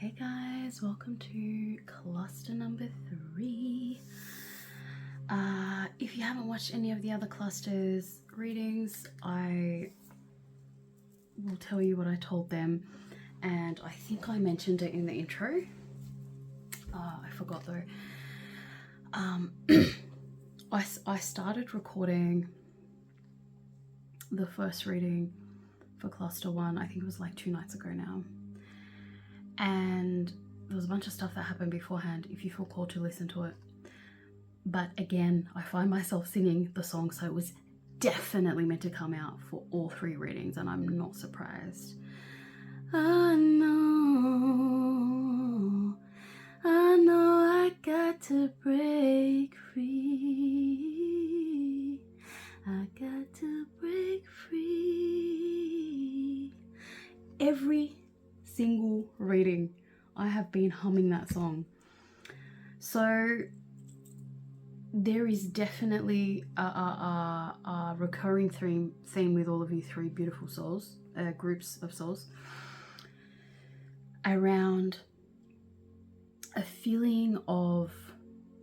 Hey guys, welcome to cluster number 3. If you haven't watched any of the other clusters readings, I will tell you what I told them, and I think I mentioned it in the intro. I forgot though. I started recording the first reading for cluster 1, I think it was like 2 nights ago now. And there was a bunch of stuff that happened beforehand, if you feel called to listen to it. But again, I find myself singing the song, so it was definitely meant to come out for all 3 readings, and I'm not surprised. I know I got to break free. I got to break free. Every single reading I have been humming that song, so there is definitely a recurring theme with all of you 3 beautiful souls, groups of souls, around a feeling of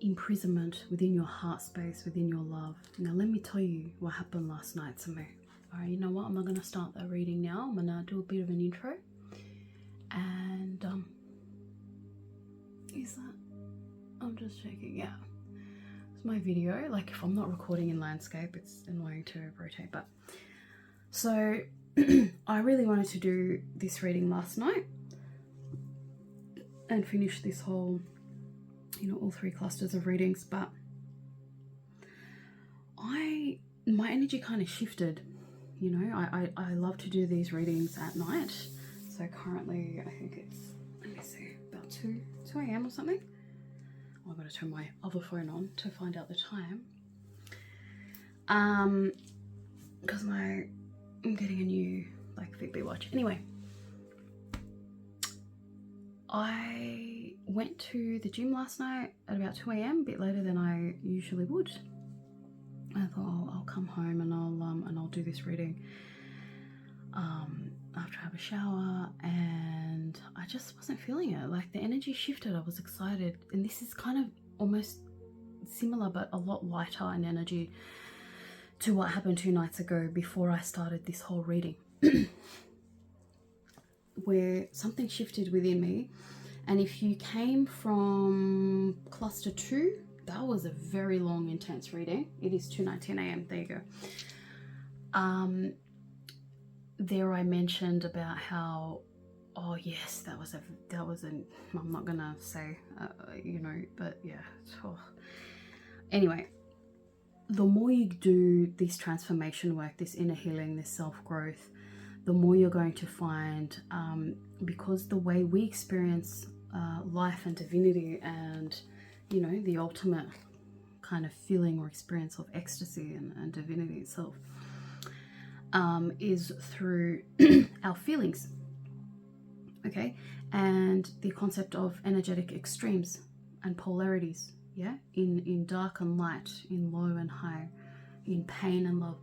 imprisonment within your heart space, within your love. Now let me tell you what happened last night to me. Alright, you know what, I'm not going to start that reading now. I'm going to do a bit of an intro. And is that, I'm just checking, yeah, it's my video. Like, if I'm not recording in landscape, it's annoying to rotate. But so I really wanted to do this reading last night and finish this whole, you know, all 3 clusters of readings, but my energy kind of shifted. You know, I love to do these readings at night. So currently, I think it's, let me see, about 2 a.m. or something. Oh, I've got to turn my other phone on to find out the time. Because I'm getting a new, like, Fitbit watch. Anyway, I went to the gym last night at about 2 a.m, a bit later than I usually would. I thought, oh, I'll come home and I'll do this reading. After I have a shower, and I just wasn't feeling it. Like, the energy shifted. I was excited, and this is kind of almost similar but a lot lighter in energy to what happened 2 nights ago before I started this whole reading. Where something shifted within me. And if you came from cluster 2, that was a very long, intense reading. It is 2:19 a.m. There you go. There I mentioned about how, oh yes, that was an, I'm not gonna say, you know, but yeah. Oh. Anyway, the more you do this transformation work, this inner healing, this self-growth, the more you're going to find, because the way we experience life and divinity, and, you know, the ultimate kind of feeling or experience of ecstasy and divinity itself, is through our feelings, okay? And the concept of energetic extremes and polarities, yeah? In dark and light, in low and high, in pain and love.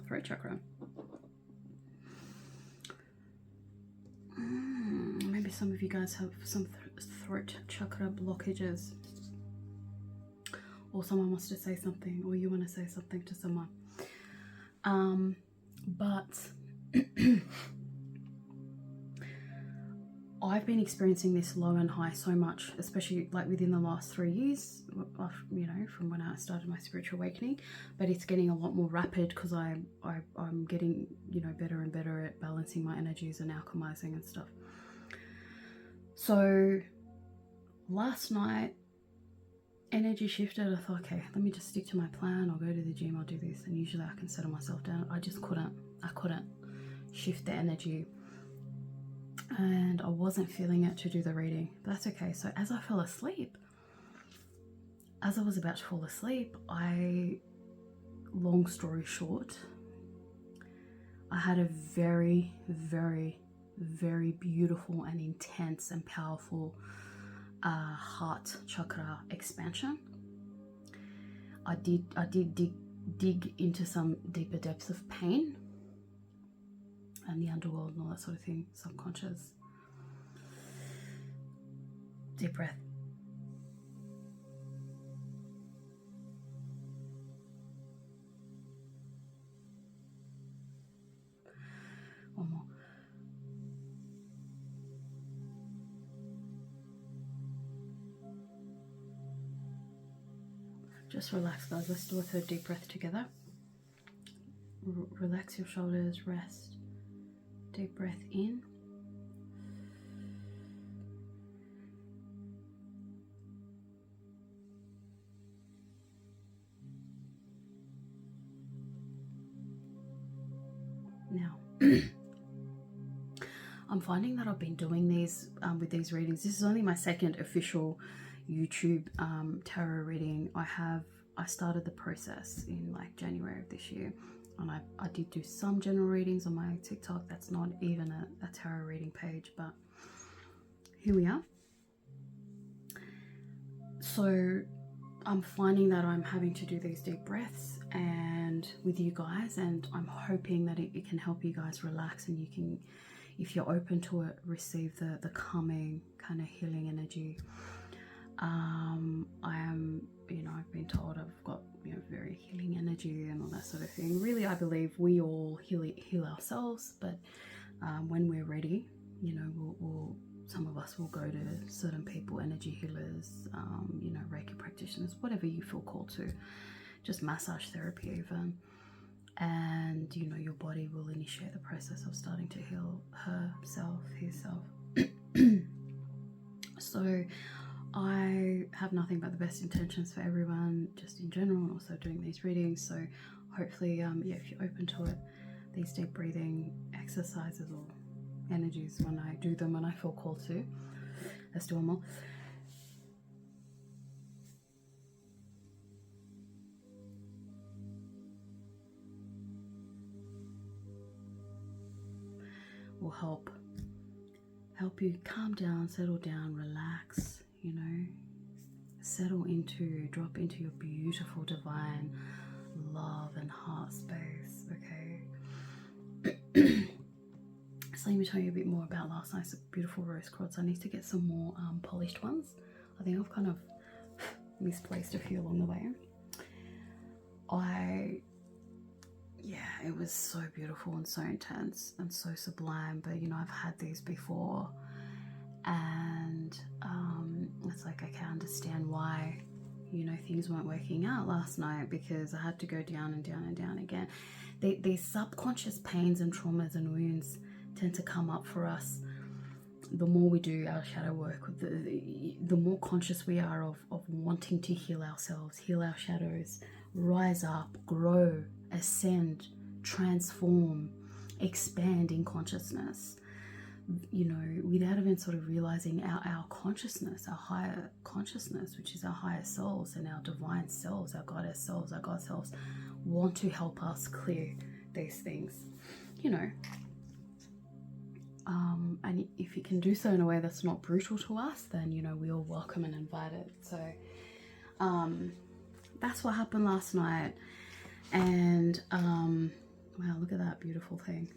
Throat chakra. Maybe some of you guys have some throat chakra blockages, or someone wants to say something, or you want to say something to someone. But I've been experiencing this low and high so much, especially like within the last 3 years, you know, from when I started my spiritual awakening. But it's getting a lot more rapid because I'm getting, you know, better and better at balancing my energies and alchemizing and stuff. So last night, energy shifted. I thought, okay, let me just stick to my plan. I'll go to the gym, I'll do this, and usually I can settle myself down. I just couldn't. I couldn't shift the energy, and I wasn't feeling it to do the reading. But that's okay. So as I fell asleep, as I was about to fall asleep, long story short, I had a very, very, very beautiful and intense and powerful heart chakra expansion. I did dig into some deeper depths of pain, and the underworld and all that sort of thing, subconscious. Deep breath. One more. Just relax, guys. Let's do a third deep breath together. Relax your shoulders, rest. Deep breath in. Now, I'm finding that I've been doing these with these readings. This is only my second official YouTube tarot reading. I started the process in like January of this year, and I did do some general readings on my TikTok. That's not even a tarot reading page, but here we are. So I'm finding that I'm having to do these deep breaths and with you guys, and I'm hoping that it can help you guys relax, and you can, if you're open to it, receive the calming kind of healing energy. I am, you know, I've been told I've got, you know, very healing energy and all that sort of thing. Really, I believe we all heal ourselves, but when we're ready, you know, we'll some of us will go to certain people, energy healers, you know, Reiki practitioners, whatever you feel called to, just massage therapy even, and you know, your body will initiate the process of starting to heal herself. So I have nothing but the best intentions for everyone, just in general, and also doing these readings. So hopefully, yeah, if you're open to it, these deep breathing exercises or energies, when I do them and I feel called to. Let's do one more. Will help you calm down, settle down, relax, you know, drop into your beautiful divine love and heart space. Okay. So let me tell you a bit more about last night's beautiful rose quartz. I need to get some more polished ones. I think I've kind of misplaced a few along the way. Yeah, it was so beautiful and so intense and so sublime, but you know, I've had these before, and it's like I can understand why, you know, things weren't working out last night, because I had to go down and down and down again. These subconscious pains and traumas and wounds tend to come up for us the more we do our shadow work, the more conscious we are of wanting to heal ourselves, heal our shadows, rise up, grow, ascend, transform, expand in consciousness, you know, without even sort of realizing our consciousness, our higher consciousness, which is our higher selves and our divine selves, our goddess selves, our god selves, want to help us clear these things, you know. And if you can do so in a way that's not brutal to us, then, you know, we all welcome and invite it. So that's what happened last night. And wow, look at that beautiful thing.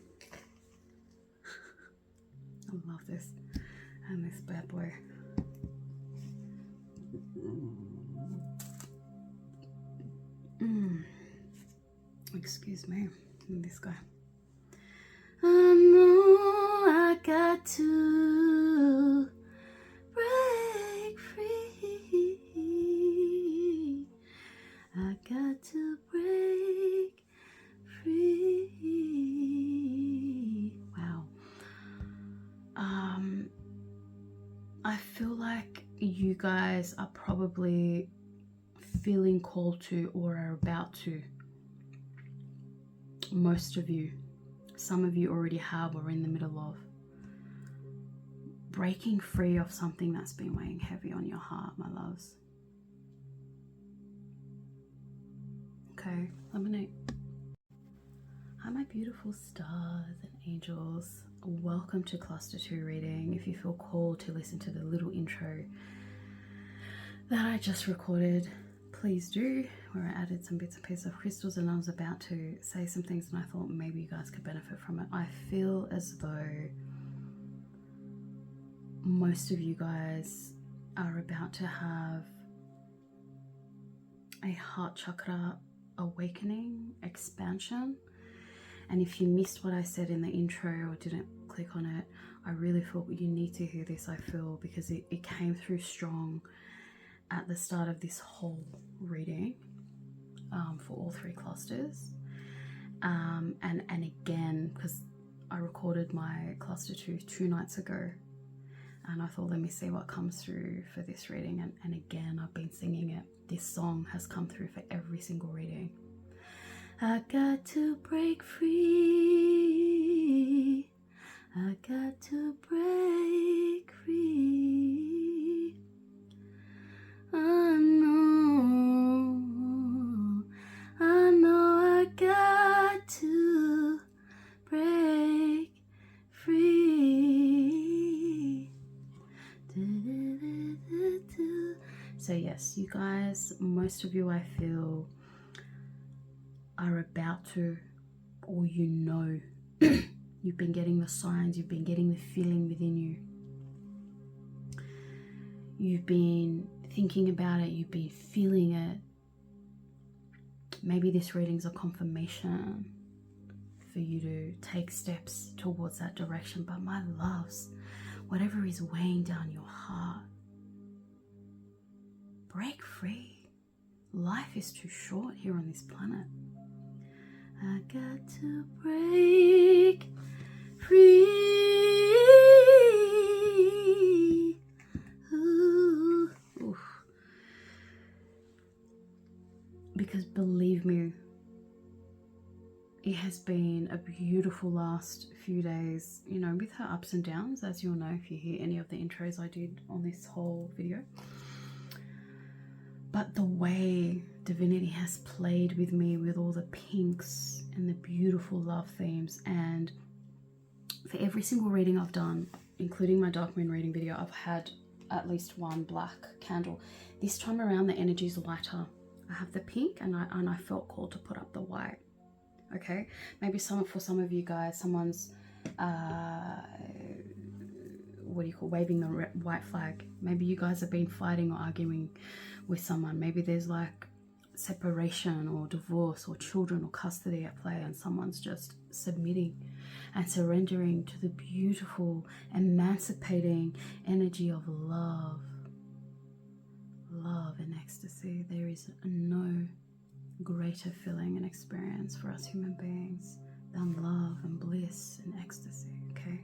I love this. And this bad boy. Excuse me. And this guy. I know I got to break free. I got to break free. Wow. I feel like you guys are probably feeling called to, or are about to. Most of you. Some of you already have, or in the middle of, breaking free of something that's been weighing heavy on your heart, my loves. Okay, lemonade. Hi, my beautiful stars and angels. Welcome to Cluster 2 reading. If you feel called to listen to the little intro that I just recorded, please do. where I added some bits and pieces of crystals, and I was about to say some things and I thought maybe you guys could benefit from it. I feel as though most of you guys are about to have a heart chakra awakening, expansion. And if you missed what I said in the intro or didn't click on it, I really feel you need to hear this, I feel, because it came through strong at the start of this whole reading for all three clusters. And again, because I recorded my cluster 2 nights ago, and I thought, let me see what comes through for this reading. And again, I've been singing it. This song has come through for every single reading. I got to break free. I got to break free. I know I got to break free. So yes, you guys, most of you I feel are about to, or you know, you've been getting the signs, you've been getting the feeling within you. You've been thinking about it, you've been feeling it. Maybe this reading's a confirmation for you to take steps towards that direction. But my loves, whatever is weighing down your heart, break free. Life is too short here on this planet. I got to break free. Ooh. Oof. Because believe me, it has been a beautiful last few days, you know, with her ups and downs, as you'll know if you hear any of the intros I did on this whole video. But the way divinity has played with me with all the pinks and the beautiful love themes, and for every single reading I've done, including my dark moon reading video, I've had at least one black candle. This time around the energy is lighter. I have the pink and I felt called to put up the white. Okay, maybe for some of you guys, someone's waving the white flag. Maybe you guys have been fighting or arguing with someone. Maybe there's like separation or divorce or children or custody at play, and someone's just submitting and surrendering to the beautiful, emancipating energy of love and ecstasy. There is no greater feeling and experience for us human beings than love and bliss and ecstasy. Okay,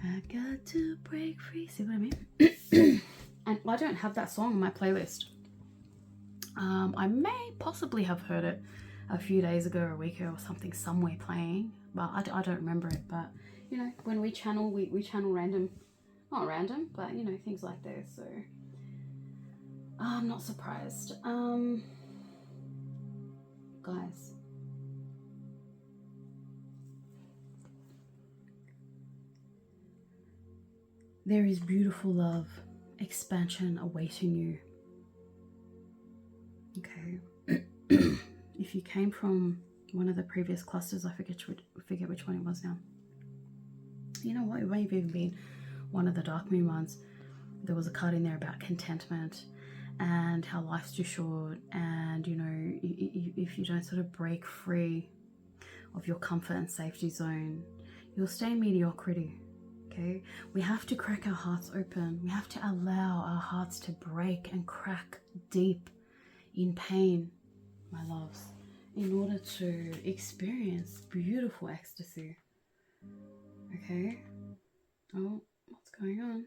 I got to break free. See what I mean? And I don't have that song on my playlist. I may possibly have heard it a few days ago or a week ago or something, somewhere playing, but I don't remember it. But you know, when we channel, we channel random, not random, but you know, things like this. So I'm not surprised. Guys, there is beautiful love, expansion awaiting you. Okay. If you came from one of the previous clusters, I forget which one it was now. You know what? It may have even been one of the dark moon ones. There was a card in there about contentment and how life's too short, and you know, if you don't sort of break free of your comfort and safety zone, you'll stay in mediocrity. Okay, we have to crack our hearts open. We have to allow our hearts to break and crack deep in pain, my loves, in order to experience beautiful ecstasy. Okay. Oh, what's going on?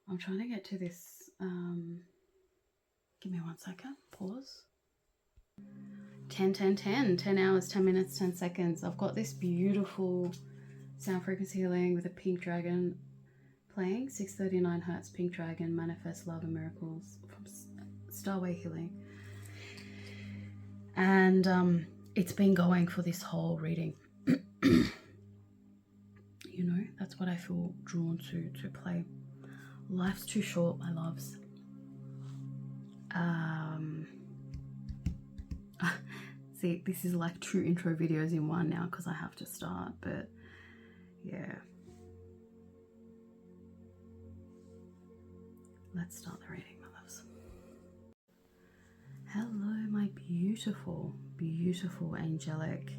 I'm trying to get to this. Give me 1 second. Pause. 10 hours, 10 minutes, 10 seconds. I've got this beautiful sound frequency healing with a pink dragon playing. 639 hertz, pink dragon, manifest love and miracles from Starway Healing. And it's been going for this whole reading. You know, that's what I feel drawn to play. Life's too short, my loves. See, this is like 2 intro videos in one now because I have to start, but yeah. Let's start the reading, my loves. Hello, my beautiful, beautiful, angelic,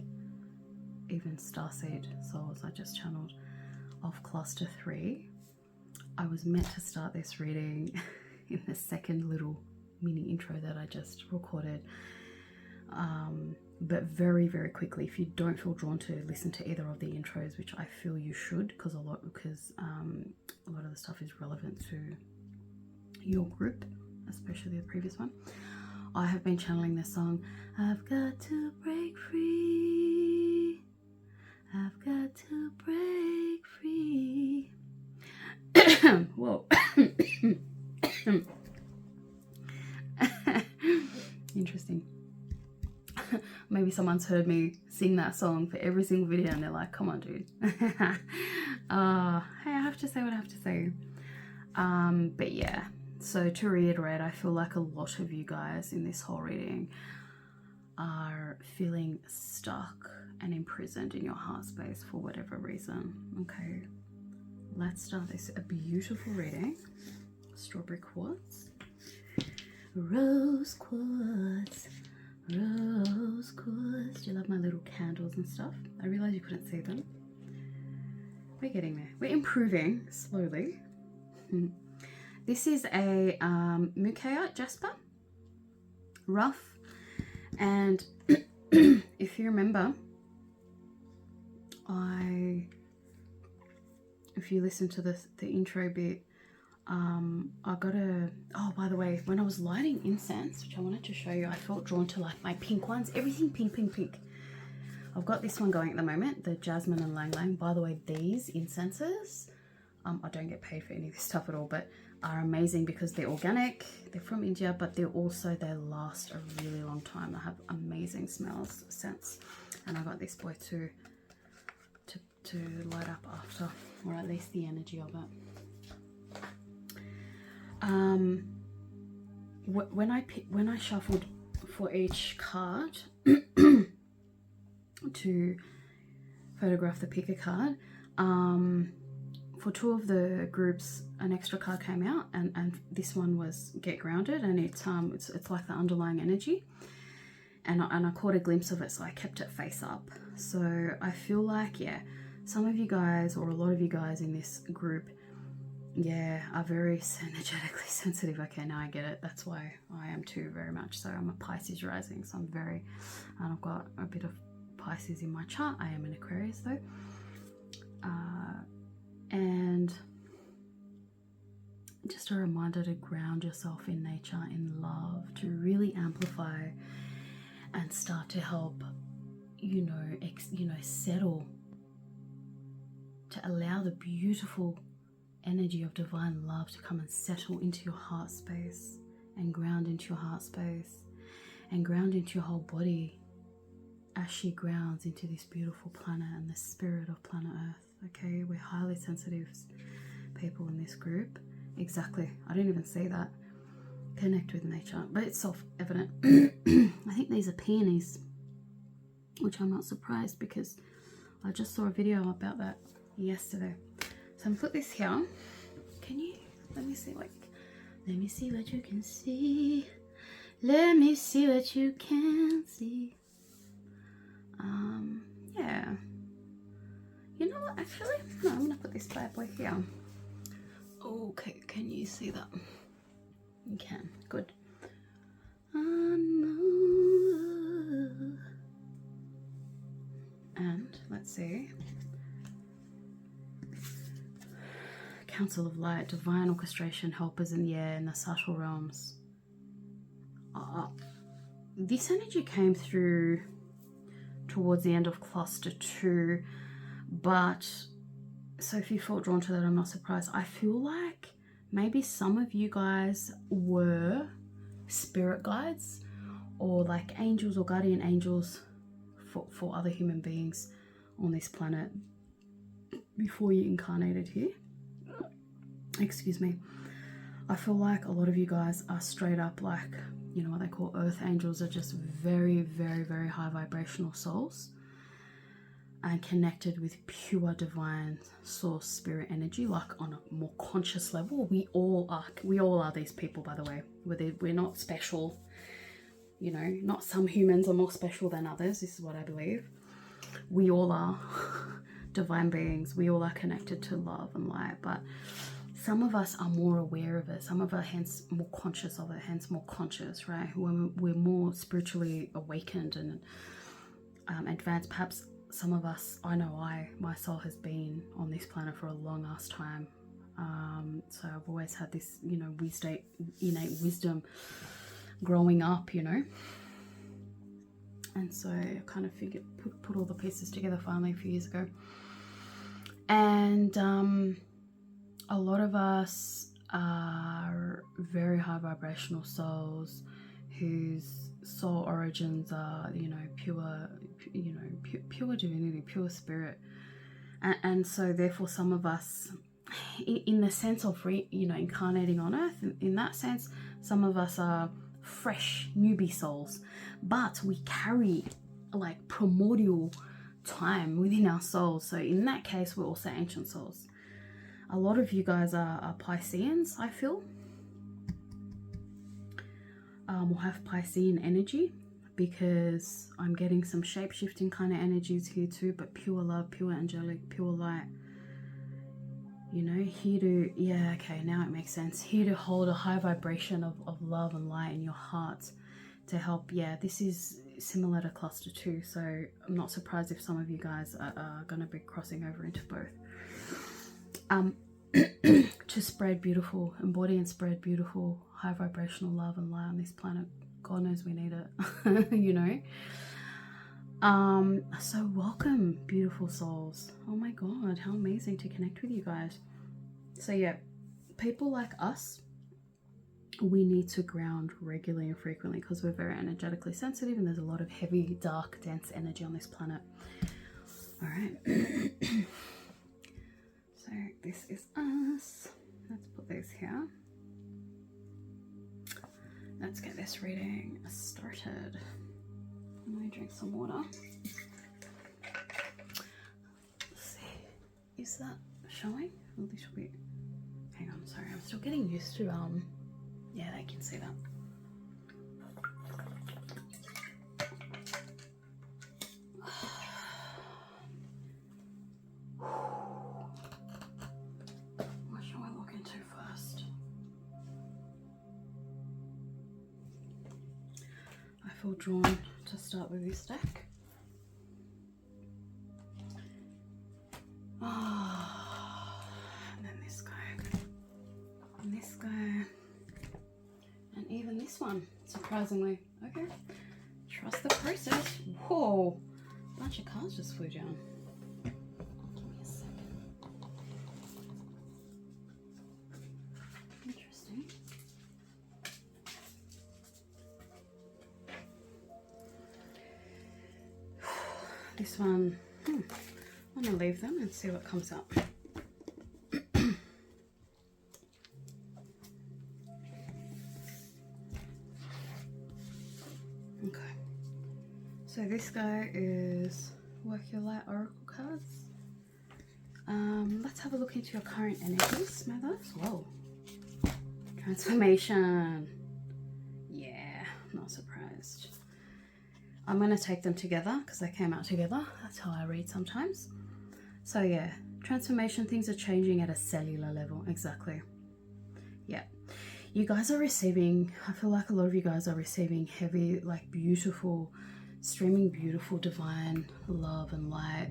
even starseed souls I just channeled of cluster 3. I was meant to start this reading in the second little mini intro that I just recorded. But very, very quickly, if you don't feel drawn to listen to either of the intros, which I feel you should, because a lot of the stuff is relevant to your group, especially the previous one. I have been channeling this song, I've got to break free, I've got to break free. Whoa. Interesting. Maybe someone's heard me sing that song for every single video and they're like, come on, dude. Hey, I have to say what I have to say. But yeah, so to reiterate, I feel like a lot of you guys in this whole reading are feeling stuck and imprisoned in your heart space for whatever reason. Okay, let's start this. A beautiful reading. Strawberry quartz, rose quartz, rose quartz. Do you love my little candles and stuff? I realize you couldn't see them. We're getting there. We're improving slowly. This is a Mookaite Jasper, rough, and if you remember, if you listen to the intro bit, I got oh, by the way, when I was lighting incense, which I wanted to show you, I felt drawn to like my pink ones, everything pink, pink, pink. I've got this one going at the moment, the Jasmine and Lang Lang. By the way, these incenses, I don't get paid for any of this stuff at all, but are amazing because they're organic, they're from India, but they last a really long time. They have amazing smells, scents, and I got this boy to light up after, or at least the energy of it. When I shuffled for each card to photograph the picker card, for 2 of the groups an extra card came out, and this one was Get Grounded, and it's like the underlying energy, and I caught a glimpse of it, so I kept it face up. So I feel like, yeah, some of you guys, or a lot of you guys in this group, yeah, are very energetically sensitive. Okay, now I get it. That's why I am too, very much so. I'm a Pisces rising, so and I've got a bit of Pisces in my chart. I am an Aquarius though. And just a reminder to ground yourself in nature, in love, to really amplify and start to help, settle, to allow the beautiful energy of divine love to come and settle into your heart space, and ground into your heart space, and ground into your whole body as she grounds into this beautiful planet and the spirit of planet Earth. Okay, we're highly sensitive people in this group. Exactly, I didn't even say that. Connect with nature, but it's self-evident. I think these are peonies, which I'm not surprised because I just saw a video about that yesterday. So I'm gonna put this here. Can you, let me see what you can see. Let me see what you can see. Yeah. You know what, actually, no, I'm gonna put this bad boy here. Okay, can you see that? You can, good. And let's see. Council of Light, divine orchestration, helpers in the air, in the subtle realms. This energy came through towards the end of cluster 2, but so if you felt drawn to that, I'm not surprised. I feel like maybe some of you guys were spirit guides, or like angels or guardian angels for other human beings on this planet before you incarnated here. Excuse me. I feel like a lot of you guys are straight up like, you know, what they call earth angels, are just very, very, very high vibrational souls and connected with pure divine source spirit energy, like on a more conscious level. We all are these people, by the way. We're not special, you know, not some humans are more special than others. This is what I believe. We all are divine beings. We all are connected to love and light, but some of us are more aware of it. Some of us hence more conscious of it, hence more conscious, right? We're more spiritually awakened and advanced. Perhaps some of us, I know my soul has been on this planet for a long ass time. So I've always had this, you know, innate wisdom growing up, you know. And so I kind of figured, put all the pieces together finally a few years ago. And a lot of us are very high vibrational souls whose soul origins are, you know, pure divinity, pure spirit. And so therefore some of us, in the sense of incarnating on earth, in that sense, some of us are fresh newbie souls, but we carry like primordial time within our souls. So in that case, we're also ancient souls. A lot of you guys are Pisceans, I feel. Will have Piscean energy, because I'm getting some shape-shifting kind of energies here too, but pure love, pure angelic, pure light. You know, here to, yeah, okay, now it makes sense. Here to hold a high vibration of love and light in your heart to help. Yeah, this is similar to cluster 2, so I'm not surprised if some of you guys are going to be crossing over into both. To spread beautiful, embody and spread beautiful, high vibrational love and light on this planet. God knows we need it, you know. So welcome, beautiful souls. Oh my God, how amazing to connect with you guys. So yeah, people like us, we need to ground regularly and frequently because we're very energetically sensitive and there's a lot of heavy, dark, dense energy on this planet. All right. So this is us. Let's put these here. Let's get this reading started. Let me drink some water. Let's see. Is that showing? A little bit. Hang on, sorry. I'm still getting used to yeah, they can see that. What shall I look into first? I feel drawn to start with this deck. And then this guy. And this guy. And even this one, surprisingly. Okay. Trust the process. Whoa. A bunch of cards just flew down. Give me a second. Interesting. This one, I'm going to leave them and see what comes up. Okay, so this guy is Work Your Light Oracle cards. Let's have a look into your current energies, mothers. Whoa. Transformation. Yeah, not surprised. I'm going to take them together because they came out together. That's how I read sometimes. So yeah, transformation, things are changing at a cellular level. Exactly. Yeah. You guys are receiving, I feel like a lot of you guys are receiving heavy, like beautiful, streaming beautiful divine love and light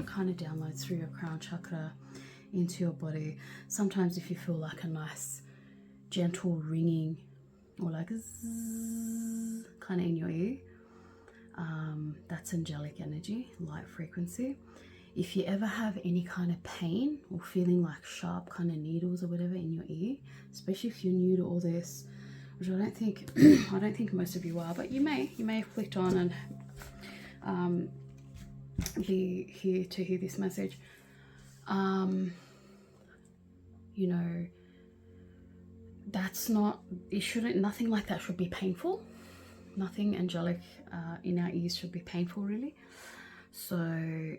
kind of downloads through your crown chakra into your body. Sometimes if you feel like a nice gentle ringing or like zzz, kind of in your ear, that's angelic energy, light frequency. If you ever have any kind of pain or feeling like sharp kind of needles or whatever in your ear, especially if you're new to all this, which I don't think most of you are, but you may have clicked on and be here to hear this message. You know, that's not, it shouldn't, nothing like that should be painful. Nothing angelic in our ears should be painful, really. So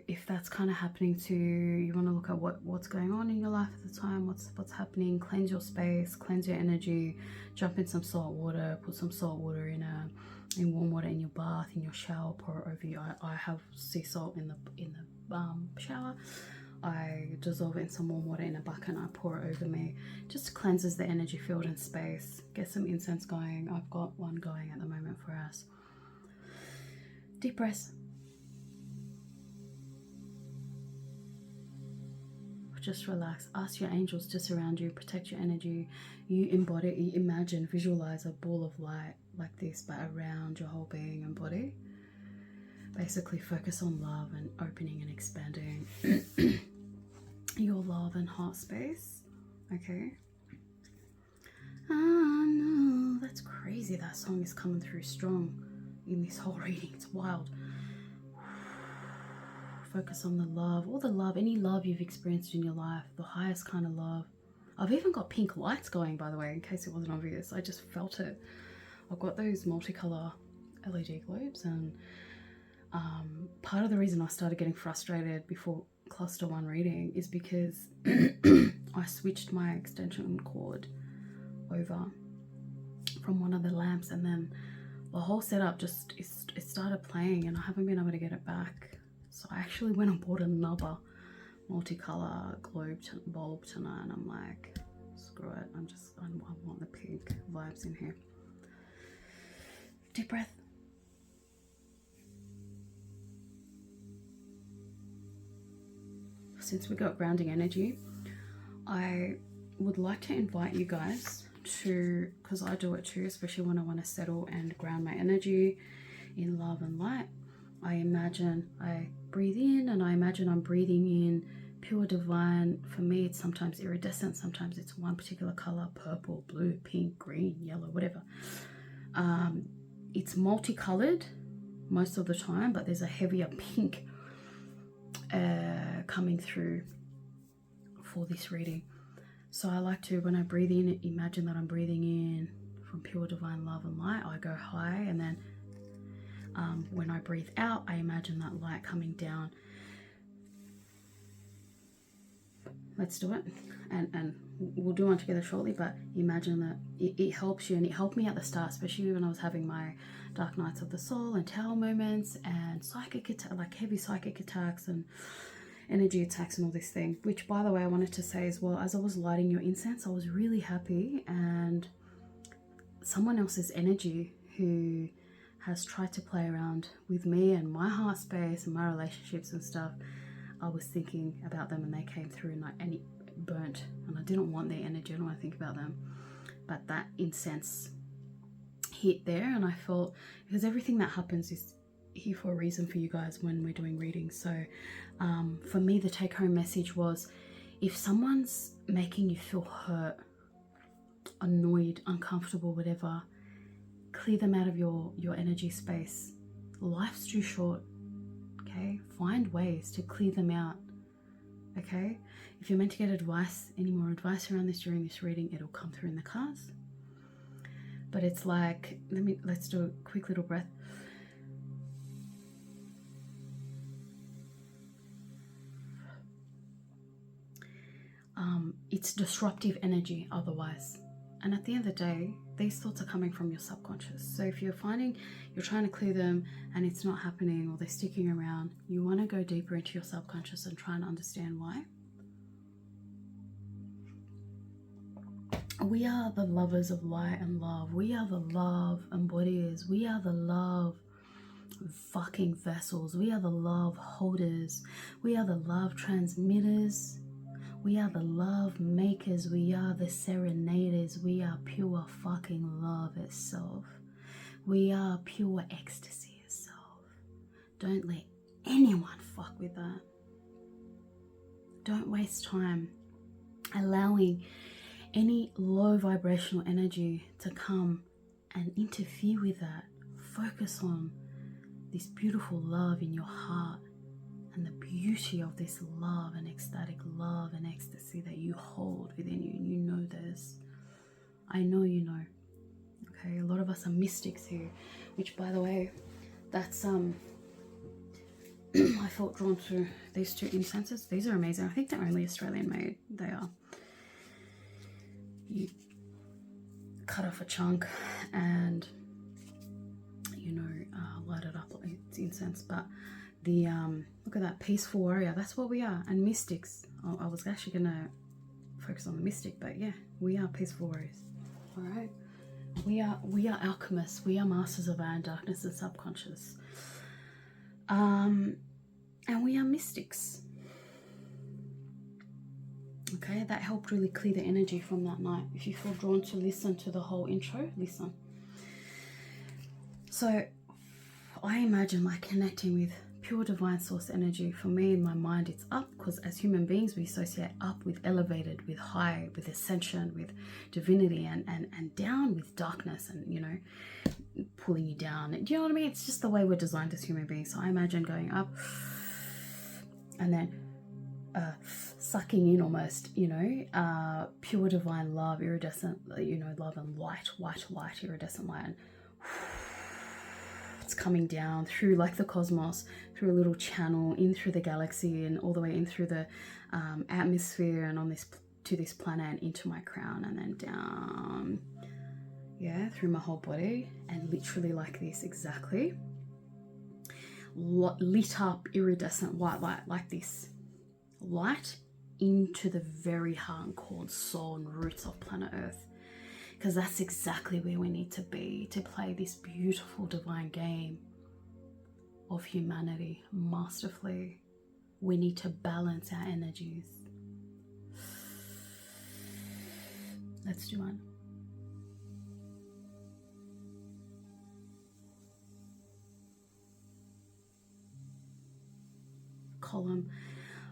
if that's kind of happening to you, you want to look at what's going on in your life at the time, what's happening, cleanse your space, cleanse your energy, jump in some salt water, put some salt water in warm water in your bath, in your shower, pour it over you. I have sea salt in the shower. I dissolve it in some warm water in a bucket and I pour it over me. Just cleanses the energy field and space. Get some incense going. I've got one going at the moment for us. Deep breaths. Just relax. Ask your angels to surround you, protect your energy. You embody, you imagine, visualize a ball of light like this, but around your whole being and body. Basically focus on love and opening and expanding your love and heart space. Okay. Ah, no, that's crazy. That song is coming through strong in this whole reading. It's wild. Focus on the love, all the love, any love you've experienced in your life, the highest kind of love. I've even got pink lights going, by the way, in case it wasn't obvious. I just felt it. I've got those multicolor LED globes, and part of the reason I started getting frustrated before cluster 1 reading is because I switched my extension cord over from one of the lamps, and then the whole setup just it started playing, and I haven't been able to get it back. So I actually went and bought another multicolor bulb tonight, and I'm like, screw it, I want the pink vibes in here. Deep breath. Since we got grounding energy, I would like to invite you guys to, because I do it too, especially when I want to settle and ground my energy in love and light. I imagine I breathe in, and I imagine I'm breathing in pure divine. For me, it's sometimes iridescent, sometimes it's one particular color, purple, blue, pink, green, yellow, whatever. It's multicolored most of the time, but there's a heavier pink coming through for this reading. So I like to, when I breathe in, imagine that I'm breathing in from pure divine love and light. I go high, and then when I breathe out, I imagine that light coming down. Let's do it, and we'll do one together shortly, but imagine that it helps you, and it helped me at the start, especially when I was having my dark nights of the soul and tower moments and heavy psychic attacks and energy attacks and all this thing, which, by the way, I wanted to say as well, as I was lighting your incense, I was really happy, and someone else's energy who has tried to play around with me and my heart space and my relationships and stuff, I was thinking about them, and they came through, and it burnt, and I didn't want their energy. I don't want to think about them, but that incense hit there, and I felt, because everything that happens is here for a reason for you guys when we're doing readings. So for me, the take-home message was, if someone's making you feel hurt, annoyed, uncomfortable, whatever, clear them out of your energy space. Life's too short. Okay, find ways to clear them out. Okay, if you're meant to get any more advice around this during this reading, it'll come through in the cards. But it's like, let's do a quick little breath. It's disruptive energy otherwise. And at the end of the day, these thoughts are coming from your subconscious. So if you're finding you're trying to clear them and it's not happening, or they're sticking around, you want to go deeper into your subconscious and try and understand why. We are the lovers of light and love. We are the love embodiers. We are the love fucking vessels. We are the love holders. We are the love transmitters. We are the love makers. We are the serenaders. We are pure fucking love itself. We are pure ecstasy itself. Don't let anyone fuck with that. Don't waste time allowing any low vibrational energy to come and interfere with that. Focus on this beautiful love in your heart and the beauty of this love and ecstatic love and ecstasy that you hold within you. And you know this. I know you know. Okay, a lot of us are mystics here, which, by the way, that's I felt drawn to these two incenses. These are amazing. I think they're only Australian made. They are. You cut off a chunk and, you know, light it up. It's incense, but the look at that, peaceful warrior. That's what we are. And mystics. I was actually gonna focus on the mystic, but yeah, we are peaceful warriors. All right. We are alchemists. We are masters of our own darkness and subconscious. And we are mystics. Okay, that helped really clear the energy from that night. If you feel drawn to listen to the whole intro, listen. So I imagine like connecting with pure divine source energy. For me, in my mind, it's up, because as human beings, we associate up with elevated, with high, with ascension, with divinity, and down with darkness and, you know, pulling you down. Do you know what I mean? It's just the way we're designed as human beings. So I imagine going up and then sucking in almost, you know, pure divine love, iridescent, you know, love and light, iridescent light. And it's coming down through like the cosmos, through a little channel, in through the galaxy and all the way in through the atmosphere and on this to this planet and into my crown and then down, yeah, through my whole body, and literally like this, exactly, lit up iridescent white light like this, light into the very heart and core, soul and roots of planet Earth, because that's exactly where we need to be to play this beautiful divine game of humanity masterfully. We need to balance our energies. Let's do one. Column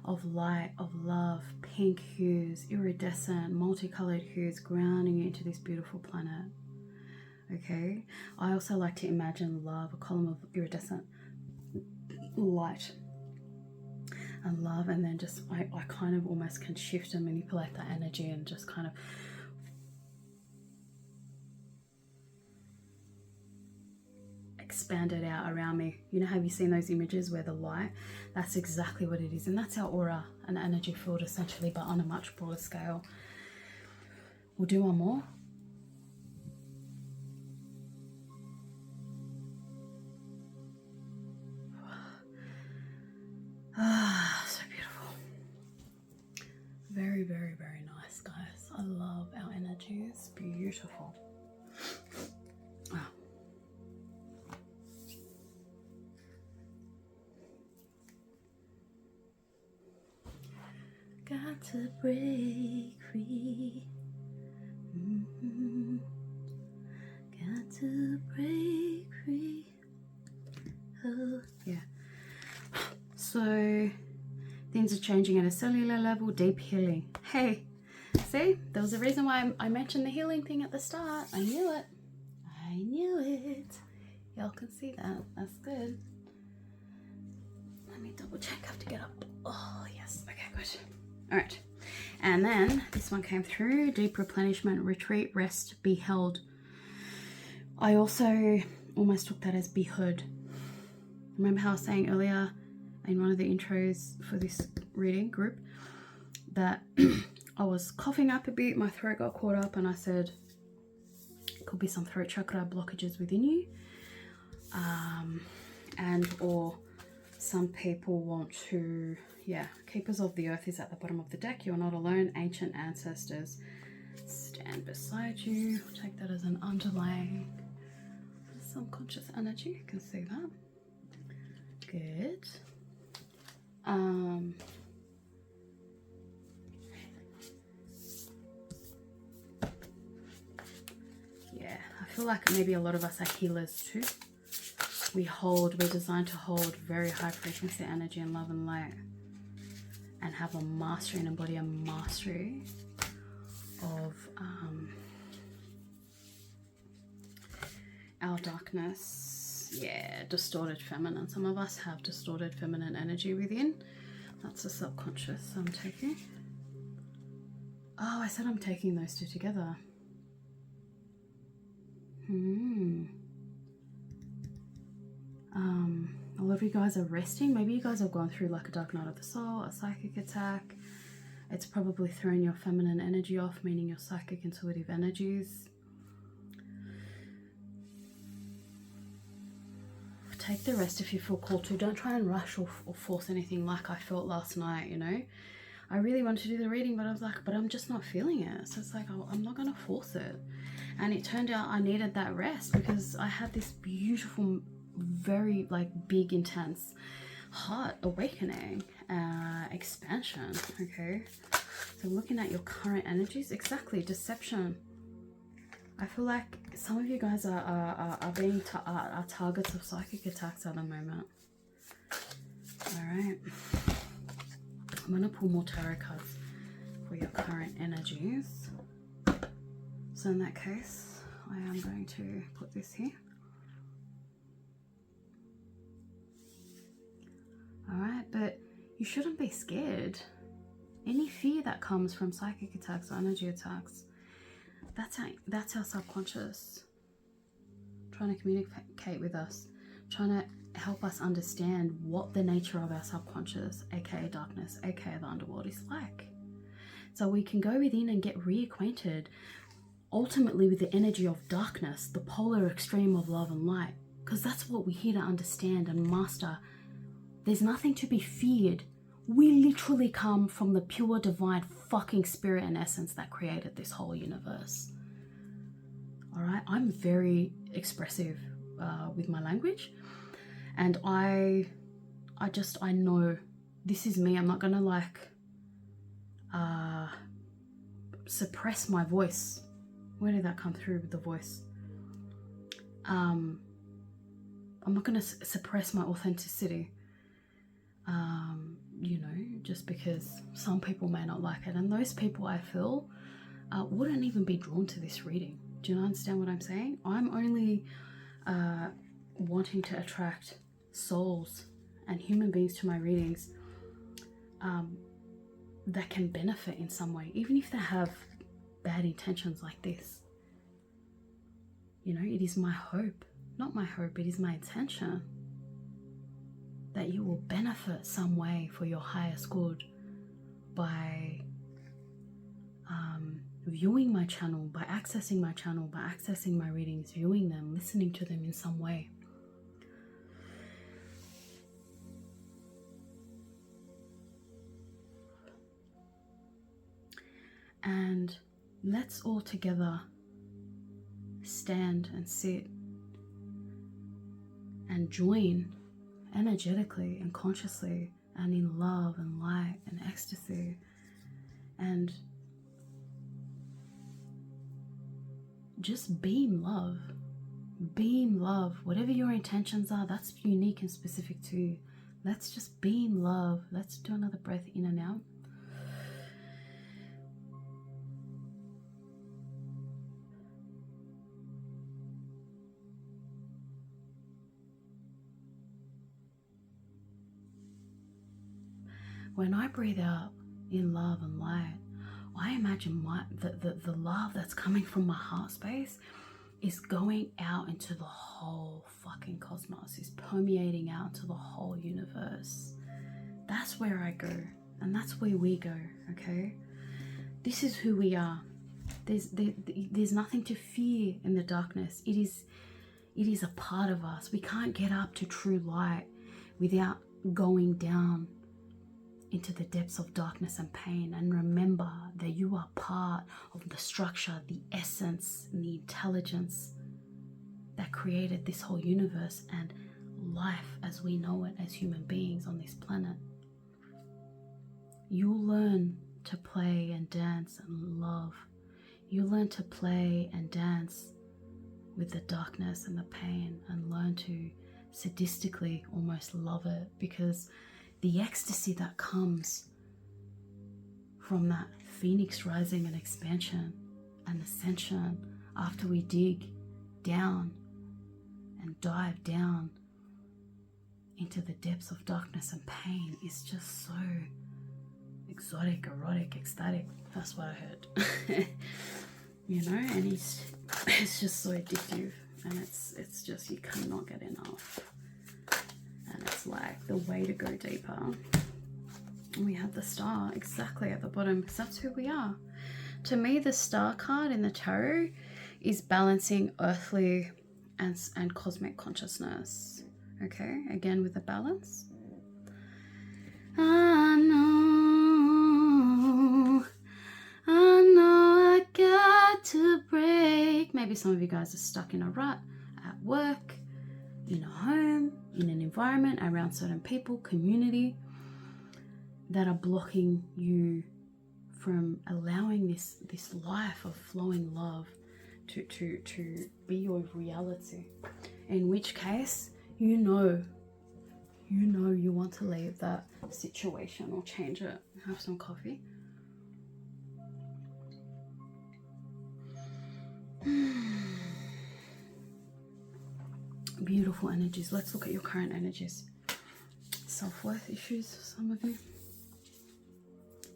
of light, of love, pink hues, iridescent, multicolored hues, grounding you into this beautiful planet. Okay, I also like to imagine love, a column of iridescent light and love, and then just I kind of almost can shift and manipulate that energy and just kind of expand it out around me. You know, have you seen those images where the light, that's exactly what it is, and that's our aura, an energy field essentially, but on a much broader scale. We'll do one more. Ah, so beautiful. Very, very, very nice, guys. I love our energy. It's beautiful. Ah. Got to break free. Got to break free. Oh, yeah. So things are changing at a cellular level, deep healing. Hey, see, there was a reason why I mentioned the healing thing at the start. I knew it. I knew it. Y'all can see that. That's good. Let me double check. I have to get up. Oh, yes. Okay, good. All right. And then this one came through. Deep replenishment, retreat, rest, be held. I also almost took that as be heard. Remember how I was saying earlier in one of the intros for this reading group that I was coughing up a bit, my throat got caught up, and I said it could be some throat chakra blockages within you, and or some people want to, yeah, Keepers of the Earth is at the bottom of the deck. You're not alone. Ancient ancestors stand beside you. Take that as an underlying subconscious energy. You can see that. Good. Yeah, I feel like maybe a lot of us are healers too. We're designed to hold very high frequency energy and love and light, and have a mastery and embody a mastery of our darkness. Yeah, distorted feminine. Some of us have distorted feminine energy within. That's the subconscious I'm taking. Oh, I said I'm taking those two together. A lot of you guys are resting. Maybe you guys have gone through like a dark night of the soul, a psychic attack. It's probably thrown your feminine energy off, meaning your psychic intuitive energies. Take the rest if you feel called to. Don't try and rush or force anything like I felt last night, you know. I really wanted to do the reading, but I was like, but I'm just not feeling it. So it's like, I'm not going to force it. And it turned out I needed that rest because I had this beautiful, very like big, intense heart awakening, expansion. Okay. So looking at your current energies, exactly, deception. I feel like some of you guys are being are targets of psychic attacks at the moment. All right. I'm going to pull more tarot cards for your current energies. So in that case, I am going to put this here. All right, but you shouldn't be scared. Any fear that comes from psychic attacks or energy attacks, that's our subconscious trying to communicate with us, trying to help us understand what the nature of our subconscious, aka darkness, aka the underworld, is like. So we can go within and get reacquainted ultimately with the energy of darkness, the polar extreme of love and light, because that's what we're here to understand and master. There's nothing to be feared. We literally come from the pure divine fucking spirit and essence that created this whole universe. All right, I'm very expressive with my language, and I know this is me. I'm not gonna like suppress my voice. Where did that come through with the voice? I'm not gonna suppress my authenticity. You know, just because some people may not like it, and those people I feel wouldn't even be drawn to this reading. Do you understand what I'm saying? I'm only wanting to attract souls and human beings to my readings that can benefit in some way, even if they have bad intentions like this. You know, it is my hope, not my hope, it is my intention that you will benefit some way for your highest good by viewing my channel, by accessing my channel, by accessing my readings, viewing them, listening to them in some way. And let's all together stand and sit and join energetically and consciously and in love and light and ecstasy, and just beam love. Beam love. Whatever your intentions are, that's unique and specific to you. Let's just beam love. Let's do another breath in and out. When I breathe out in love and light, I imagine the love that's coming from my heart space is going out into the whole fucking cosmos, is permeating out into the whole universe. That's where I go, and that's where we go, okay? This is who we are. There's nothing to fear in the darkness. It is a part of us. We can't get up to true light without going down into the depths of darkness and pain. And remember that you are part of the structure, the essence, and the intelligence that created this whole universe and life as we know it as human beings on this planet. You'll learn to play and dance and love. You learn to play and dance with the darkness and the pain, and learn to sadistically almost love it, because the ecstasy that comes from that phoenix rising and expansion and ascension after we dig down and dive down into the depths of darkness and pain is just so exotic, erotic, ecstatic. That's what I heard. you know, and it's just so addictive, and it's just, you cannot get enough, and it's like the way to go deeper. And we have the star exactly at the bottom, because that's who we are. To me, the star card in the tarot is balancing earthly and cosmic consciousness. Okay, again with the balance. I know I got to break. Maybe some of you guys are stuck in a rut at work, in a home, in an environment, around certain people, community, that are blocking you from allowing this life of flowing love to be your reality. In which case, you know you want to leave that situation or change it. Have some coffee. Beautiful energies. Let's look at your current energies. Self-worth issues, some of you.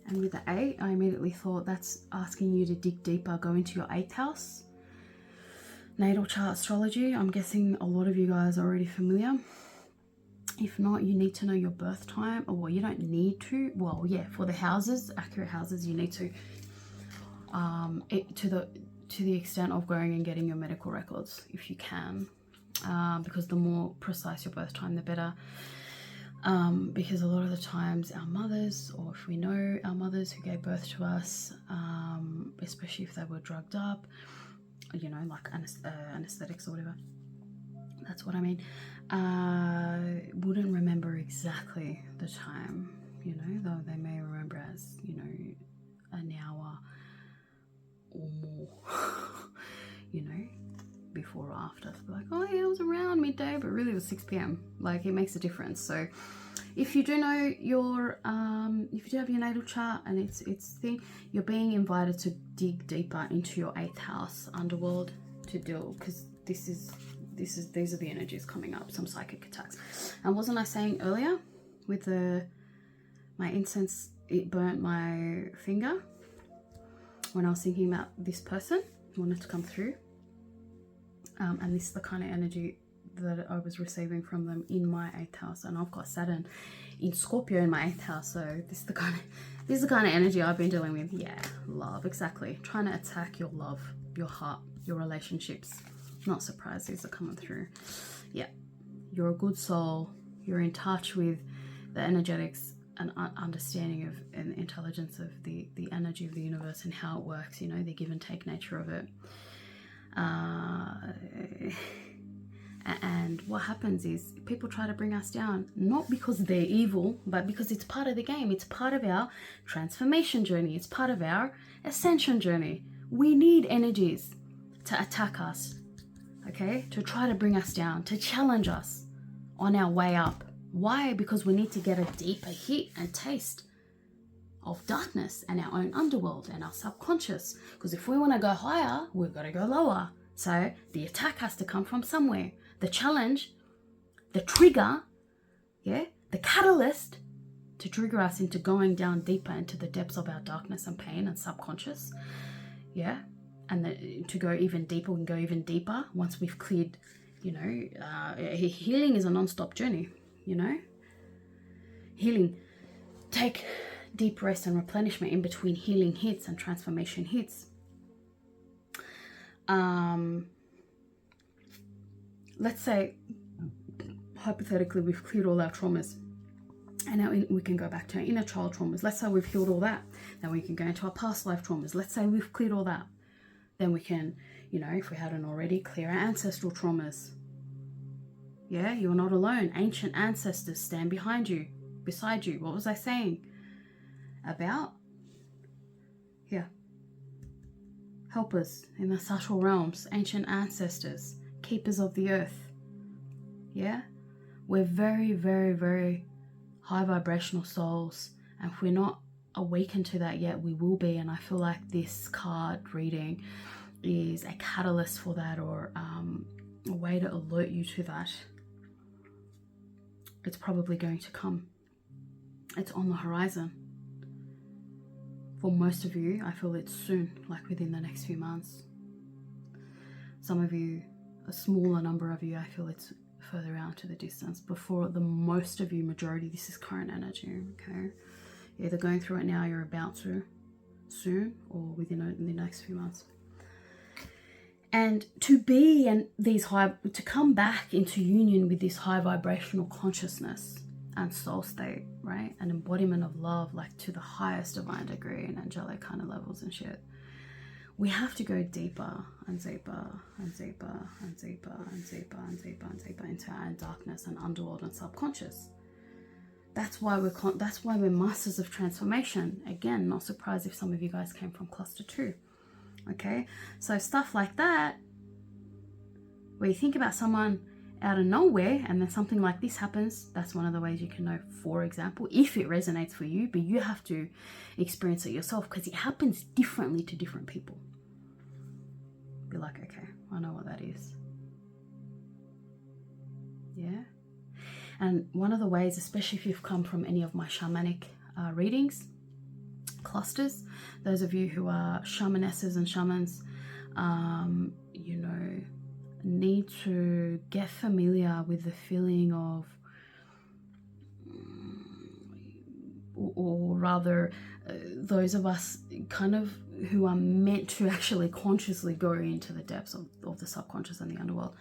And with the 8, I immediately thought that's asking you to dig deeper, go into your 8th house. Natal chart astrology, I'm guessing a lot of you guys are already familiar. If not, you need to know your birth time. Or well, you don't need to. Well, yeah, for the houses, accurate houses, you need to. To the extent of going and getting your medical records, if you can. Because the more precise your birth time, the better. Because a lot of the times our mothers, or if we know our mothers who gave birth to us, especially if they were drugged up, you know, like anesthetics or whatever, that's what I mean, wouldn't remember exactly the time, you know, though they may remember as, you know, an hour or more, you know, before or after. So like, oh yeah, it was around midday, but really it was 6 p.m. Like, it makes a difference. So if you do know your if you do have your natal chart and it's thing, you're being invited to dig deeper into your 8th house underworld to deal, because these are the energies coming up, some psychic attacks. And wasn't I saying earlier with my incense, it burnt my finger when I was thinking about this person who wanted to come through. And this is the kind of energy that I was receiving from them in my 8th house, and I've got Saturn in Scorpio in my 8th house, so this is the kind of energy I've been dealing with. Yeah, love, exactly. Trying to attack your love, your heart, your relationships. Not surprised these are coming through. Yeah, you're a good soul. You're in touch with the energetics and understanding of and intelligence of the energy of the universe and how it works. You know, the give and take nature of it. And what happens is people try to bring us down, not because they're evil, but because it's part of the game. It's part of our transformation journey. It's part of our ascension journey. We need energies to attack us, okay? To try to bring us down, to challenge us on our way up. Why? Because we need to get a deeper hit and taste of darkness and our own underworld and our subconscious. Because if we want to go higher, we've got to go lower. So the attack has to come from somewhere. The challenge, the trigger, yeah, the catalyst to trigger us into going down deeper into the depths of our darkness and pain and subconscious, yeah, and to go even deeper, we can go even deeper once we've cleared, you know, healing is a non-stop journey, you know, healing, take deep rest and replenishment in between healing hits and transformation hits. Let's say, hypothetically, we've cleared all our traumas, and now we can go back to our inner child traumas. Let's say we've healed all that. Then we can go into our past life traumas. Let's say we've cleared all that. Then we can, you know, if we hadn't already, clear our ancestral traumas. Yeah, you're not alone. Ancient ancestors stand behind you, beside you. What was I saying about? Yeah. Helpers in the subtle realms, ancient ancestors, keepers of the earth. Yeah? We're very, very, very high vibrational souls, and if we're not awakened to that yet, we will be. And I feel like this card reading is a catalyst for that, or a way to alert you to that. It's probably going to come. It's on the horizon For most of you, I feel it's soon, like within the next few months. Some of you, a smaller number of you, I feel it's further out to the distance. But for the most of you, majority, this is current energy, okay? You're either going through it now, you're about to soon, or within the next few months. And to be and to come back into union with this high vibrational consciousness and soul state, right? An embodiment of love, like to the highest divine degree and angelic kind of levels and shit. We have to go deeper and deeper and deeper and deeper and deeper and deeper and deeper into our darkness and underworld and subconscious. That's why we're masters of transformation. Again, not surprised if some of you guys came from cluster 2. Okay, so stuff like that, where you think about someone out of nowhere and then something like this happens, that's one of the ways you can know, for example, if it resonates for you, but you have to experience it yourself because it happens differently to different people. Be like, okay, I know what that is. Yeah. And one of the ways, especially if you've come from any of my shamanic readings, clusters, those of you who are shamanesses and shamans, you know, need to get familiar with the feeling of, or rather, those of us kind of who are meant to actually consciously go into the depths of the subconscious and the underworld,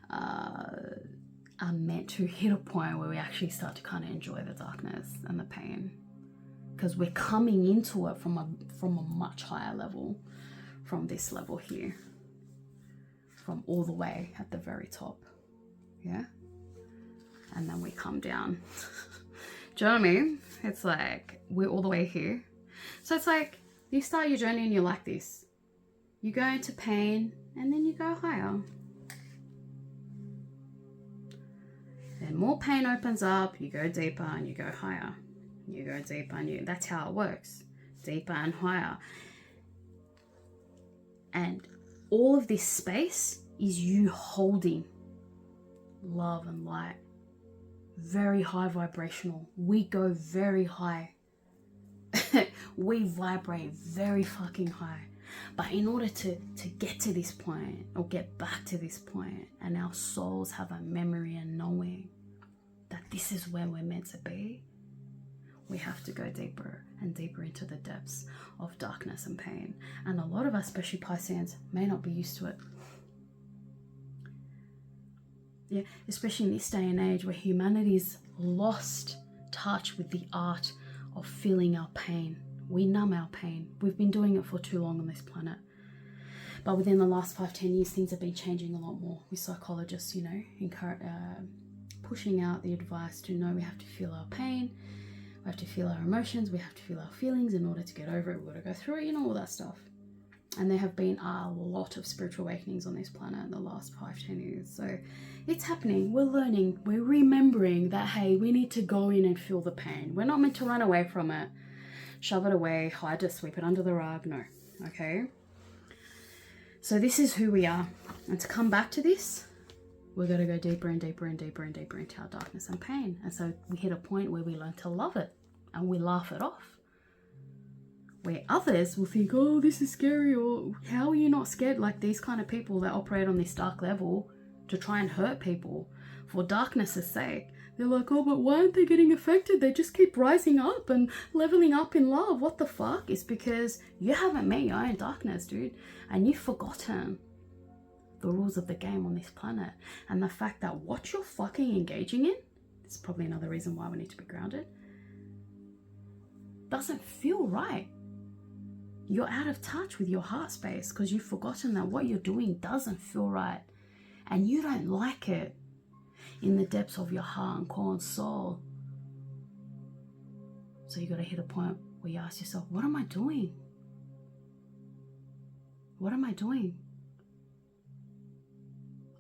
are meant to hit a point where we actually start to kind of enjoy the darkness and the pain, because we're coming into it from a much higher level, from this level here, from all the way at the very top. Yeah, and then we come down. Do you know what I mean? It's like we're all the way here. So it's like you start your journey and you're like this. You go into pain and then you go higher. Then more pain opens up, you go deeper and you go higher. You go deeper and that's how it works. Deeper and higher. And all of this space is you holding love and light. Very high vibrational. We go very high. We vibrate very fucking high. But in order to get to this point, or get back to this point, and our souls have a memory and knowing that this is where we're meant to be, we have to go deeper and deeper into the depths of darkness and pain. And a lot of us, especially Pisceans, may not be used to it. Yeah, especially in this day and age where humanity's lost touch with the art of feeling our pain. We numb our pain. We've been doing it for too long on this planet. But within the last 5-10 years, things have been changing a lot more with psychologists, you know, pushing out the advice to know we have to feel our pain, we have to feel our emotions, we have to feel our feelings in order to get over it, we've got to go through it, you know, all that stuff. And there have been a lot of spiritual awakenings on this planet in the last 5-10 years. So it's happening. We're learning. We're remembering that, hey, we need to go in and feel the pain. We're not meant to run away from it, shove it away, hide it, sweep it under the rug. No. Okay? So this is who we are. And to come back to this, we're going to go deeper and deeper and deeper and deeper into our darkness and pain. And so we hit a point where we learn to love it and we laugh it off. Where others will think, oh, this is scary, or how are you not scared? Like these kind of people that operate on this dark level to try and hurt people for darkness' sake. They're like, oh, but why aren't they getting affected? They just keep rising up and leveling up in love. What the fuck? It's because you haven't met your own darkness, dude. And you've forgotten the rules of the game on this planet. And the fact that what you're fucking engaging in, this is probably another reason why we need to be grounded, doesn't feel right. You're out of touch with your heart space because you've forgotten that what you're doing doesn't feel right. And you don't like it in the depths of your heart and core and soul. So you got to hit a point where you ask yourself, what am I doing? What am I doing?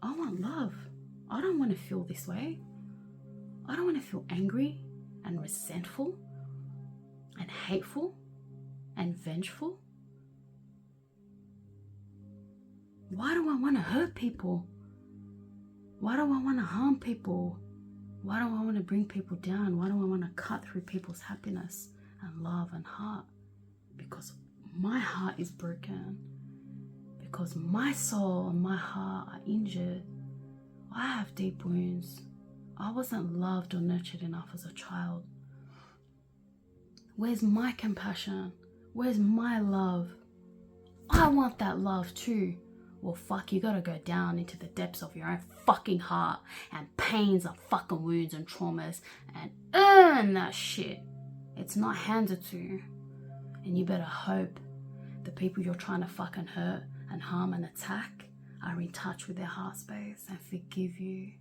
I want love. I don't want to feel this way. I don't want to feel angry and resentful and hateful and vengeful. Why do I want to hurt people? Why do I want to harm people? Why do I want to bring people down? Why do I want to cut through people's happiness and love and heart? because my heart is broken, because my soul and my heart are injured. I have deep wounds. I wasn't loved or nurtured enough as a child. Where's my compassion? Where's my love? I want that love too. Well, fuck, you gotta go down into the depths of your own fucking heart and pains of fucking wounds and traumas and earn that shit. It's not handed to you. And you better hope the people you're trying to fucking hurt and harm and attack are in touch with their heart space and forgive you.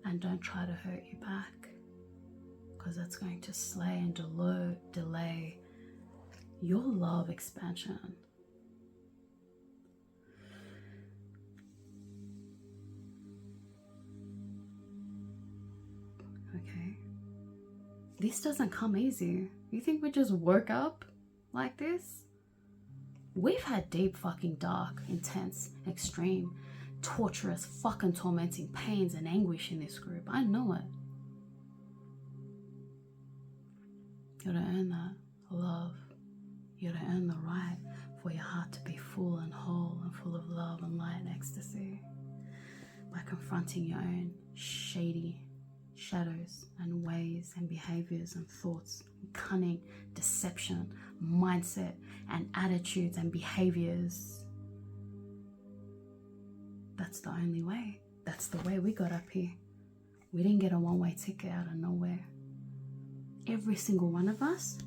And don't try to hurt you back, because that's going to slay and delay your love expansion. Okay? This doesn't come easy. You think we just woke up like this? We've had deep fucking dark, intense, extreme, torturous, fucking tormenting pains and anguish in this group. I know it. You gotta earn that love. You gotta earn the right for your heart to be full and whole and full of love and light and ecstasy by confronting your own shady shadows and ways and behaviors and thoughts, and cunning, deception, mindset and attitudes and behaviors. That's the only way. That's the way we got up here. We didn't get a one-way ticket out of nowhere. Every single one of us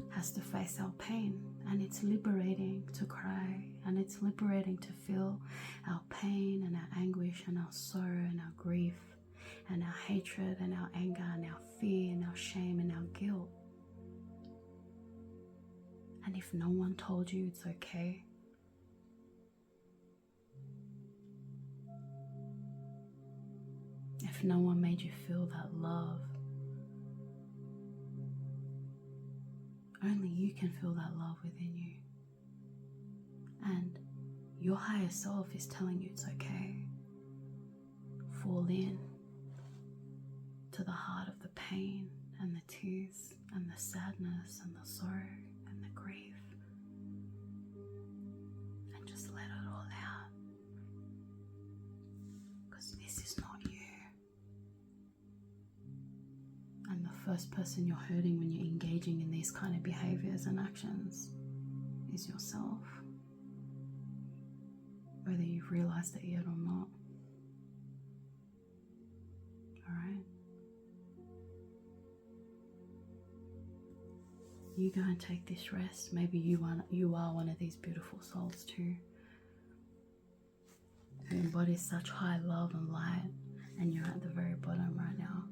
has to face our pain, and it's liberating to cry, and it's liberating to feel our pain and our anguish and our sorrow and our grief and our hatred and our anger and our fear and our shame and our guilt. And if no one told you it's okay, if no one made you feel that love, only you can feel that love within you. And your higher self is telling you it's okay. Fall in to the heart of the pain and the tears and the sadness and the sorrow and the grief, and just let it all out, because this is not you. And the first person you're hurting when you're engaging in these kind of behaviors and actions is yourself, whether you've realized it yet or not. Alright? You go and take this rest. Maybe you are one of these beautiful souls too, who embodies such high love and light, and you're at the very bottom right now.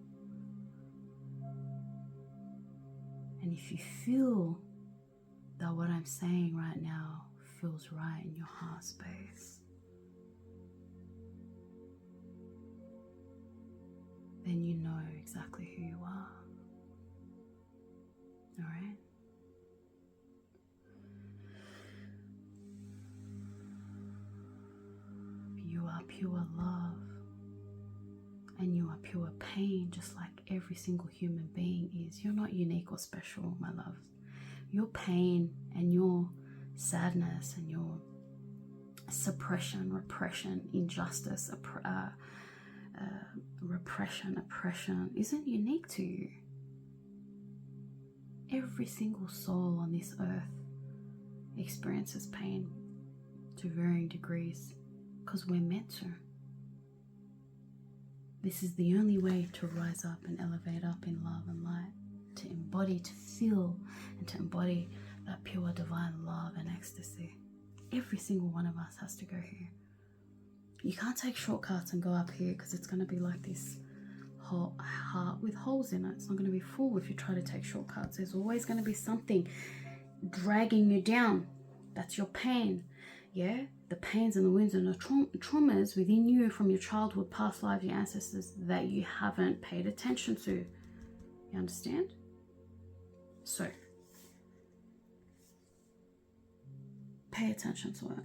And if you feel that what I'm saying right now feels right in your heart space, then you know exactly who you are. Alright? You are pure love, and you are pure pain, just like every single human being is. You're not unique or special, my loves. Your pain and your sadness and your suppression, repression, injustice, repression, oppression isn't unique to you. Every single soul on this earth experiences pain to varying degrees, because we're meant to. This is the only way to rise up and elevate up in love and light, to embody, to feel, and to embody that pure divine love and ecstasy. Every single one of us has to go here. You can't take shortcuts and go up here, because it's going to be like this heart with holes in it. It's not going to be full if you try to take shortcuts. There's always going to be something dragging you down. That's your pain. Yeah, the pains and the wounds and the traumas within you from your childhood, past lives, your ancestors that you haven't paid attention to. You understand? So, pay attention to it.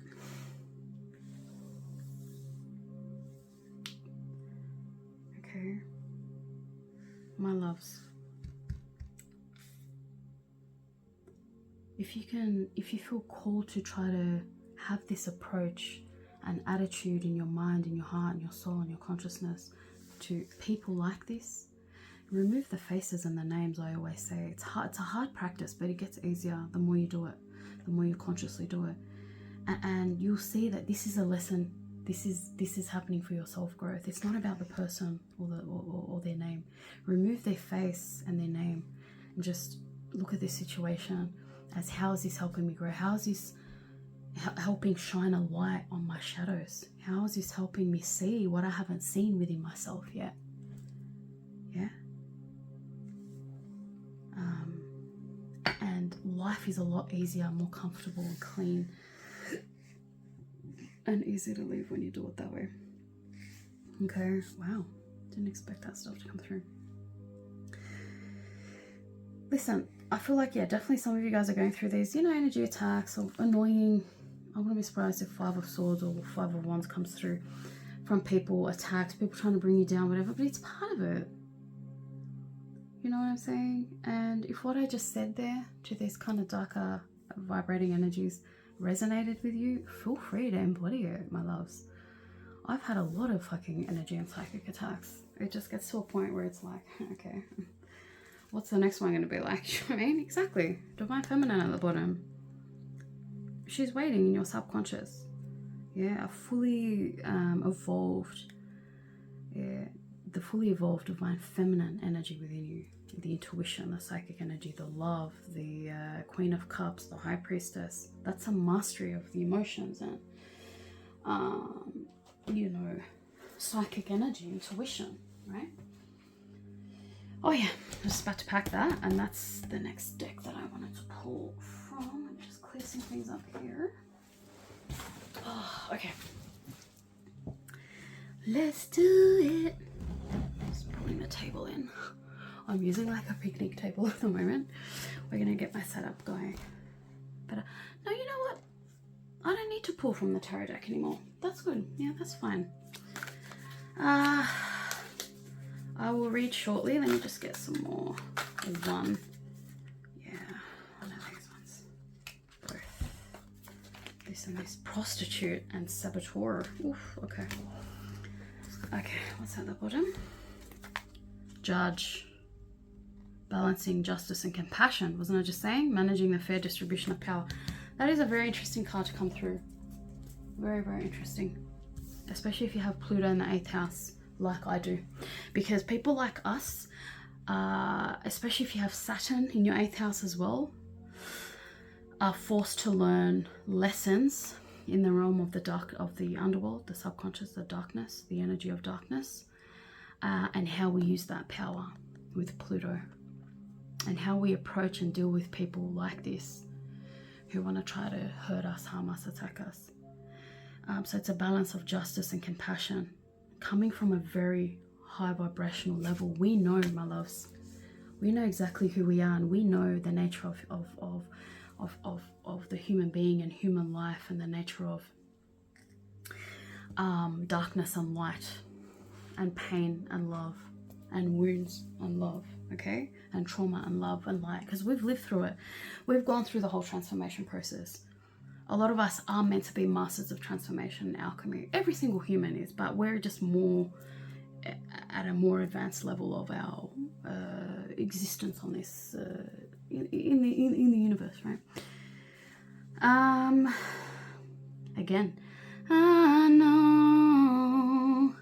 Okay, my loves. if you feel called to try to have this approach and attitude in your mind, in your heart, in your soul, and your consciousness to people like this, remove the faces and the names. I always say it's a hard practice, but it gets easier the more you do it, the more you consciously do it, and you'll see that this is a lesson. This is happening for your self-growth. It's not about the person or their name. Remove their face and their name and just look at this situation as, how is this helping me grow? How is this helping shine a light on my shadows? How is this helping me see what I haven't seen within myself yet? Yeah. And life is a lot easier, more comfortable and clean and easy to live when you do it that way. Okay, wow, didn't expect that stuff to come through. Listen, I feel like, yeah, definitely some of you guys are going through these, energy attacks or annoying. I wouldn't be surprised if 5 of Swords or 5 of Wands comes through from people, attacks, people trying to bring you down, whatever, but it's part of it. You know what I'm saying? And if what I just said there to these kind of darker vibrating energies resonated with you, feel free to embody it, my loves. I've had a lot of fucking energy and psychic attacks. It just gets to a point where it's like, okay, what's the next one going to be like? You know what I mean? Exactly. Divine Feminine at the bottom. She's waiting in your subconscious. Yeah, a fully evolved, the fully evolved Divine Feminine energy within you. The intuition, the psychic energy, the love, the Queen of Cups, the High Priestess. That's a mastery of the emotions and, psychic energy, intuition, right? Oh yeah, I'm just about to pack that, and that's the next deck that I wanted to pull from. Let me just clear some things up here. Oh, okay. Let's do it. Just pulling the table in. I'm using like a picnic table at the moment. We're gonna get my setup going. But no, you know what? I don't need to pull from the tarot deck anymore. That's good. Yeah, that's fine. I will read shortly. Let me just get some more. One. Yeah, one of these ones. Both. This and this. Prostitute and saboteur. Oof, okay. Okay, what's at the bottom? Judge. Balancing justice and compassion. Wasn't I just saying? Managing the fair distribution of power. That is a very interesting card to come through. Very, very interesting. Especially if you have Pluto in the 8th house, like I do. Because people like us, especially if you have Saturn in your 8th house as well, are forced to learn lessons in the realm of the underworld, the subconscious, the darkness, the energy of darkness, and how we use that power with Pluto. And how we approach and deal with people like this who want to try to hurt us, harm us, attack us. So it's a balance of justice and compassion coming from a very high vibrational level. We know, my loves, we know exactly who we are, and we know the nature of the human being and human life, and the nature of darkness and light, and pain and love, and wounds and love, okay, and trauma and love and light, because we've lived through it. We've gone through the whole transformation process. A lot of us are meant to be masters of transformation and alchemy. Every single human is, but we're just more at a more advanced level of our existence on this in the universe, right? Again, I know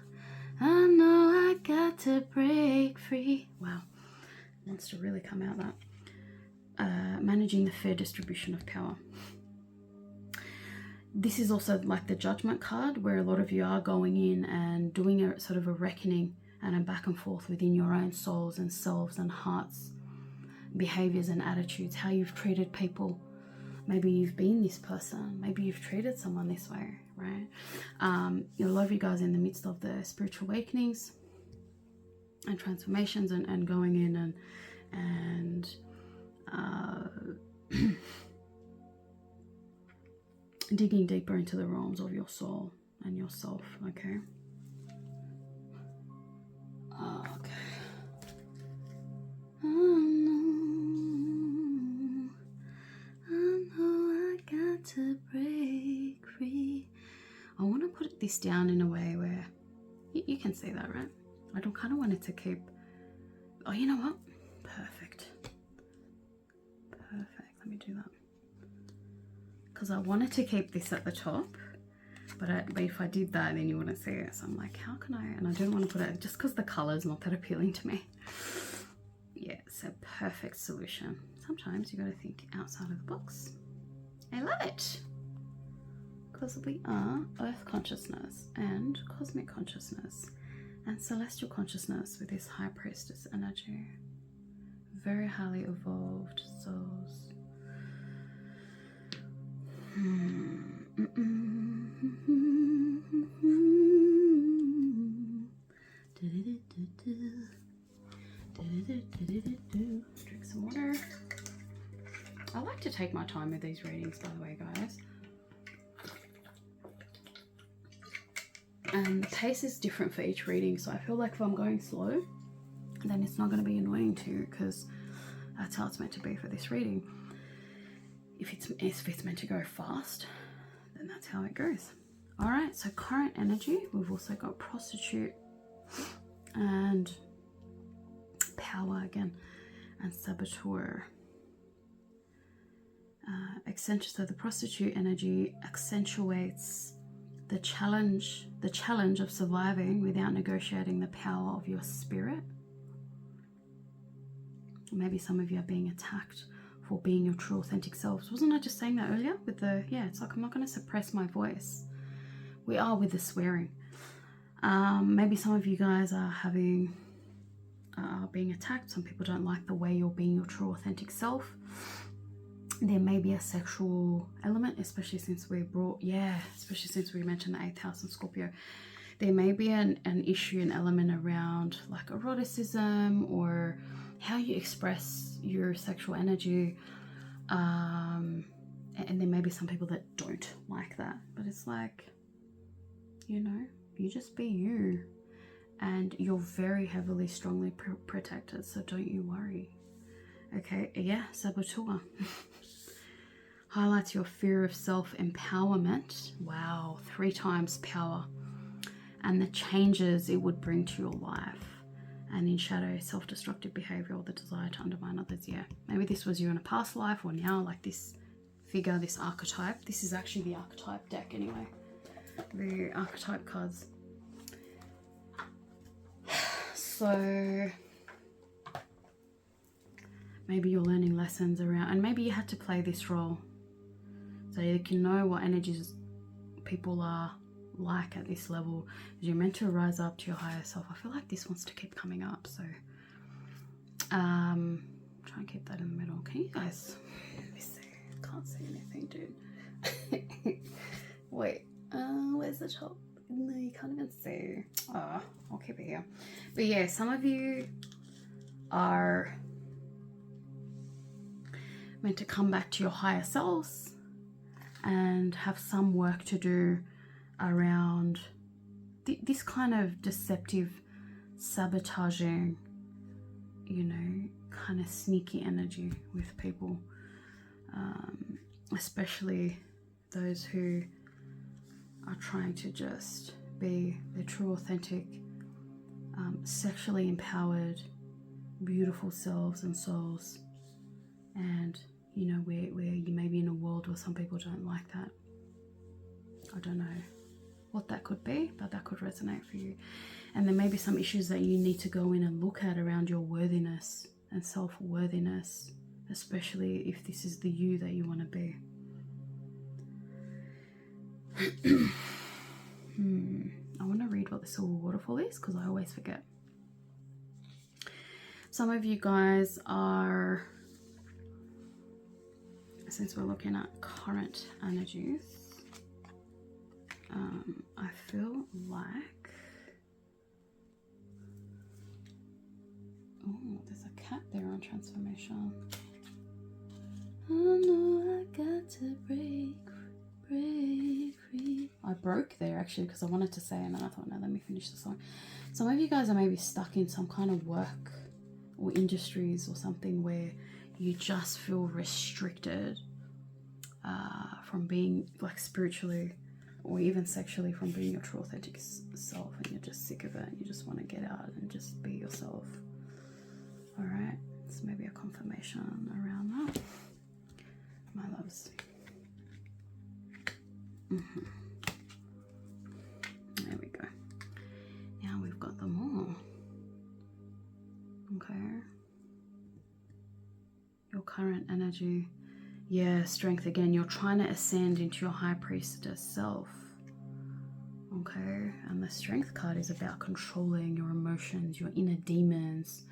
I got to break free. Wow, wants to really come out that. Managing the fair distribution of power. This is also like the judgment card, where a lot of you are going in and doing a sort of a reckoning and a back and forth within your own souls and selves and hearts, behaviors and attitudes, how you've treated people. Maybe you've been this person, maybe you've treated someone this way, right? A lot of you guys are in the midst of the spiritual awakenings and transformations and going in and digging deeper into the realms of your soul and yourself, okay? Okay. I this down in a way where you can see that, right? I don't kind of want it to keep, oh, you know what? Perfect. Perfect. Let me do that. Because I wanted to keep this at the top, but if I did that, then you wouldn't see it. So I'm like, how can I? And I didn't want to put it, just because the color's not that appealing to me. Yeah, it's a perfect solution. Sometimes you got to think outside of the box. I love it. Because we are Earth consciousness and cosmic consciousness and celestial consciousness with this High Priestess energy. Very highly evolved souls. Drink some water. I like to take my time with these readings, by the way, guys. And the pace is different for each reading, so I feel like if I'm going slow, then it's not going to be annoying to you, because that's how it's meant to be for this reading. If it's meant to go fast, then that's how it goes. All right, so current energy, we've also got prostitute and power again, and saboteur. So the prostitute energy accentuates the challenge of surviving without negotiating the power of your spirit. Maybe some of you are being attacked for being your true authentic selves. Wasn't I just saying that earlier with the, yeah, it's like I'm not going to suppress my voice. We are with the swearing. Maybe some of you guys are being attacked. Some people don't like the way you're being your true authentic self. There may be a sexual element, especially since we mentioned the 8th house in Scorpio. There may be an issue, an element around like eroticism or how you express your sexual energy. And there may be some people that don't like that. But it's like, you know, you just be you. And you're very heavily, strongly protected. So don't you worry. Okay, yeah, saboteur. Highlights your fear of self-empowerment. Wow, 3 times power. And the changes it would bring to your life. And in shadow, self-destructive behavior or the desire to undermine others. Yeah, maybe this was you in a past life, or now, like this figure, this archetype. This is actually the archetype deck anyway. The archetype cards. So maybe you're learning lessons around, and maybe you had to play this role so you can know what energies people are like at this level. You're meant to rise up to your higher self. I feel like this wants to keep coming up, so try and keep that in the middle. Can you guys, let me see, I can't see anything, dude. Wait, where's the top? No, you can't even see. I'll keep it here. But yeah, some of you are meant to come back to your higher selves and have some work to do around this kind of deceptive, sabotaging, you know, kind of sneaky energy with people, especially those who are trying to just be their true, authentic, sexually empowered, beautiful selves and souls. And you know, where you may be in a world where some people don't like that. I don't know what that could be, but that could resonate for you. And there may be some issues that you need to go in and look at around your worthiness and self-worthiness, especially if this is the you that you want to be. I want to read what the silver waterfall is, because I always forget. Some of you guys are, since we're looking at current energies, I feel like, oh, there's a cat there on transformation. I know I got to break free. I broke there actually because I wanted to say it, and then I thought, no, let me finish the song. Some of you guys are maybe stuck in some kind of work or industries or something where you just feel restricted from being like spiritually or even sexually from being your true authentic self, and you're just sick of it and you just want to get out and just be yourself. All right, so maybe a confirmation around that, my loves. There we go. Now we've got them all. Okay. Your current energy. Yeah, strength again. You're trying to ascend into your high priestess self. Okay. And the strength card is about controlling your emotions, your inner demons,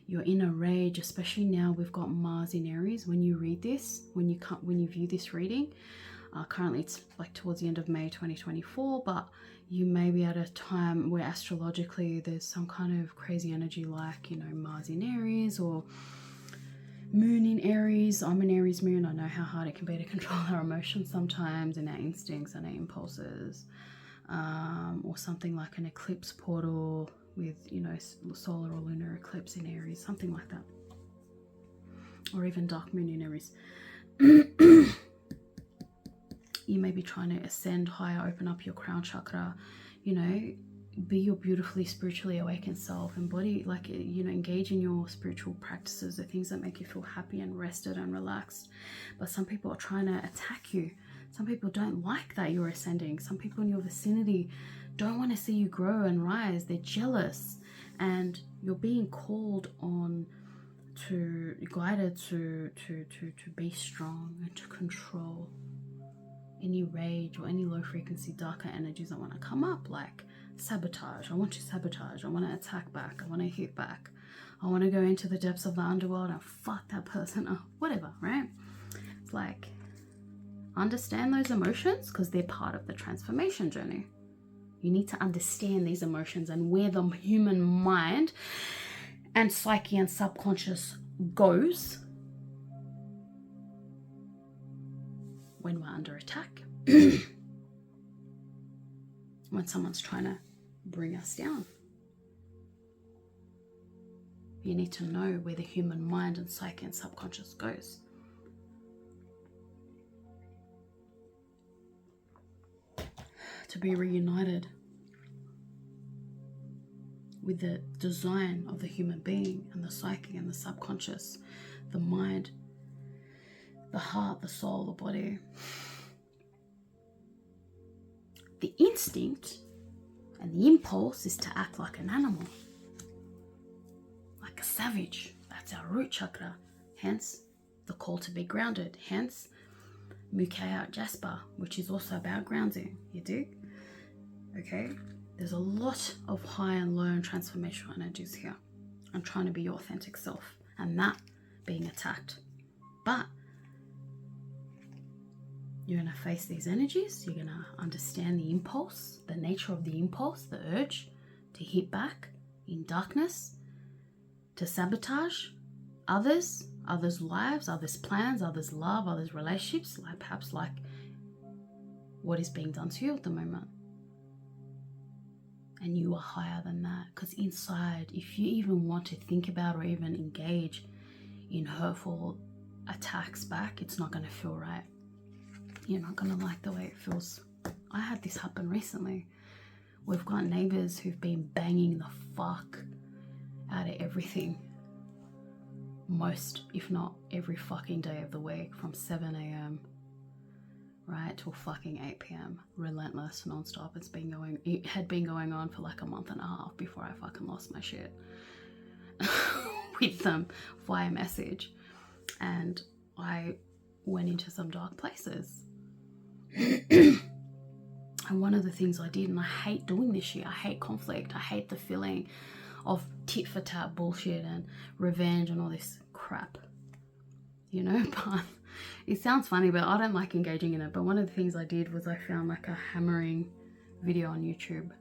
your inner rage, especially now we've got Mars in Aries. When you read this, when you view this reading, currently it's like towards the end of May 2024, but you may be at a time where astrologically there's some kind of crazy energy, like, you know, Mars in Aries or Moon in Aries. I'm an Aries moon. I know how hard it can be to control our emotions sometimes and our instincts and our impulses, or something like an eclipse portal with, you know, solar or lunar eclipse in Aries, something like that, or even dark moon in Aries. You may be trying to ascend higher, open up your crown chakra, you know, be your beautifully spiritually awakened self, embody, like, you know, engage in your spiritual practices, the things that make you feel happy and rested and relaxed. But some people are trying to attack you. Some people don't like that you're ascending. Some people in your vicinity don't want to see you grow and rise. They're jealous, and you're being called on to, guided to be strong and to control any rage or any low frequency darker energies that want to come up, like sabotage. I want to sabotage. I want to attack back. I want to hit back. I want to go into the depths of the underworld and fuck that person up, whatever, right? It's like, understand those emotions because they're part of the transformation journey. You need to understand these emotions and where the human mind and psyche and subconscious goes when we're under attack. When someone's trying to bring us down. You need to know where the human mind and psyche and subconscious goes. To be reunited with the design of the human being and the psyche and the subconscious, the mind, the heart, the soul, the body. The instinct and the impulse is to act like an animal, like a savage. That's our root chakra, hence the call to be grounded, hence Mookaite Jasper, which is also about grounding. You do? Okay? There's a lot of high and low and transformational energies here. I'm trying to be your authentic self, and that being attacked. But you're going to face these energies. You're going to understand the impulse, the nature of the impulse, the urge to hit back in darkness, to sabotage others' lives, others' plans, others' love, others' relationships, like perhaps like what is being done to you at the moment. And you are higher than that, because inside, if you even want to think about or even engage in hurtful attacks back, it's not going to feel right. You're not going to like the way it feels. I had this happen recently. We've got neighbors who've been banging the fuck out of everything. Most, if not every fucking day of the week, from 7 a.m. right till fucking 8 p.m. Relentless, non-stop. It had been going on for like a month and a half before I fucking lost my shit with them via message. And I went into some dark places. And one of the things I did, and I hate doing this shit, I hate conflict, I hate the feeling of tit for tat bullshit and revenge and all this crap, you know, but it sounds funny, but I don't like engaging in it. But one of the things I did was I found like a hammering video on YouTube,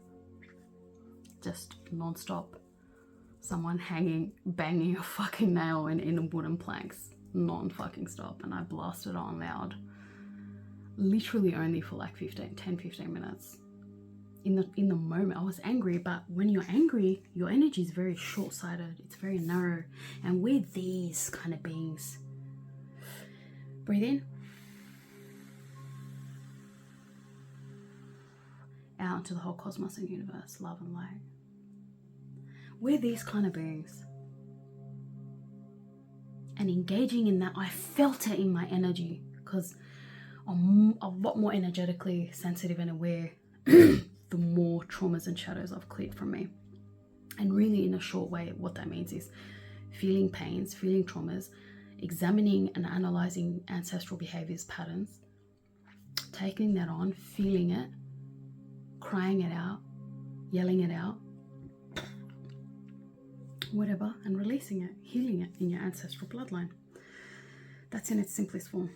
just non-stop, someone banging a fucking nail in wooden planks, non-fucking stop, and I blasted on loud, literally only for like 10-15 minutes. In the moment I was angry, but when you're angry, your energy is very short-sighted, it's very narrow, and we're these kind of beings. Breathe in, out into the whole cosmos and universe, love and light. We're these kind of beings. And engaging in that, I felt it in my energy, because I'm a lot more energetically sensitive and aware the more traumas and shadows I've cleared from me. And really, in a short way, what that means is feeling pains, feeling traumas, examining and analyzing ancestral behaviors, patterns, taking that on, feeling it, crying it out, yelling it out, whatever, and releasing it, healing it in your ancestral bloodline. That's in its simplest form.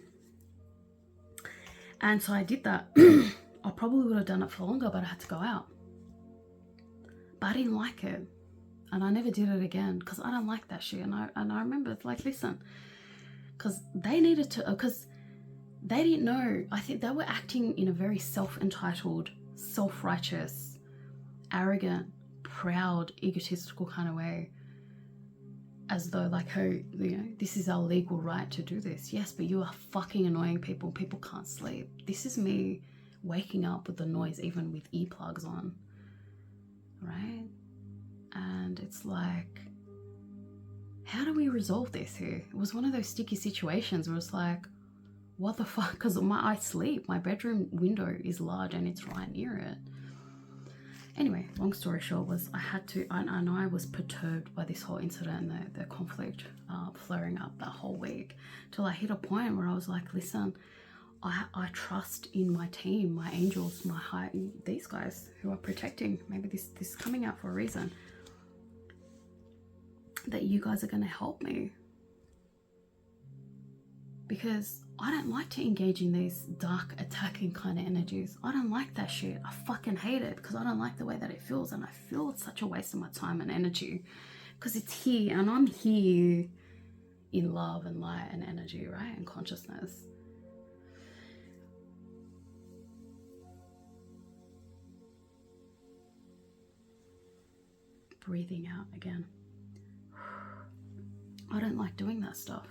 And so I did that. I probably would have done it for longer, but I had to go out. But I didn't like it. And I never did it again, because I don't like that shit. And I remember, like, listen, because they needed to, because they didn't know. I think they were acting in a very self-entitled, self-righteous, arrogant, proud, egotistical kind of way. As though, like, oh, you know, this is our legal right to do this. Yes, but you are fucking annoying people. People can't sleep. This is me waking up with the noise, even with earplugs on, right? And it's like, how do we resolve this here? It was one of those sticky situations where it's like, what the fuck? Because I sleep. My bedroom window is large and it's right near it. Anyway, long story short was I had to, and I was perturbed by this whole incident and the conflict flaring up that whole week, till I hit a point where I was like, listen, I trust in my team, my angels, these guys who are protecting. Maybe this is coming out for a reason. That you guys are going to help me. Because I don't like to engage in these dark, attacking kind of energies. I don't like that shit. I fucking hate it, because I don't like the way that it feels. And I feel it's such a waste of my time and energy. Because it's here, and I'm here in love and light and energy, right? And consciousness. Breathing out again. I don't like doing that stuff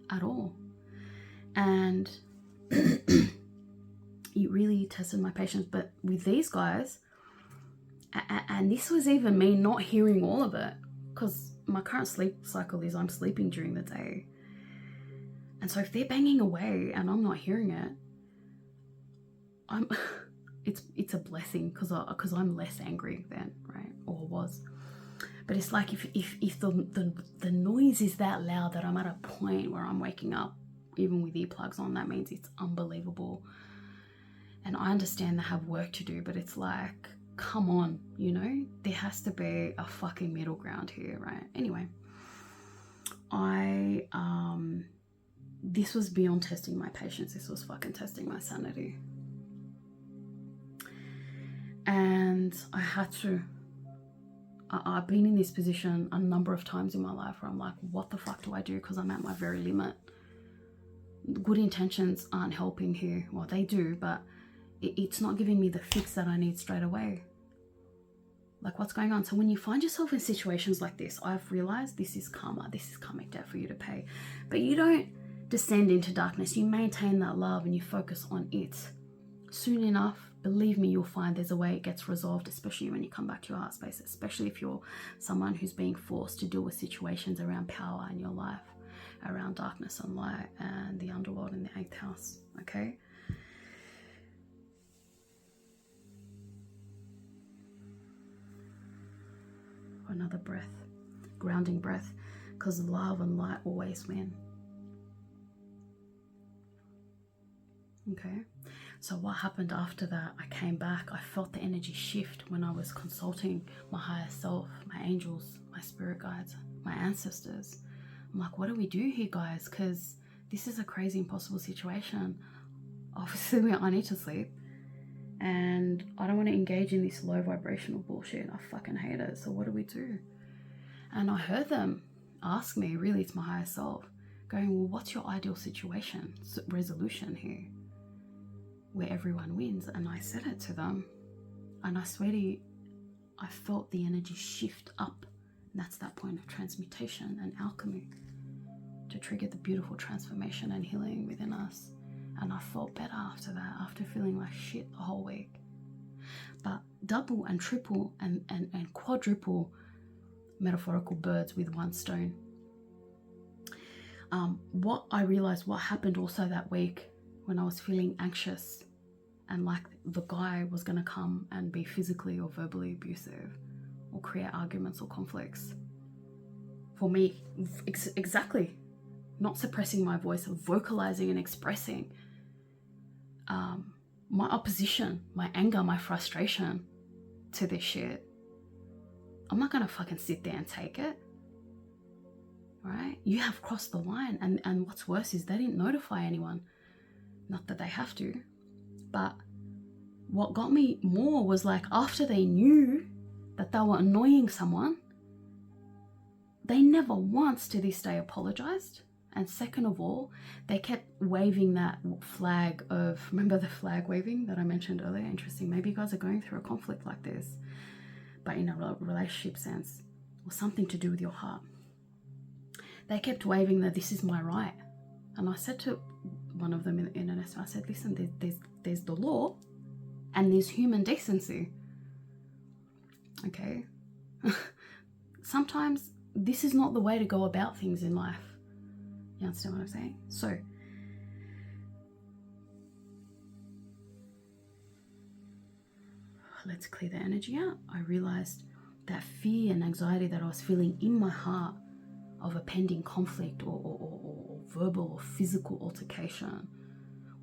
at all. And it really tested my patience. But with these guys, and this was even me not hearing all of it, because my current sleep cycle is I'm sleeping during the day. And so if they're banging away and I'm not hearing it, it's a blessing, because I'm less angry then, right? Or was. But it's like if the noise is that loud that I'm at a point where I'm waking up, even with earplugs on, that means it's unbelievable. And I understand they have work to do, but it's like, come on, you know? There has to be a fucking middle ground here, right? Anyway, this was beyond testing my patience. This was fucking testing my sanity. And I had to... I've been in this position a number of times in my life where I'm like, what the fuck do I do? Because I'm at my very limit. Good intentions aren't helping here. Well, they do, but it's not giving me the fix that I need straight away. Like, what's going on? So when you find yourself in situations like this, I've realized this is karma. This is karmic debt for you to pay. But you don't descend into darkness. You maintain that love and you focus on it. Soon enough, believe me, you'll find there's a way it gets resolved, especially when you come back to your heart space, especially if you're someone who's being forced to deal with situations around power in your life, around darkness and light and the underworld in the 8th house, okay? Another breath, grounding breath, because love and light always win. Okay, so what happened after that? I came back. I felt the energy shift when I was consulting my higher self, my angels, my spirit guides, my ancestors. I'm like, what do we do here, guys? Because this is a crazy, impossible situation. Obviously, I need to sleep. And I don't want to engage in this low vibrational bullshit. I fucking hate it. So what do we do? And I heard them ask me, really, it's my higher self, going, well, what's your ideal situation, resolution here, where everyone wins? And I said it to them. And I swear to you, I felt the energy shift up. And that's that point of transmutation and alchemy to trigger the beautiful transformation and healing within us. And I felt better after that, after feeling like shit the whole week. but double and triple and quadruple metaphorical birds with one stone. What I realized, what happened also that week when I was feeling anxious and like the guy was going to come and be physically or verbally abusive or create arguments or conflicts. For me, exactly, not suppressing my voice, vocalizing and expressing my opposition, my anger, my frustration to this shit. I'm not going to fucking sit there and take it. Right? You have crossed the line, and what's worse is they didn't notify anyone. Not that they have to, but what got me more was like after they knew that they were annoying someone, they never once to this day apologized. And second of all, they kept waving that flag of, remember the flag waving that I mentioned earlier? Interesting. Maybe you guys are going through a conflict like this, but in a relationship sense, or something to do with your heart. They kept waving that this is my right. And I said to one of them in an essay, I said, listen, there's the law and there's human decency. Okay? Sometimes this is not the way to go about things in life. You understand what I'm saying? So, let's clear the energy out. I realized that fear and anxiety that I was feeling in my heart of a pending conflict or verbal or physical altercation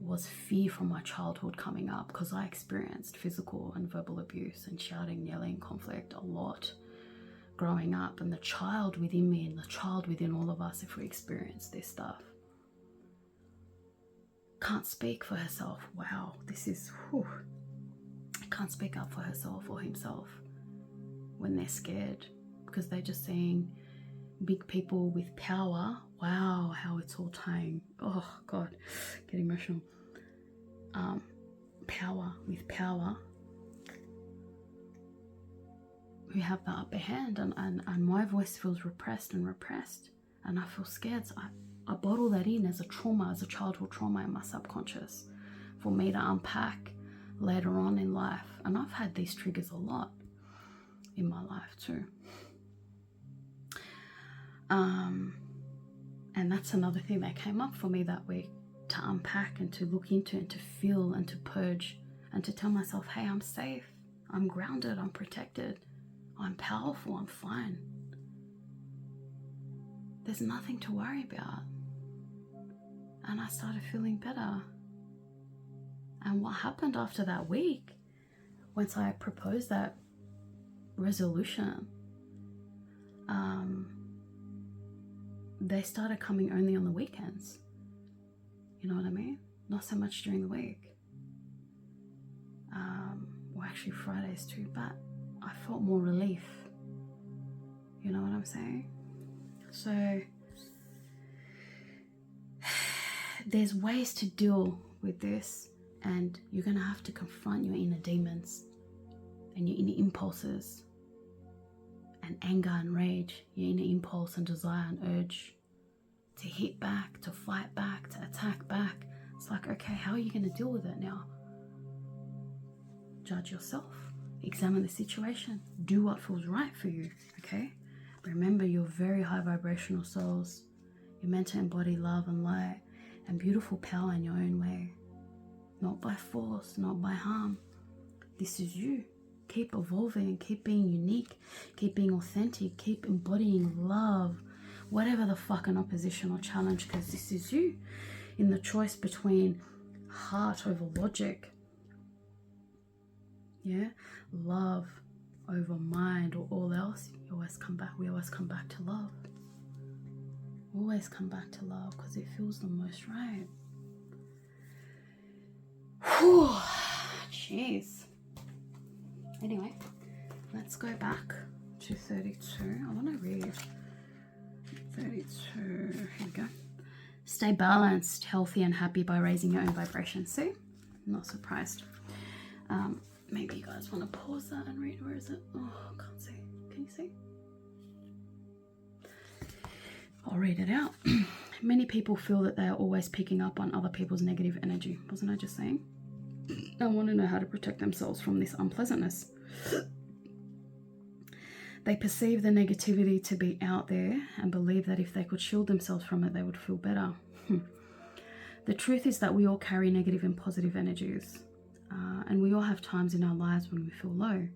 was fear from my childhood coming up, because I experienced physical and verbal abuse and shouting, yelling, conflict a lot growing up. And the child within me and the child within all of us, if we experience this stuff, can't speak for herself. Wow, this is, can't speak up for herself or himself when they're scared, because they're just seeing big people with power. Wow, how it's all tying. Oh God, getting emotional. Power with power, who have the upper hand, and my voice feels repressed, and I feel scared. So I bottle that in as a trauma, as a childhood trauma in my subconscious, for me to unpack later on in life. And I've had these triggers a lot in my life too. And that's another thing that came up for me that week, to unpack and to look into and to feel and to purge and to tell myself, hey, I'm safe, I'm grounded, I'm protected, I'm powerful, I'm fine. There's nothing to worry about. And I started feeling better. And what happened after that week, once I proposed that resolution, they started coming only on the weekends. You know what I mean? Not so much during the week. Well, actually Fridays too, but I felt more relief. You know what I'm saying? So there's ways to deal with this, and you're going to have to confront your inner demons and your inner impulses and anger and rage, your inner impulse and desire and urge to hit back, to fight back, to attack back. It's like, okay, how are you going to deal with it now? Judge yourself, examine the situation, do what feels right for you, okay? Remember, you're very high vibrational souls. You're meant to embody love and light and beautiful power in your own way, not by force, not by harm. This is you. Keep evolving, keep being unique, keep being authentic, keep embodying love, whatever the fucking opposition or challenge, because this is you. In the choice between heart over logic, yeah, love over mind or all else, we always come back to love. Always come back to love, because it feels the most right. Whew, jeez. Anyway, let's go back to 32. I want to read 32. Here we go. Stay balanced, healthy, and happy by raising your own vibration. See? I'm not surprised. Maybe you guys want to pause that and read. Where is it? Oh, I can't see. Can you see? I'll read it out. Many people feel that they are always picking up on other people's negative energy. Wasn't I just saying? and want to know how to protect themselves from this unpleasantness. They perceive the negativity to be out there and believe that if they could shield themselves from it, they would feel better. The truth is that we all carry negative and positive energies, and we all have times in our lives when we feel low.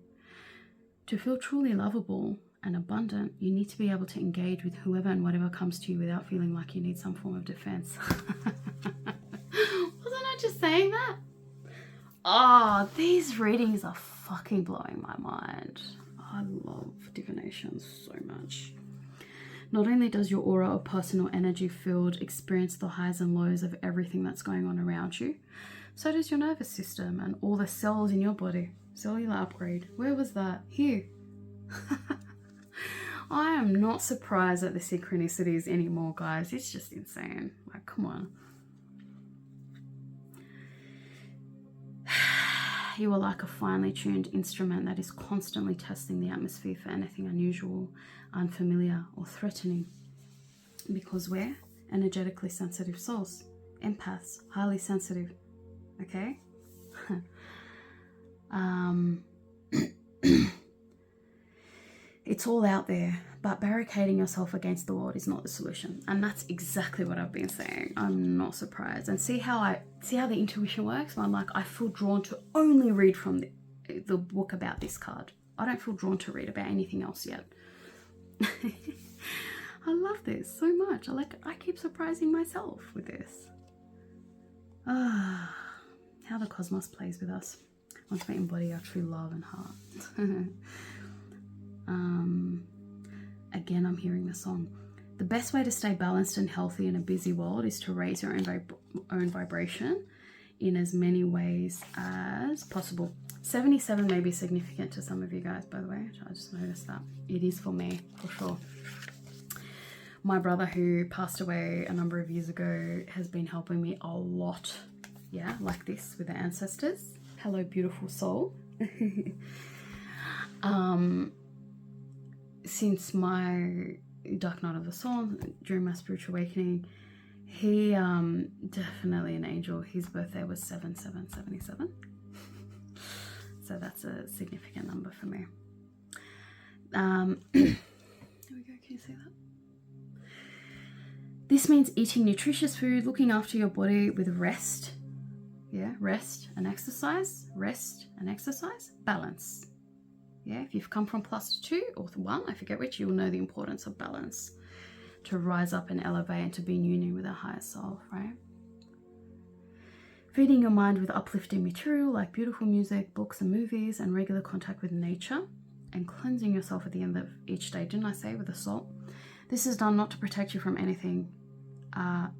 To feel truly lovable and abundant, you need to be able to engage with whoever and whatever comes to you without feeling like you need some form of defense. Wasn't I just saying that? Oh, these readings are fucking blowing my mind. I love divination so much. Not only does your aura of personal energy field experience the highs and lows of everything that's going on around you, so does your nervous system and all the cells in your body. Cellular upgrade. Where was that? Here. I am not surprised at the synchronicities anymore, guys. It's just insane. Like, come on. You are like a finely tuned instrument that is constantly testing the atmosphere for anything unusual, unfamiliar, or threatening. Because we're energetically sensitive souls, empaths, highly sensitive. Okay? It's all out there, but barricading yourself against the world is not the solution. And that's exactly what I've been saying. I'm not surprised. And see how the intuition works? I'm like, I feel drawn to only read from the book about this card. I don't feel drawn to read about anything else yet. I love this so much. I keep surprising myself with this. How the cosmos plays with us once we embody our true love and heart. Again, I'm hearing the song. The best way to stay balanced and healthy in a busy world is to raise your own vibration in as many ways as possible. 77 may be significant to some of you guys, by the way. I just noticed that. It is for me, for sure. My brother, who passed away a number of years ago, has been helping me a lot. Yeah, like this with the ancestors. Hello, beautiful soul. Since my dark night of the soul, during my spiritual awakening, he definitely an angel. His birthday was 7777. So that's a significant number for me. There we go, can you see that? This means eating nutritious food, looking after your body with rest. Yeah, rest and exercise. Rest and exercise. Balance. Yeah, if you've come from +2 or 1, I forget which, you'll know the importance of balance to rise up and elevate and to be in union with our higher self, right? Feeding your mind with uplifting material like beautiful music, books and movies, and regular contact with nature, and cleansing yourself at the end of each day, didn't I say, with the salt? This is done not to protect you from anything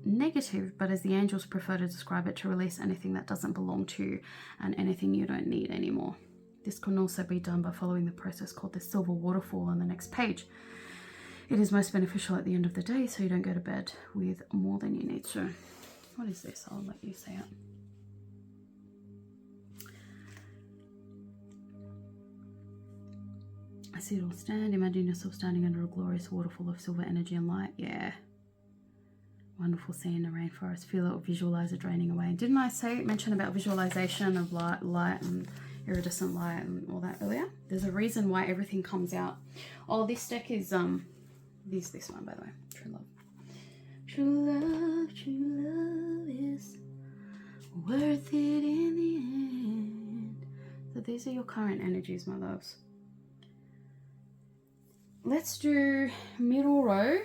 negative, but as the angels prefer to describe it, to release anything that doesn't belong to you and anything you don't need anymore. This can also be done by following the process called the silver waterfall on the next page. It is most beneficial at the end of the day, so you don't go to bed with more than you need to. What is this? I'll let you say it. I see it all stand. Imagine yourself standing under a glorious waterfall of silver energy and light. Yeah. Wonderful scene in the rainforest. Feel it or visualize it draining away. Didn't I mention about visualization of light and iridescent light and all that earlier? There's a reason why everything comes out. Oh, this deck is this one, by the way. True love. True love is worth it in the end. So these are your current energies, my loves. Let's do middle row.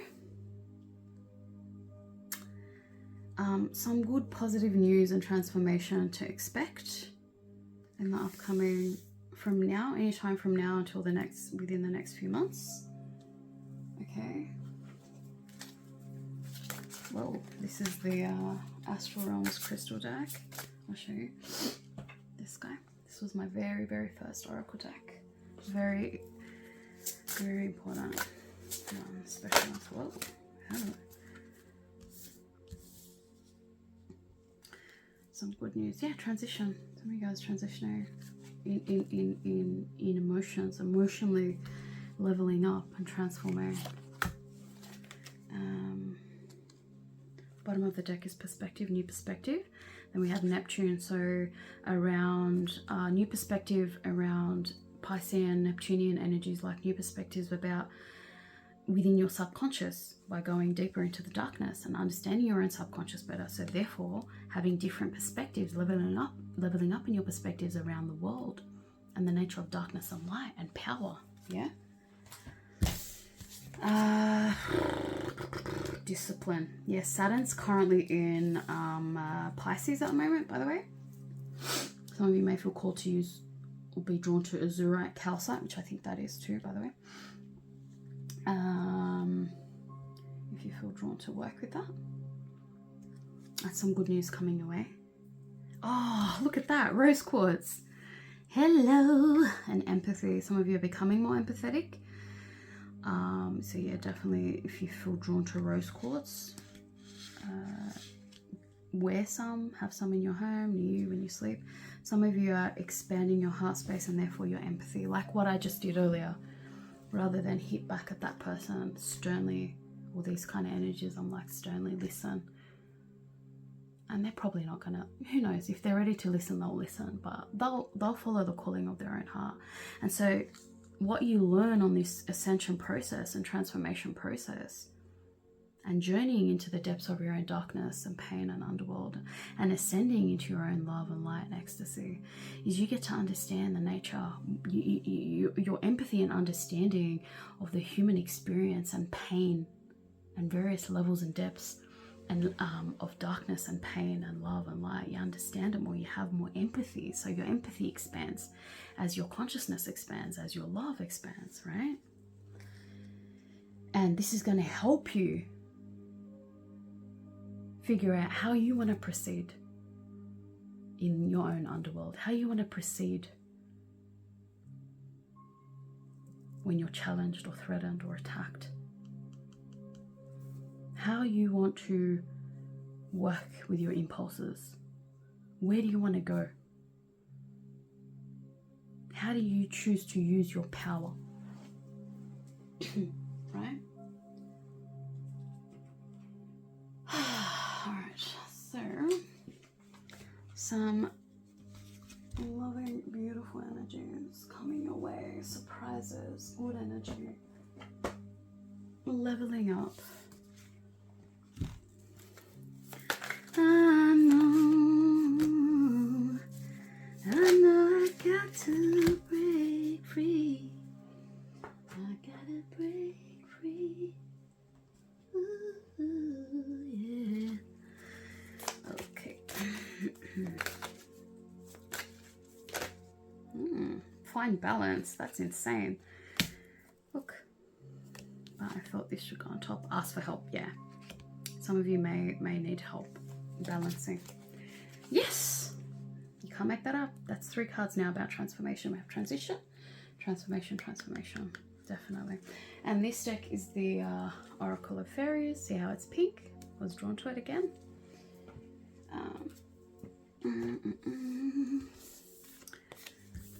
Some good positive news and transformation to expect in the upcoming, from now, anytime from now until within the next few months. Okay. Well, this is the Astral Realms crystal deck. I'll show you this guy. This was my very, very first oracle deck. Very, very important. Special as well. Some good news. Yeah, transition. Some of you guys transitioning in emotions, emotionally leveling up and transforming. bottom of the deck is perspective, new perspective. Then we have Neptune, so around new perspective, around Piscean, Neptunian energies, like new perspectives about within your subconscious, by going deeper into the darkness and understanding your own subconscious better. So therefore, having different perspectives, leveling up in your perspectives around the world and the nature of darkness and light and power. Yeah. Discipline. Yes, Saturn's currently in Pisces at the moment, by the way. Some of you may feel called to use or be drawn to azurite calcite, which I think that is too, by the way. If you feel drawn to work with that, that's some good news coming your way. Oh, look at that, rose quartz. Hello. And empathy. Some of you are becoming more empathetic. So yeah, definitely if you feel drawn to rose quartz, wear some, have some in your home, near you when you sleep. Some of you are expanding your heart space and therefore your empathy, like what I just did earlier. Rather than hit back at that person sternly, all these kind of energies, I'm like, sternly listen. And they're probably not gonna, who knows, if they're ready to listen, they'll listen, but they'll follow the calling of their own heart. And so what you learn on this ascension process and transformation process and journeying into the depths of your own darkness and pain and underworld and ascending into your own love and light and ecstasy is you get to understand the nature, your empathy and understanding of the human experience and pain and various levels and depths and of darkness and pain and love and light. You understand it more, you have more empathy. So your empathy expands as your consciousness expands, as your love expands, right? And this is going to help you figure out how you want to proceed in your own underworld, how you want to proceed when you're challenged or threatened or attacked, how you want to work with your impulses. Where do you want to go? How do you choose to use your power? Right? Alright, so some loving, beautiful energies coming your way, surprises, good energy, leveling up. I know I got to break free. I gotta break free. Ooh, yeah. Okay. Find balance. That's insane. Look. I thought this should go on top. Ask for help. Yeah. Some of you may need help balancing. Yes. You can't make that up. That's 3 cards now about transformation. We have transition, transformation, transformation. Definitely. And this deck is the Oracle of Fairies. See how it's pink? I was drawn to it again.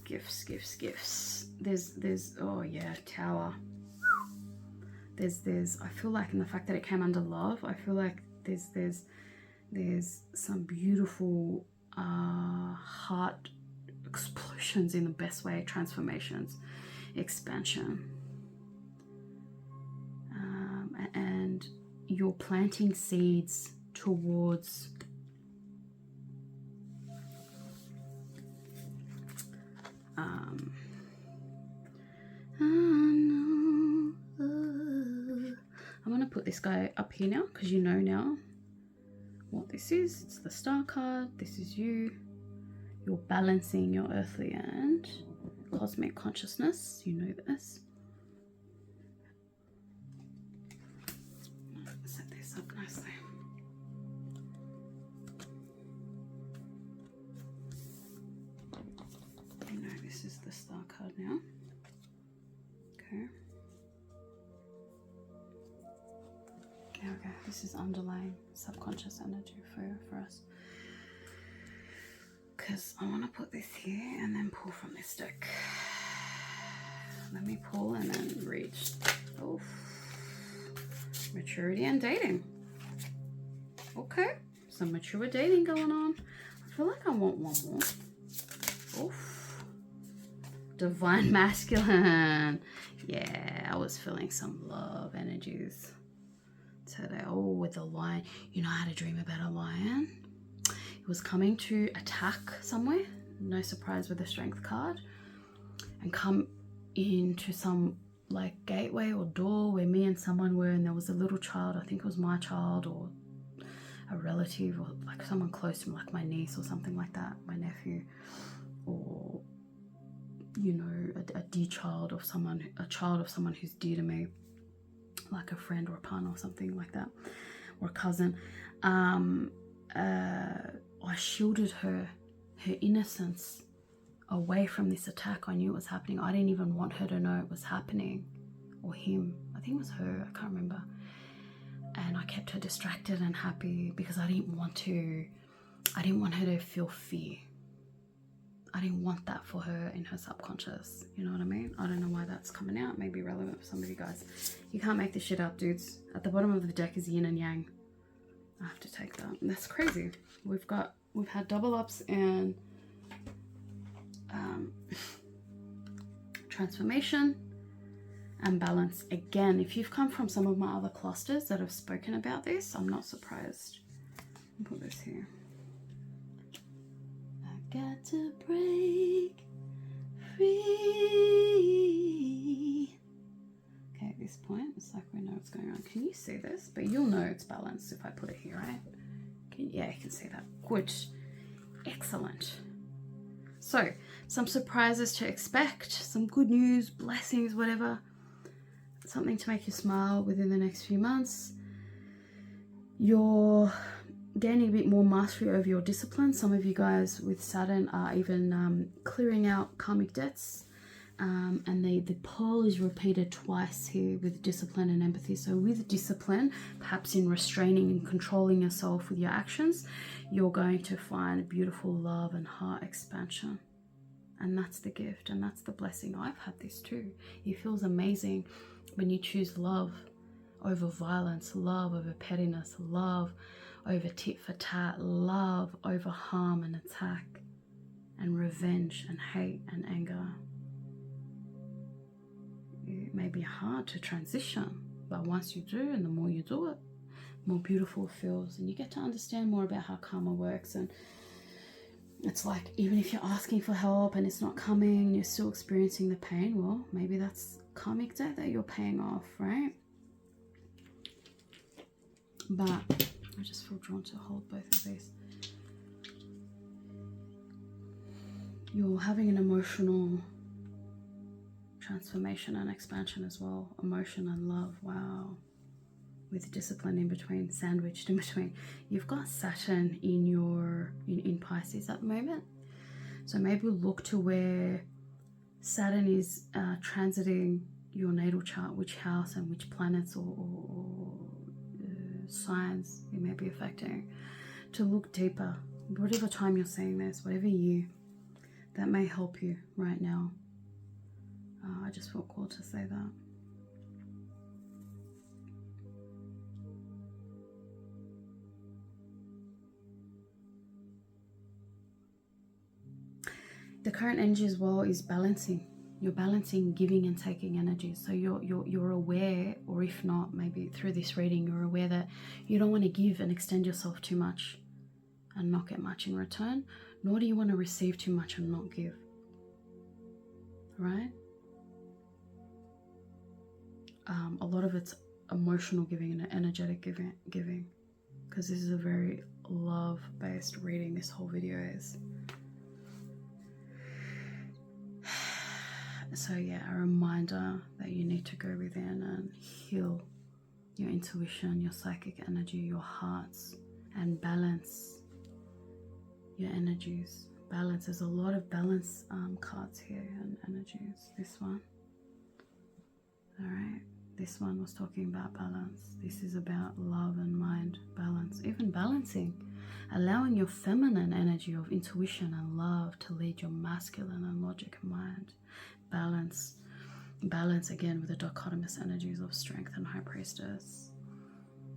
Gifts, gifts, gifts. There's oh yeah, Tower. There's I feel like in the fact that it came under love, I feel like there's some beautiful heart explosions in the best way, transformations, expansion. And you're planting seeds towards I'm going to put this guy up here now because you know now what this is. It's the Star card. This is you. You're balancing your earthly and cosmic consciousness. You know this. Set this up nicely. You know this is the Star card now. Okay. There we go. This is underlying subconscious energy for us. Because I want to put this here and then pull from this deck. Let me pull and then reach. Oh, maturity and dating. Oh, Okay, some mature dating going on. I feel like I want one more. Oof. Divine masculine. Yeah, I was feeling some love energies today. Oh, with the lion. You know how to dream about a lion? It was coming to attack somewhere. No surprise with the strength card. And come into some like gateway or door where me and someone were, and there was a little child. I think it was my child or a relative or like someone close to me, like my niece or something like that, my nephew, or you know, a dear child of someone, a child of someone who's dear to me, like a friend or a partner or something like that, or a cousin. I shielded her innocence away from this attack. I knew it was happening. I didn't even want her to know it was happening, or him. I think it was her, I can't remember. And I kept her distracted and happy because I didn't want her to feel fear. I didn't want that for her in her subconscious. You know what I mean? I don't know why that's coming out. It may be relevant for some of you guys. You can't make this shit up, dudes. At the bottom of the deck is yin and yang. I have to take that. That's crazy. We've had double ups and transformation and balance. Again, if you've come from some of my other clusters that have spoken about this, I'm not surprised. I'll put this here. I got to break free. Okay, at this point, it's like we know what's going on. Can you see this? But you'll know it's balanced if I put it here, right? Yeah, you can see that. Good. Excellent. So, some surprises to expect, some good news, blessings, whatever. Something to make you smile within the next few months. You're gaining a bit more mastery over your discipline. Some of you guys with Saturn are even clearing out karmic debts. And the pole is repeated twice here with discipline and empathy. So with discipline, perhaps in restraining and controlling yourself with your actions, you're going to find beautiful love and heart expansion. And that's the gift and that's the blessing. I've had this too. It feels amazing when you choose love over violence, love over pettiness, love over tit for tat, love over harm and attack, and revenge and hate and anger. It may be hard to transition, but once you do, and the more you do it, the more beautiful it feels, and you get to understand more about how karma works. And it's like, even if you're asking for help and it's not coming and you're still experiencing the pain, well, maybe that's karmic debt that you're paying off, right? But I just feel drawn to hold both of these. You're having an emotional transformation and expansion as well. Emotion and love, wow. With discipline in between, sandwiched in between. You've got Saturn in Pisces at the moment. So maybe look to where Saturn is transiting your natal chart, which house and which planets or signs it may be affecting, to look deeper. Whatever time you're seeing this, whatever year, that may help you right now. I just felt called to say that. The current energy as well is balancing. You're balancing giving and taking energy. So you're aware, or if not, maybe through this reading, you're aware that you don't want to give and extend yourself too much and not get much in return, nor do you want to receive too much and not give. Right? A lot of it's emotional giving and energetic giving, because this is a very love-based reading. This whole video is. So yeah, a reminder that you need to go within and heal your intuition, your psychic energy, your hearts, and balance your energies. Balance. There's a lot of balance cards here and energies. This one. All right. This one was talking about balance. This is about love and mind balance. Even balancing. Allowing your feminine energy of intuition and love to lead your masculine and logic and mind. Balance. Balance again with the dichotomous energies of strength and high priestess.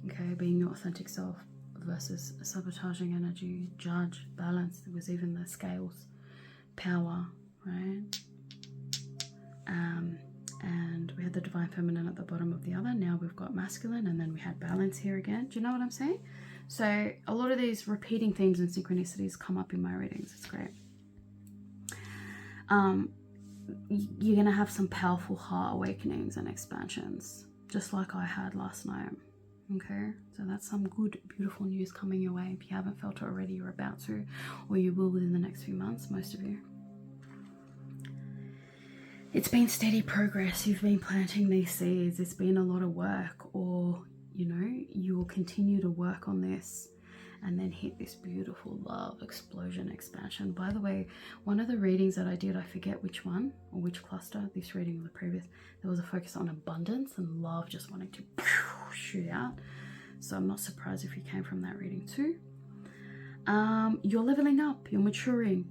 Okay, being your authentic self versus sabotaging energy, judge, balance. There was even the scales, power, right? And we had the divine feminine at the bottom of the other. Now we've got masculine, and then we had balance here again. Do you know what I'm saying? So a lot of these repeating themes and synchronicities come up in my readings. It's great. You're going to have some powerful heart awakenings and expansions, just like I had last night. Okay, so that's some good, beautiful news coming your way. If you haven't felt it already, you're about to, or you will within the next few months, most of you. It's been steady progress. You've been planting these seeds. It's been a lot of work, or, you know, you will continue to work on this and then hit this beautiful love explosion expansion. By the way, one of the readings that I did, I forget which one or which cluster, this reading or the previous, there was a focus on abundance and love just wanting to shoot out. So I'm not surprised if you came from that reading too. You're leveling up, you're maturing.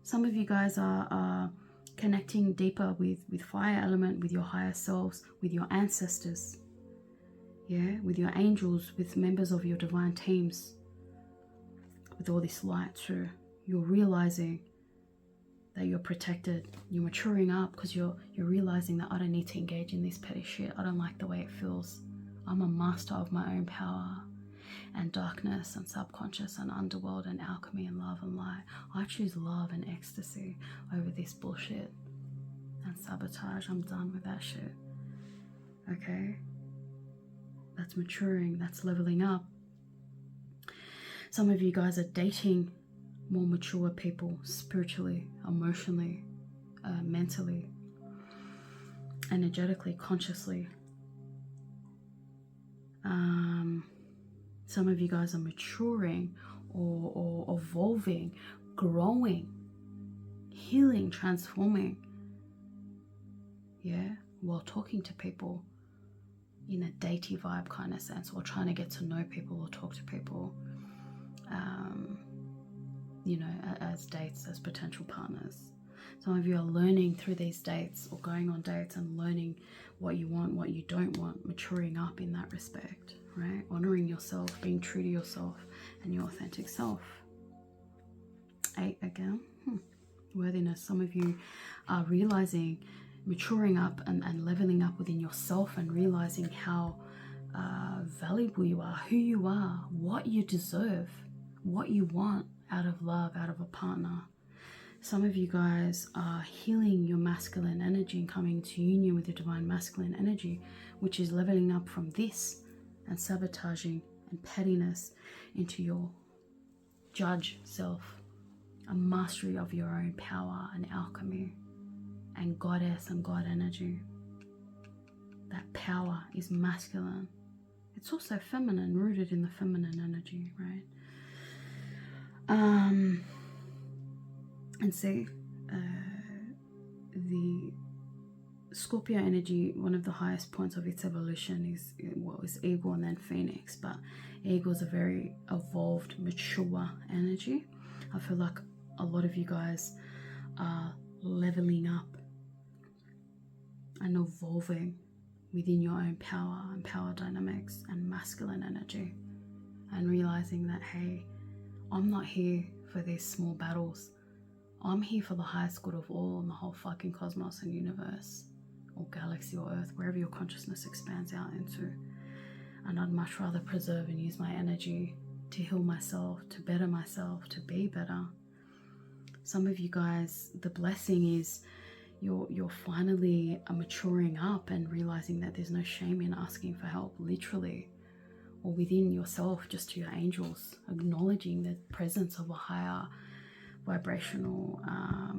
Some of you guys are connecting deeper with fire element, with your higher selves, with your ancestors, yeah, with your angels, with members of your divine teams, with all this light too. You're realizing that you're protected. You're maturing up because you're realizing that I don't need to engage in this petty shit. I don't like the way it feels. I'm a master of my own power and darkness and subconscious and underworld and alchemy and love and light. I choose love and ecstasy over this bullshit and sabotage. I'm done with that shit. Okay? That's maturing. That's leveling up. Some of you guys are dating more mature people spiritually, emotionally, mentally, energetically, consciously. Some of you guys are maturing or evolving, growing, healing, transforming, yeah, while talking to people in a datey vibe kind of sense, or trying to get to know people or talk to people, you know, as dates, as potential partners. Some of you are learning through these dates or going on dates and learning what you want, what you don't want, maturing up in that respect, right? Honoring yourself, being true to yourself and your authentic self. 8 again. Worthiness. Some of you are realizing, maturing up and leveling up within yourself and realizing how valuable you are, who you are, what you deserve, what you want out of love, out of a partner. Some of you guys are healing your masculine energy and coming to union with your divine masculine energy, which is leveling up from this and sabotaging and pettiness into your judge self, a mastery of your own power and alchemy and goddess and god energy. That power is masculine. It's also feminine, rooted in the feminine energy, right? And see, the Scorpio energy, one of the highest points of its evolution is eagle and then phoenix, but eagle is a very evolved, mature energy. I feel like a lot of you guys are leveling up and evolving within your own power and power dynamics and masculine energy, and realizing that, hey, I'm not here for these small battles. I'm here for the highest good of all in the whole fucking cosmos and universe, or galaxy or earth, wherever your consciousness expands out into. And I'd much rather preserve and use my energy to heal myself, to better myself, to be better. Some of you guys, the blessing is you're finally maturing up and realizing that there's no shame in asking for help, literally, or within yourself, just to your angels, acknowledging the presence of a higher vibrational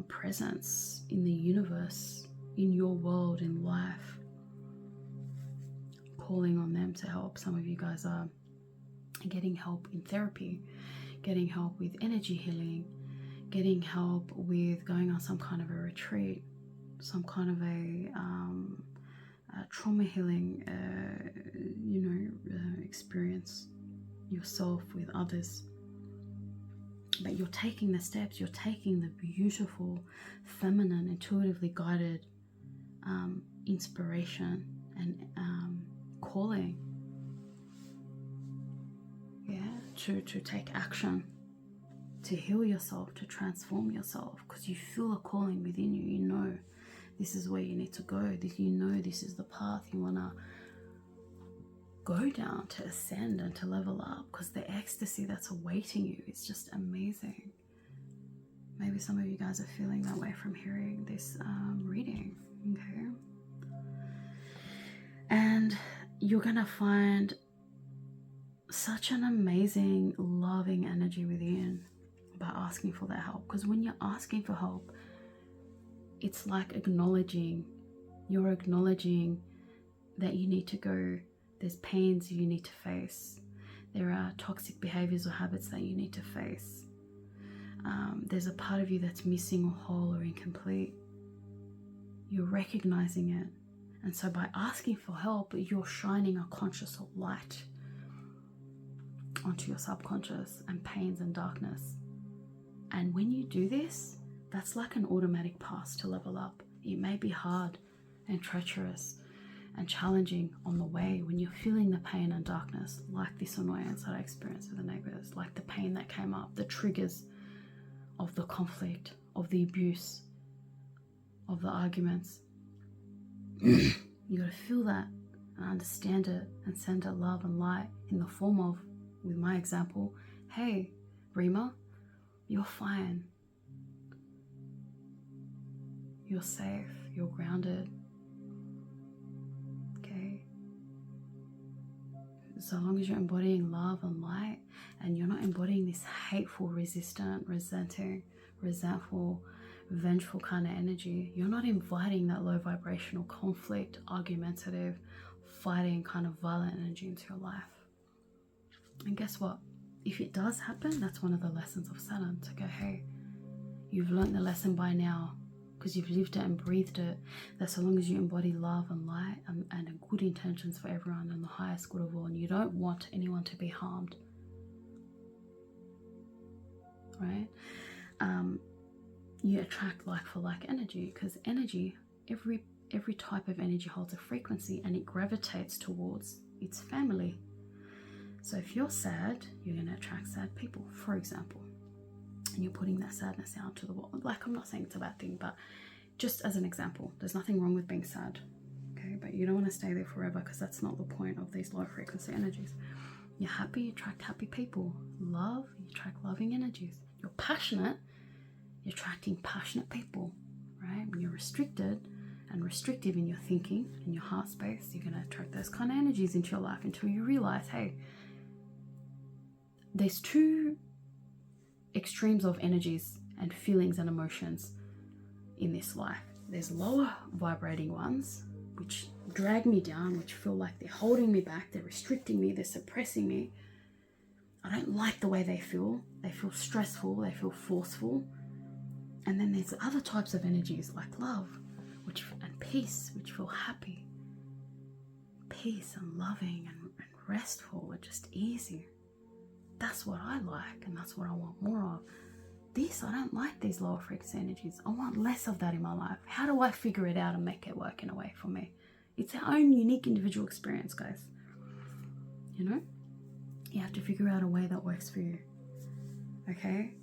presence in the universe, in your world, in life, calling on them to help. Some of you guys are getting help in therapy, getting help with energy healing, getting help with going on some kind of a retreat, some kind of a trauma healing experience yourself with others. But you're taking the steps, you're taking the beautiful, feminine, intuitively guided inspiration and calling. Yeah, to take action, to heal yourself, to transform yourself, because you feel a calling within you. You know this is where you need to go. You know this is the path you want to go down, to ascend and to level up, because the ecstasy that's awaiting you is just amazing. Maybe some of you guys are feeling that way from hearing this reading, okay? And you're gonna find such an amazing, loving energy within by asking for that help. Because when you're asking for help, it's like you're acknowledging that you need to go, there's pains you need to face, there are toxic behaviors or habits that you need to face, there's a part of you that's missing or whole or incomplete. You're recognizing it, and so by asking for help, you're shining a conscious light onto your subconscious and pains and darkness. And when you do this, that's like an automatic path to level up. It may be hard and treacherous and challenging on the way when you're feeling the pain and darkness, like this annoyance that I experienced with the neighbors, like the pain that came up, the triggers of the conflict, of the abuse, of the arguments. You gotta feel that and understand it and send it love and light in the form of, with my example, hey, Rima, you're fine. You're safe. You're grounded. Okay? So long as you're embodying love and light, and you're not embodying this hateful, resistant, resenting, resentful, vengeful kind of energy, you're not inviting that low vibrational conflict, argumentative, fighting kind of violent energy into your life. And guess what? If it does happen, that's one of the lessons of Saturn, to go, hey, you've learned the lesson by now, because you've lived it and breathed it, that so long as you embody love and light and good intentions for everyone and the highest good of all, and you don't want anyone to be harmed, right? You attract like for like energy, because energy, every type of energy holds a frequency and it gravitates towards its family. So if you're sad, you're going to attract sad people, for example, and you're putting that sadness out to the world. Like, I'm not saying it's a bad thing, but just as an example, there's nothing wrong with being sad, okay? But you don't want to stay there forever, because that's not the point of these low frequency energies. You're happy, you attract happy people. Love, you attract loving energies. You're passionate, you're attracting passionate people, right? When you're restricted and restrictive in your thinking, in your heart space, you're going to attract those kind of energies into your life until you realize, hey, there's two extremes of energies and feelings and emotions in this life. There's lower vibrating ones, which drag me down, which feel like they're holding me back, they're restricting me, they're suppressing me. I don't like the way they feel. They feel stressful, they feel forceful. And then there's other types of energies like love, and peace, which feel happy. Peace and loving and restful and just easy. That's what I like, and that's what I want more of. I don't like these lower frequency energies. I want less of that in my life. How do I figure it out and make it work in a way for me? It's our own unique individual experience, guys. You know? You have to figure out a way that works for you. Okay?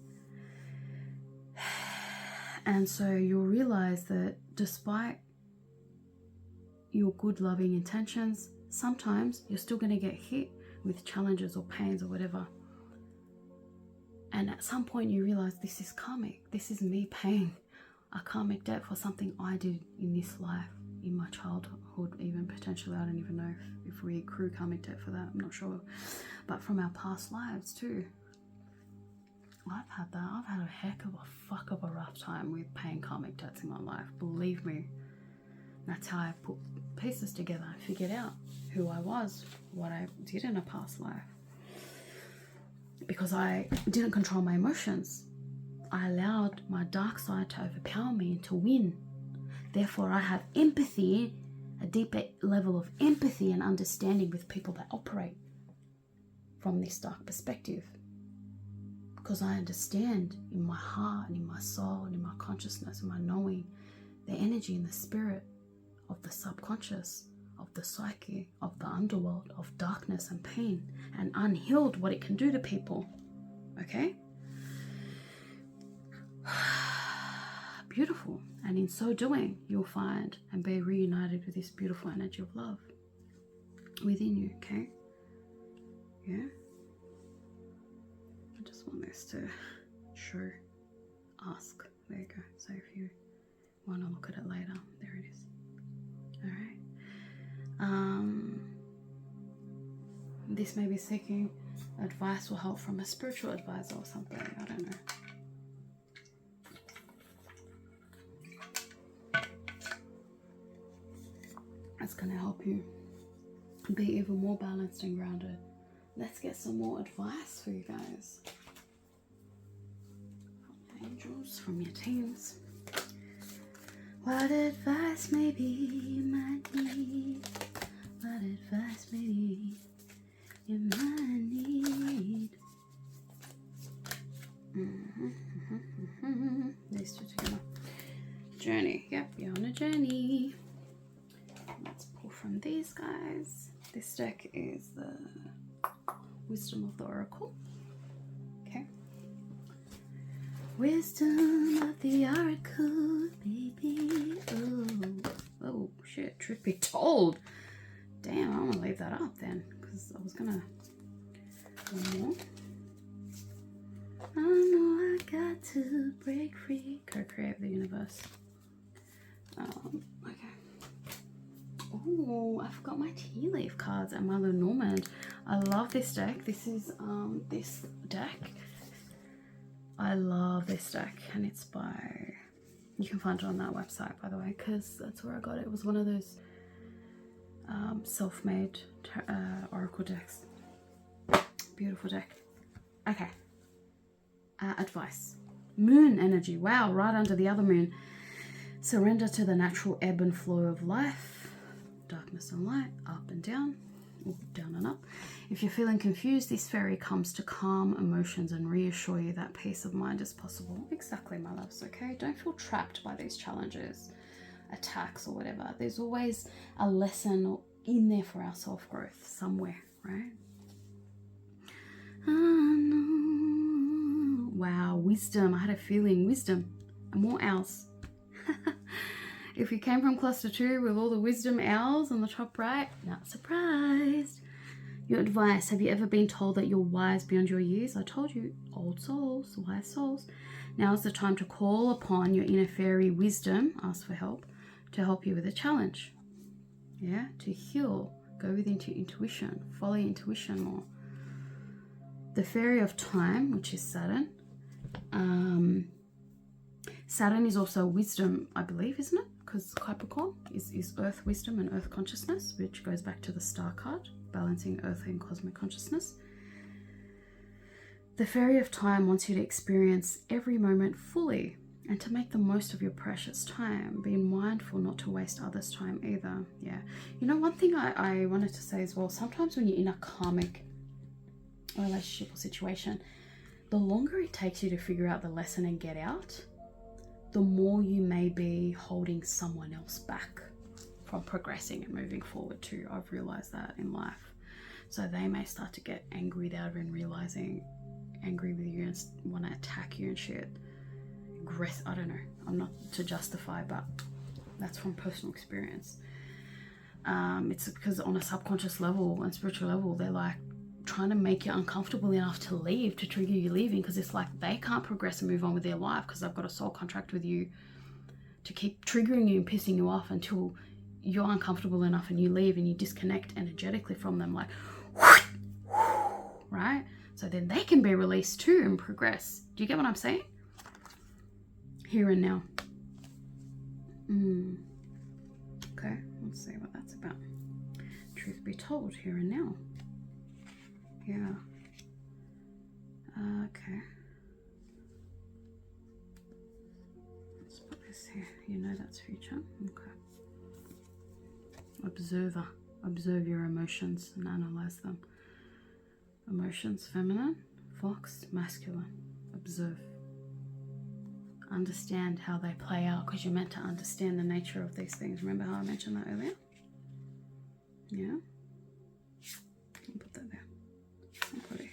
And so you'll realize that despite your good, loving intentions, sometimes you're still going to get hit with challenges or pains or whatever. And at some point you realize this is karmic. This is me paying a karmic debt for something I did in this life, in my childhood, even potentially. I don't even know if we accrue karmic debt for that. I'm not sure. But from our past lives too. I've had that. I've had a heck of a fuck of a rough time with paying karmic debts in my life. Believe me. That's how I put pieces together and figured out who I was, what I did in a past life. Because I didn't control my emotions. I allowed my dark side to overpower me and to win. Therefore, I have empathy, a deeper level of empathy and understanding with people that operate from this dark perspective. Because I understand in my heart and in my soul and in my consciousness and my knowing the energy and the spirit of the subconscious, of the psyche, of the underworld, of darkness and pain, and unhealed, what it can do to people. Okay? Beautiful. And in so doing, you'll find and be reunited with this beautiful energy of love within you. Okay? Yeah? I just want this to show, ask. There you go. So if you want to look at it later, there it is. All right. This may be seeking advice or help from a spiritual advisor or something. I don't know. That's going to help you be even more balanced and grounded. Let's get some more advice for you guys. Angels from your teams. What advice maybe you might need? What advice maybe you might need? These two together. Journey. Yep, you're on a journey. Let's pull from these guys. This deck is the Wisdom of the Oracle. Okay. Wisdom of the Oracle, baby. Oh shit, truth be told. Damn, I'm gonna leave that up then, because I was gonna. One more. I know I got to break free. Co-create the universe. Okay. Oh, I forgot my tea leaf cards and my Lenormand. I love this deck. This is this deck. I love this deck, and it's by, you can find it on that website, by the way, because that's where I got it. It was one of those self-made oracle decks. Beautiful deck. Okay. Advice. Moon energy. Wow, right under the other moon. Surrender to the natural ebb and flow of life. Darkness and light, up and down, or down and up. If you're feeling confused, this fairy comes to calm emotions and reassure you that peace of mind is possible. Exactly, my loves, okay? Don't feel trapped by these challenges, attacks, or whatever. There's always a lesson in there for our self-growth somewhere, right? Wow, wisdom. I had a feeling. Wisdom. And more owls. If you came from cluster 2 with all the wisdom owls on the top right, not surprised. Your advice. Have you ever been told that you're wise beyond your years? I told you, old souls, wise souls. Now is the time to call upon your inner fairy wisdom, ask for help, to help you with a challenge. Yeah, to heal. Go within your intuition. Follow your intuition more. The fairy of time, which is Saturn. Saturn is also wisdom, I believe, isn't it? Because Capricorn is earth wisdom and earth consciousness, which goes back to the star card, balancing earth and cosmic consciousness. The fairy of time wants you to experience every moment fully and to make the most of your precious time, being mindful not to waste others' time either. Yeah. You know, one thing I wanted to say as well, sometimes when you're in a karmic relationship or situation, the longer it takes you to figure out the lesson and get out, the more you may be holding someone else back from progressing and moving forward too. I've realized that in life. So they may start to get angry without even realizing, angry with you and want to attack you and shit. I don't know. I'm not to justify, but that's from personal experience. It's because on a subconscious level and spiritual level, they're like trying to make you uncomfortable enough to leave, to trigger you leaving, because it's like they can't progress and move on with their life because they've got a soul contract with you to keep triggering you and pissing you off until you're uncomfortable enough and you leave and you disconnect energetically from them, like, right? So then they can be released too and progress. Do you get what I'm saying? Here and now. Okay, let's see what that's about. Truth be told, here and now. Yeah. Okay. Let's put this here. You know that's future. Okay. Observer. Observe your emotions and analyze them. Emotions, feminine. Fox, masculine. Observe. Understand how they play out, because you're meant to understand the nature of these things. Remember how I mentioned that earlier? Yeah. I'll put that there. I'll put it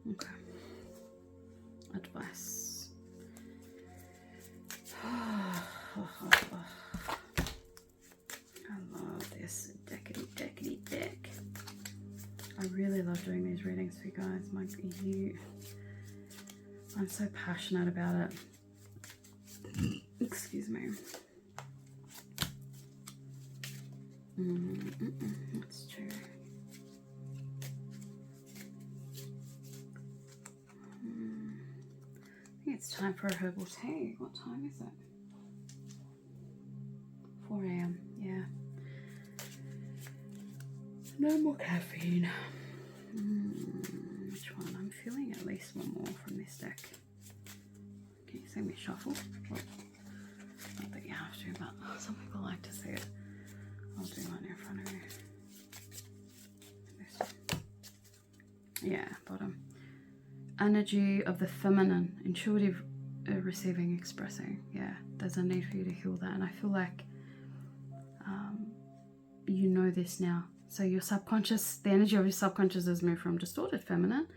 here. Okay. Advice. I love this deckety deck. I really love doing these readings for you guys. I'm so passionate about it. Excuse me. That's true. I think it's time for a herbal tea. What time is it? 4 AM. Yeah. No more caffeine. Which one? I'm feeling at least one more from this deck. Can you see me shuffle? Well, not that you have to, but some people like to see it. I'll do one in front of you. This one. Yeah, bottom. Energy of the feminine, intuitive, receiving, expressing. Yeah, there's a need for you to heal that, and I feel like you know this now. So your subconscious, the energy of your subconscious has moved from distorted feminine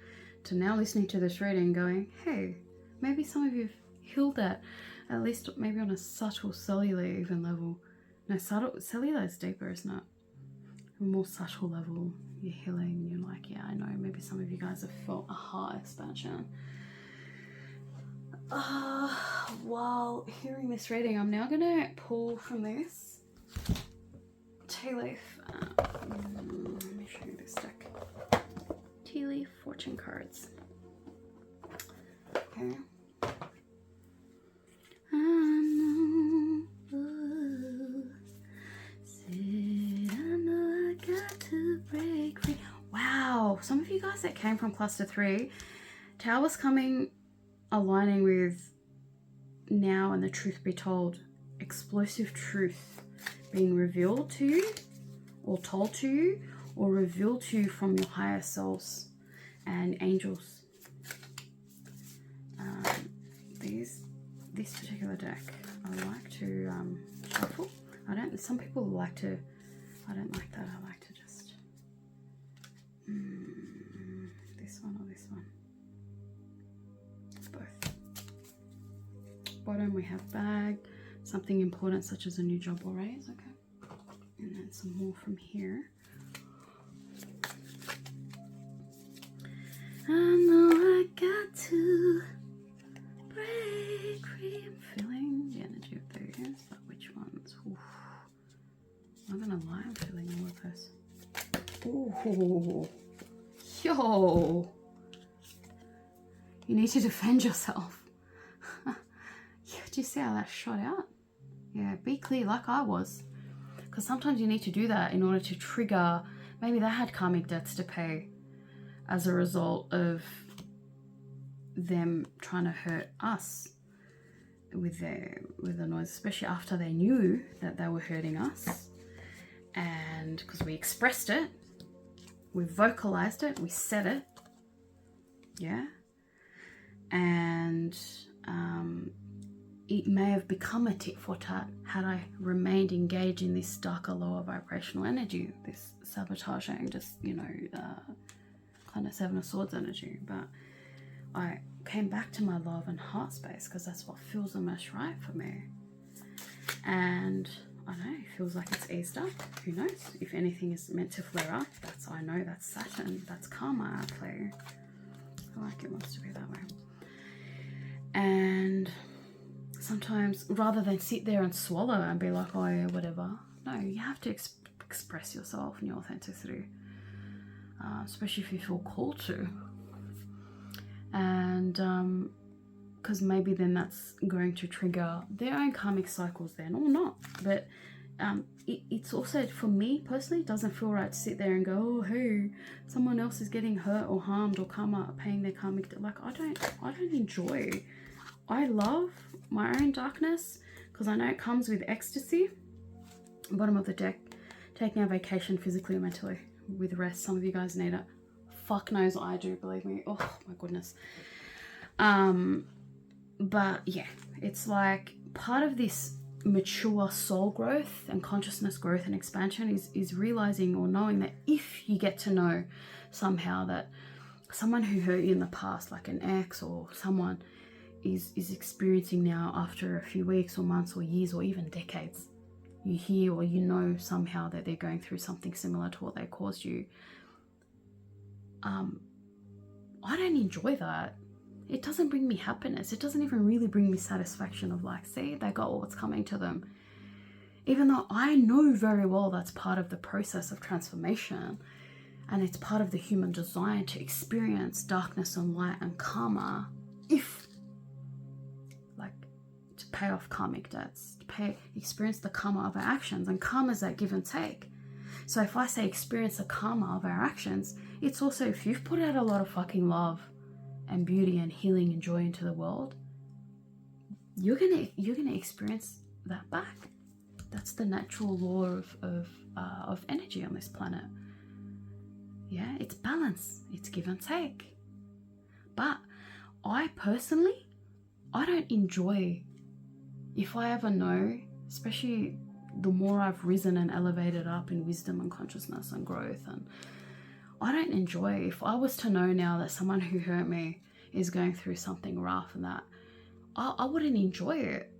to now listening to this reading going, hey, maybe some of you have healed that, at least maybe on a subtle cellular even level. No, cellular is deeper, isn't it? A more subtle level, you're healing and you're like, yeah, I know, maybe some of you guys have felt a heart expansion. While hearing this reading, I'm now going to pull from this tea leaf. Let me show you this deck. Tea leaf fortune cards. Okay. Wow, some of you guys that came from cluster 3, Tower's coming, aligning with now and the truth be told, explosive truth being revealed to you or told to you or revealed to you from your higher selves and angels. This particular deck I like to shuffle. Some people like to, I don't like that. I like to just this one or this one. Both. Bottom we have bag, something important such as a new job or raise. Okay. And then some more from here. I know I got to break free. I'm feeling the energy of those, but which ones? Oof. I'm not gonna lie, I'm feeling all of this. Ooh. Yo! You need to defend yourself. Do you see how that shot out? Yeah, be clear like I was. Because sometimes you need to do that in order to trigger, maybe they had karmic debts to pay as a result of them trying to hurt us with the noise, especially after they knew that they were hurting us. And because we expressed it, we vocalized it, we said it, yeah, and it may have become a tit for tat had I remained engaged in this darker, lower vibrational energy, this sabotaging, just, you know, kind of Seven of Swords energy. But I came back to my love and heart space because that's what feels the most right for me. And I don't know, it feels like it's eased up. Who knows? If anything is meant to flare up, I know that's Saturn, that's karma at play. I like it wants to be that way. And sometimes, rather than sit there and swallow and be like, oh yeah, whatever. No, you have to express yourself and your authenticity. Especially if you feel called to. And because maybe then that's going to trigger their own karmic cycles then, or not. But it's also, for me personally, it doesn't feel right to sit there and go, oh hey, someone else is getting hurt or harmed or karma paying their karmic debt. Like I don't enjoy. I love my own darkness because I know it comes with ecstasy. Bottom of the deck, taking a vacation physically or mentally with rest. Some of you guys need it. Fuck knows I do, believe me. Oh my goodness. But yeah, it's like part of this mature soul growth and consciousness growth and expansion is realizing or knowing that if you get to know somehow that someone who hurt you in the past, like an ex or someone, is experiencing now after a few weeks or months or years or even decades, you hear or you know somehow that they're going through something similar to what they caused you. I don't enjoy that. It doesn't bring me happiness. It doesn't even really bring me satisfaction of like, see, they got what's coming to them. Even though I know very well that's part of the process of transformation, and it's part of the human design to experience darkness and light and karma, if like to pay off karmic debts, to experience the karma of our actions, and karma is that give and take. So if I say experience the karma of our actions, it's also if you've put out a lot of fucking love and beauty and healing and joy into the world, you're gonna experience that back. That's the natural law of energy on this planet. Yeah, it's balance, it's give and take. But I personally, I don't enjoy, if I ever know, especially the more I've risen and elevated up in wisdom and consciousness and growth, and I don't enjoy, if I was to know now that someone who hurt me is going through something rough and that, I wouldn't enjoy it.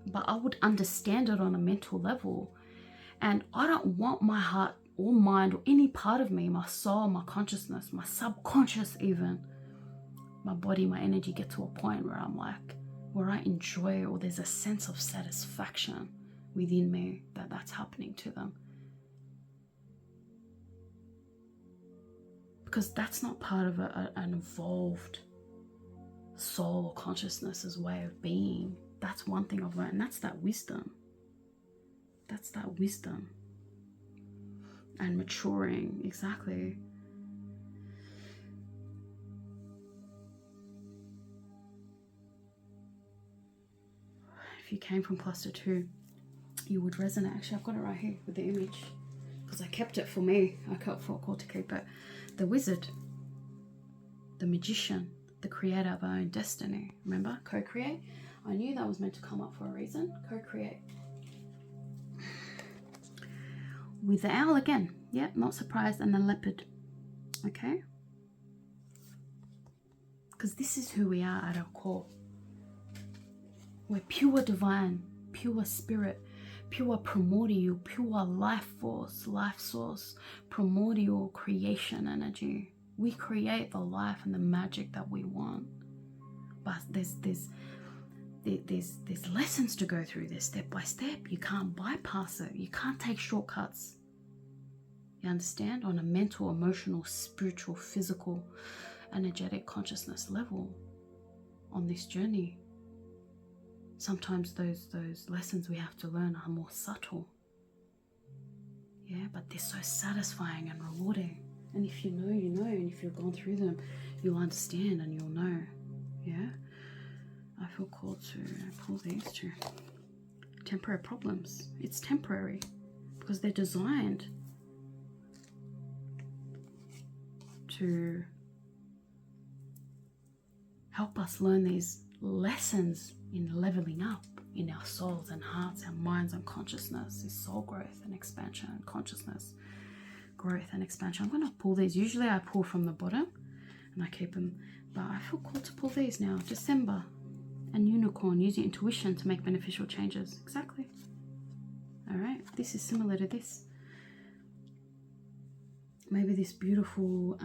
But I would understand it on a mental level. And I don't want my heart or mind or any part of me, my soul, my consciousness, my subconscious even, my body, my energy get to a point where I'm like, where I enjoy or there's a sense of satisfaction within me that that's happening to them. Because that's not part of an evolved soul or consciousness's way of being. That's one thing I've learned, and that's that wisdom. That's that wisdom. And maturing, exactly. If you came from cluster 2, you would resonate. Actually, I've got it right here with the image, because I kept it for me. I felt called to keep it. The wizard, the magician, the creator of our own destiny. Remember, co-create? I knew that was meant to come up for a reason. Co-create. With the owl again. Yep, not surprised. And the leopard. Okay? Because this is who we are at our core. We're pure divine, pure spirit, pure primordial, pure life force, life source, primordial creation energy. We create the life and the magic that we want. But there's lessons to go through. There's step by step. You can't bypass it. You can't take shortcuts. You understand? On a mental, emotional, spiritual, physical, energetic consciousness level on this journey. Sometimes those lessons we have to learn are more subtle. Yeah, but they're so satisfying and rewarding. And if you know, you know. And if you've gone through them, you'll understand and you'll know. Yeah? I feel called to pull these two. Temporary problems. It's temporary because they're designed to help us learn these lessons in leveling up in our souls and hearts, our minds and consciousness, is soul growth and expansion, consciousness growth and expansion. I'm going to pull these. Usually I pull from the bottom and I keep them, but I feel called to pull these now. December and unicorn. Use your intuition to make beneficial changes. Exactly. All right. This is similar to this. Maybe this beautiful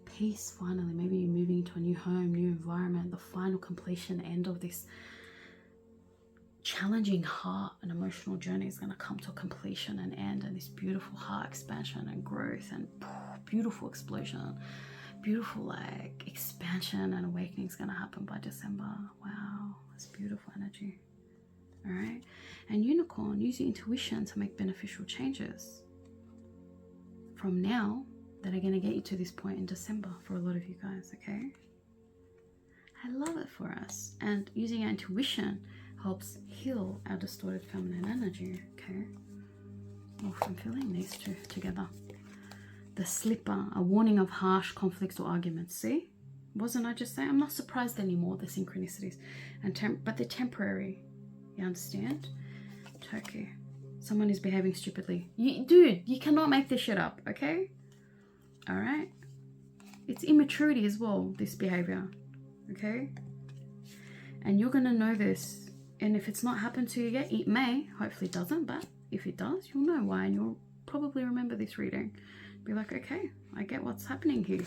peace finally. Maybe you're moving into a new home, new environment, the final completion, end of this challenging heart and emotional journey is going to come to a completion and end, and this beautiful heart expansion and growth and beautiful explosion, beautiful like expansion and awakening is going to happen by December. Wow, that's beautiful energy. All right. And unicorn, use your intuition to make beneficial changes from now that are going to get you to this point in December for a lot of you guys. Okay, I love it for us. And using our intuition helps heal our distorted feminine energy. Okay, oh, I'm feeling these two together. The slipper, a warning of harsh conflicts or arguments. See, Wasn't I just saying? I'm not surprised anymore, the synchronicities. But they're temporary. You understand? Turkey. Someone is behaving stupidly. Dude, you cannot make this shit up, okay? Alright? It's immaturity as well, this behavior. Okay? And you're going to know this. And if it's not happened to you yet, it may. Hopefully it doesn't. But if it does, you'll know why. And you'll probably remember this reading. Be like, okay, I get what's happening here.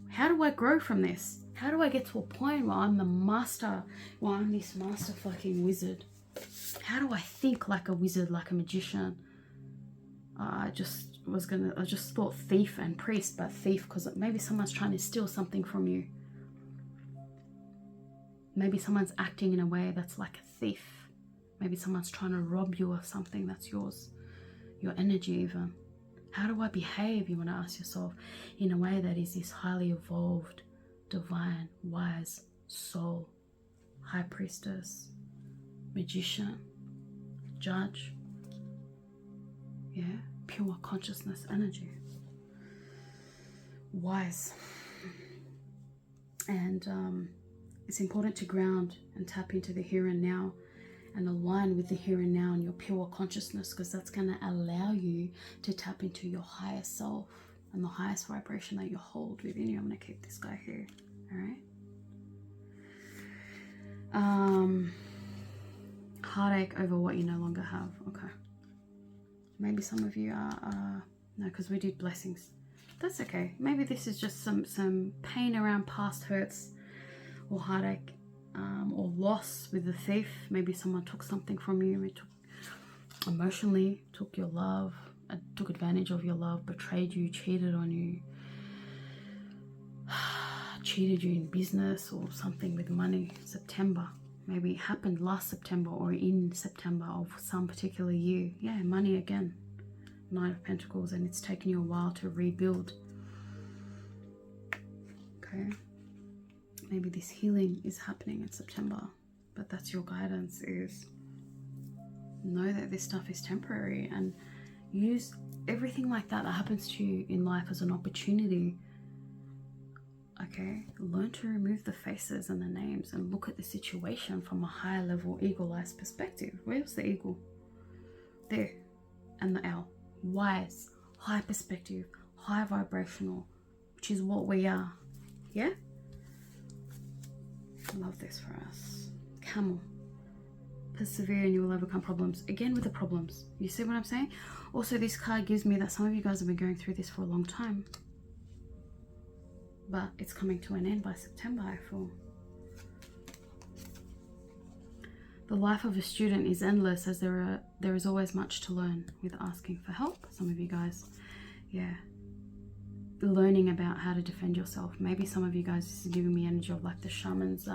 How do I grow from this? How do I get to a point where I'm the master, where I'm this master fucking wizard? How do I think like a wizard, like a magician? I just thought thief and priest, but thief because maybe someone's trying to steal something from you. Maybe someone's acting in a way that's like a thief. Maybe someone's trying to rob you of something that's yours, your energy even. How do I behave, you want to ask yourself, in a way that is this highly evolved, divine, wise soul, high priestess, magician, judge, yeah, pure consciousness energy, wise. And it's important to ground and tap into the here and now and align with the here and now and your pure consciousness, because that's going to allow you to tap into your higher self and the highest vibration that you hold within you. I'm going to keep this guy here. All right. Heartache over what you no longer have. Okay. Maybe some of you are no, because we did blessings. That's okay. Maybe this is just some pain around past hurts or heartache. Or loss with the thief. Maybe someone took something from you, emotionally took your love, took advantage of your love, betrayed you, cheated on you, cheated you in business or something with money. September, maybe it happened last September or in September of some particular year. Yeah, money again, Knight of Pentacles, and it's taken you a while to rebuild. Okay. Maybe this healing is happening in September, but that's your guidance, is know that this stuff is temporary and use everything like that happens to you in life as an opportunity. Okay, learn to remove the faces and the names and look at the situation from a higher level eagle-eyed perspective. Where's the eagle? There. And the L. Wise, high perspective, high vibrational, which is what we are. Yeah? I love this for us. Camel. Persevere and you will overcome problems. Again with the problems. You see what I'm saying? Also, this card gives me that some of you guys have been going through this for a long time. But it's coming to an end by September, I feel. The life of a student is endless, as there is always much to learn with asking for help. Some of you guys, yeah, learning about how to defend yourself. Maybe some of you guys, this is giving me energy of like the shamans,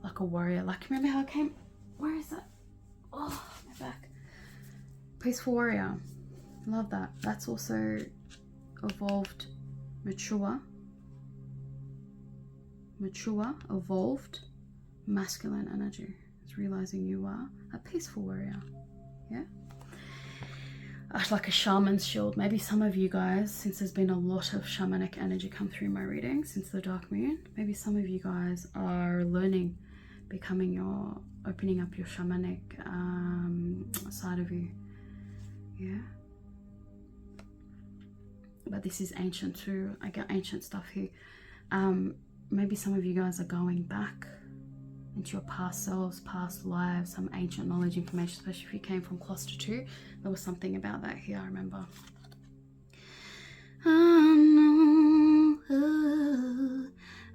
like a warrior. Like, remember how I came? Where is that? Oh, my back. Peaceful warrior. Love that. That's also evolved, mature, evolved, masculine energy. It's realizing you are a peaceful warrior. Yeah. Like a shaman's shield. Maybe some of you guys, since there's been a lot of shamanic energy come through my reading since the dark moon, maybe some of you guys are learning, opening up your shamanic side of you. Yeah. But this is ancient too. I get ancient stuff here. Maybe some of you guys are going back into your past selves, past lives, some ancient knowledge, information, especially if you came from cluster 2. There was something about that here, I remember.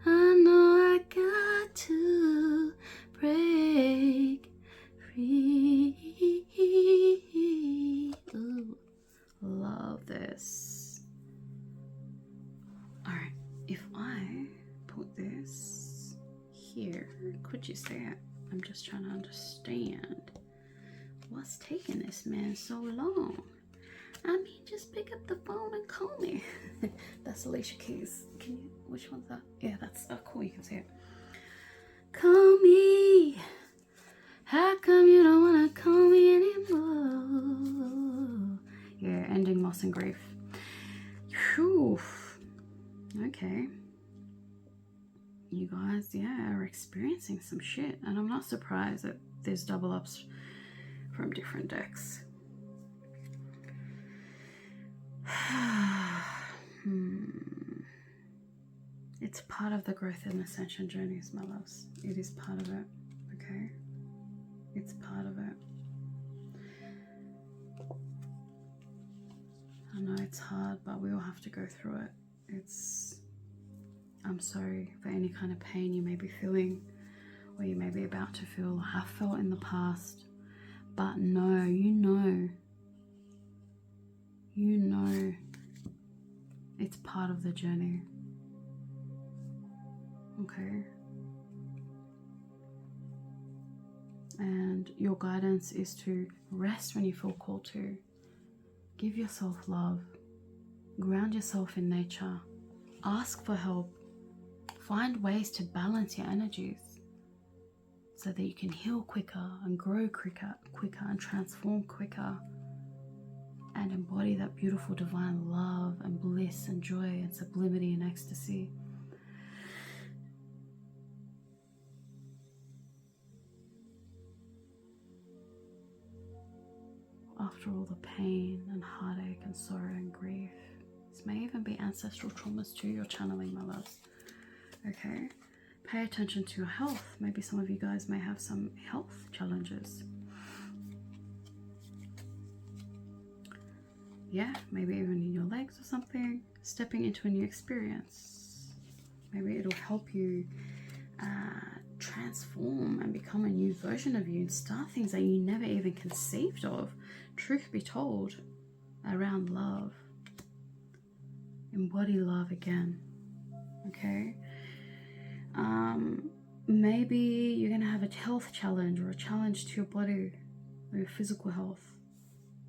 I know I got to break free. Ooh, love this. All right, if I put this here, could you see it? I'm just trying to understand what's taking this man so long. I mean, just pick up the phone and call me. That's Alicia Keys. Can you, which one's that? Yeah, that's, oh cool, you can see it. Call me. How come you don't wanna call me anymore? Yeah, ending loss and grief. Whew. Okay. you guys, yeah, are experiencing some shit. And I'm not surprised that there's double ups from different decks. It's part of the growth and ascension journeys, my loves. It is part of it, okay? It's part of it. I know it's hard, but we all have to go through it. I'm sorry for any kind of pain you may be feeling, or you may be about to feel, or have felt in the past. But no, you know it's part of the journey. Okay? And your guidance is to rest when you feel called to. Give yourself love. Ground yourself in nature. Ask for help. Find ways to balance your energies so that you can heal quicker and grow quicker and transform quicker and embody that beautiful divine love and bliss and joy and sublimity and ecstasy. After all the pain and heartache and sorrow and grief, this may even be ancestral traumas too you're channeling, my loves. Okay? Pay attention to your health. Maybe some of you guys may have some health challenges. Yeah, maybe even in your legs or something. Stepping into a new experience. Maybe it'll help you transform and become a new version of you and start things that you never even conceived of. Truth be told, around love. Embody love again. Okay? Maybe you're going to have a health challenge or a challenge to your body or your physical health.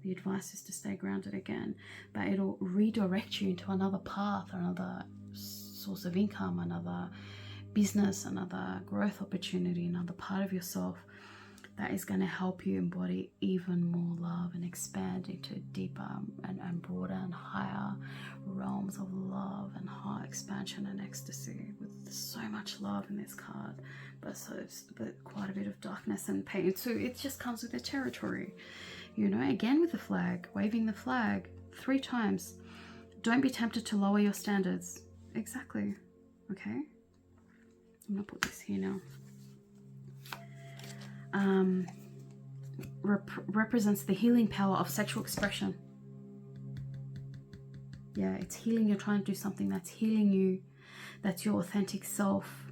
The advice is to stay grounded again, but it'll redirect you into another path, another source of income, another business, another growth opportunity, another part of yourself that is going to help you embody even more love and expand into deeper and broader and higher realms of love and heart expansion and ecstasy, with so much love in this card, but quite a bit of darkness and pain. So it just comes with the territory, you know. Again, with the flag, waving the flag 3 times. Don't be tempted to lower your standards. Exactly. Okay, I'm gonna put this here now. Represents the healing power of sexual expression. Yeah, it's healing. You're trying to do something that's healing you. That's your authentic self.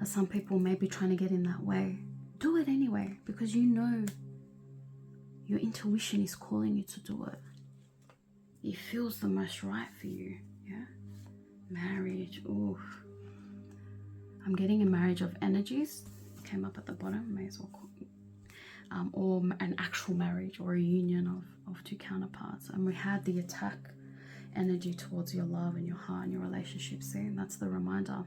Some people may be trying to get in that way. Do it anyway, because you know your intuition is calling you to do it. It feels the most right for you. Yeah. Marriage. Ooh. I'm getting a marriage of energies. Came up at the bottom. May as well call it. Or an actual marriage or a union of 2 counterparts. And we had the attack energy towards your love and your heart and your relationship. See, and that's the reminder.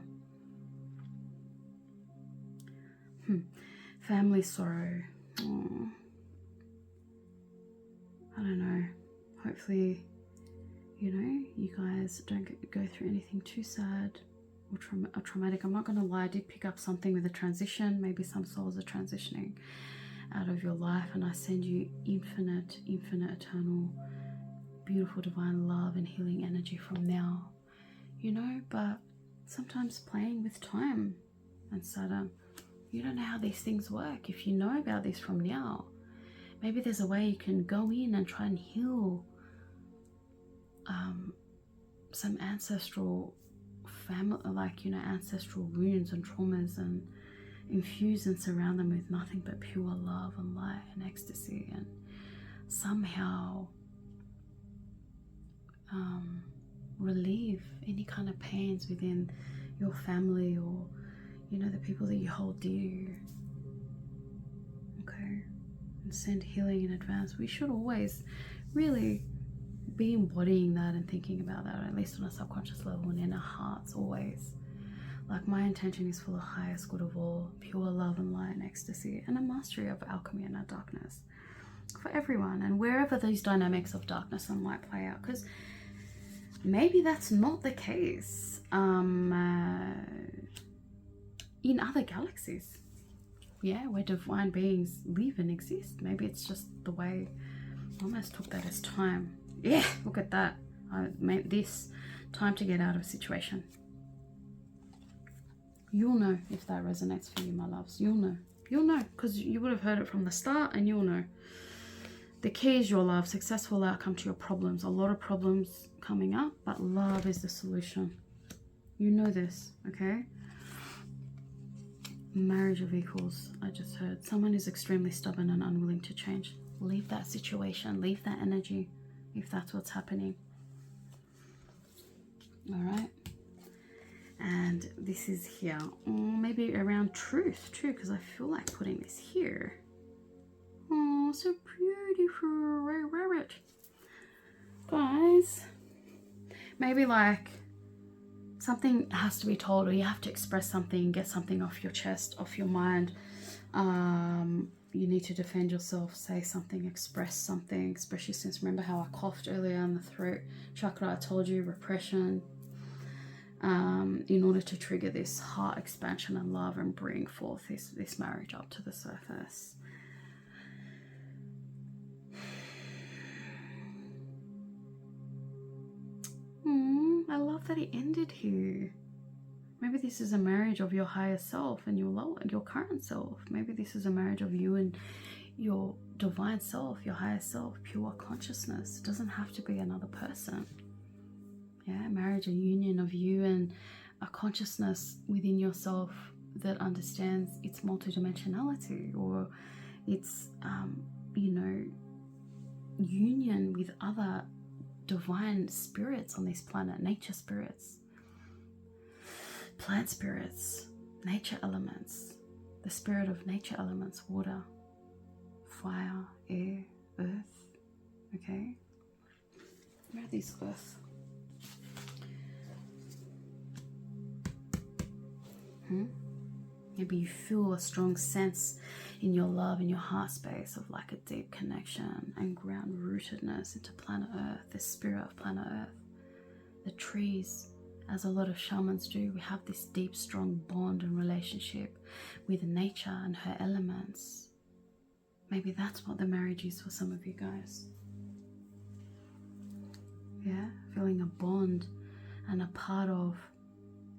Family sorrow. Oh. I don't know. Hopefully, you know, you guys don't go through anything too sad or traumatic. I'm not going to lie, I did pick up something with a transition. Maybe some souls are transitioning out of your life, and I send you infinite, eternal, beautiful, divine love and healing energy from now. You know, but sometimes playing with time and Saturn, you don't know how these things work. If you know about this from now, maybe there's a way you can go in and try and heal some ancestral family, like, you know, ancestral wounds and traumas, and infuse and surround them with nothing but pure love and light and ecstasy, and somehow relieve any kind of pains within your family, or, you know, the people that you hold dear. Okay, and send healing in advance. We should always really be embodying that and thinking about that, or at least on a subconscious level and in our hearts always. Like, my intention is for the highest good of all, pure love and light and ecstasy, and a mastery of alchemy and our darkness for everyone, and wherever these dynamics of darkness and light play out, because maybe that's not the case. in other galaxies, yeah, where divine beings live and exist. Maybe it's just the way. I almost took that as time. Yeah, look at that. I meant this time to get out of a situation. You'll know if that resonates for you, my loves. You'll know. You'll know, because you would have heard it from the start, and you'll know. The key is your love. Successful outcome to your problems. A lot of problems coming up, but love is the solution. You know this, okay? Marriage of equals, I just heard. Someone is extremely stubborn and unwilling to change. Leave that situation. Leave that energy if that's what's happening. All right. And this is here. Maybe around truth too, because I feel like putting this here. Oh, so beautiful. Rabbit. Guys. Maybe like something has to be told, or you have to express something, get something off your chest, off your mind. You need to defend yourself, say something, express something, express your sense. Remember how I coughed earlier on the throat chakra? I told you repression. In order to trigger this heart expansion and love and bring forth this marriage up to the surface. I love that it ended here. Maybe this is a marriage of your higher self and your current self. Maybe this is a marriage of you and your divine self, your higher self, pure consciousness. It doesn't have to be another person. Yeah, marriage, a union of you and a consciousness within yourself that understands its multidimensionality, or its, union with other divine spirits on this planet, nature spirits, plant spirits, nature elements, the spirit of nature elements, water, fire, air, earth, okay? Where are these earth? Maybe you feel a strong sense in your love, in your heart space, of like a deep connection and ground rootedness into planet Earth, the spirit of planet Earth. The trees, as a lot of shamans do, we have this deep, strong bond and relationship with nature and her elements. Maybe that's what the marriage is for some of you guys. Yeah, feeling a bond and a part of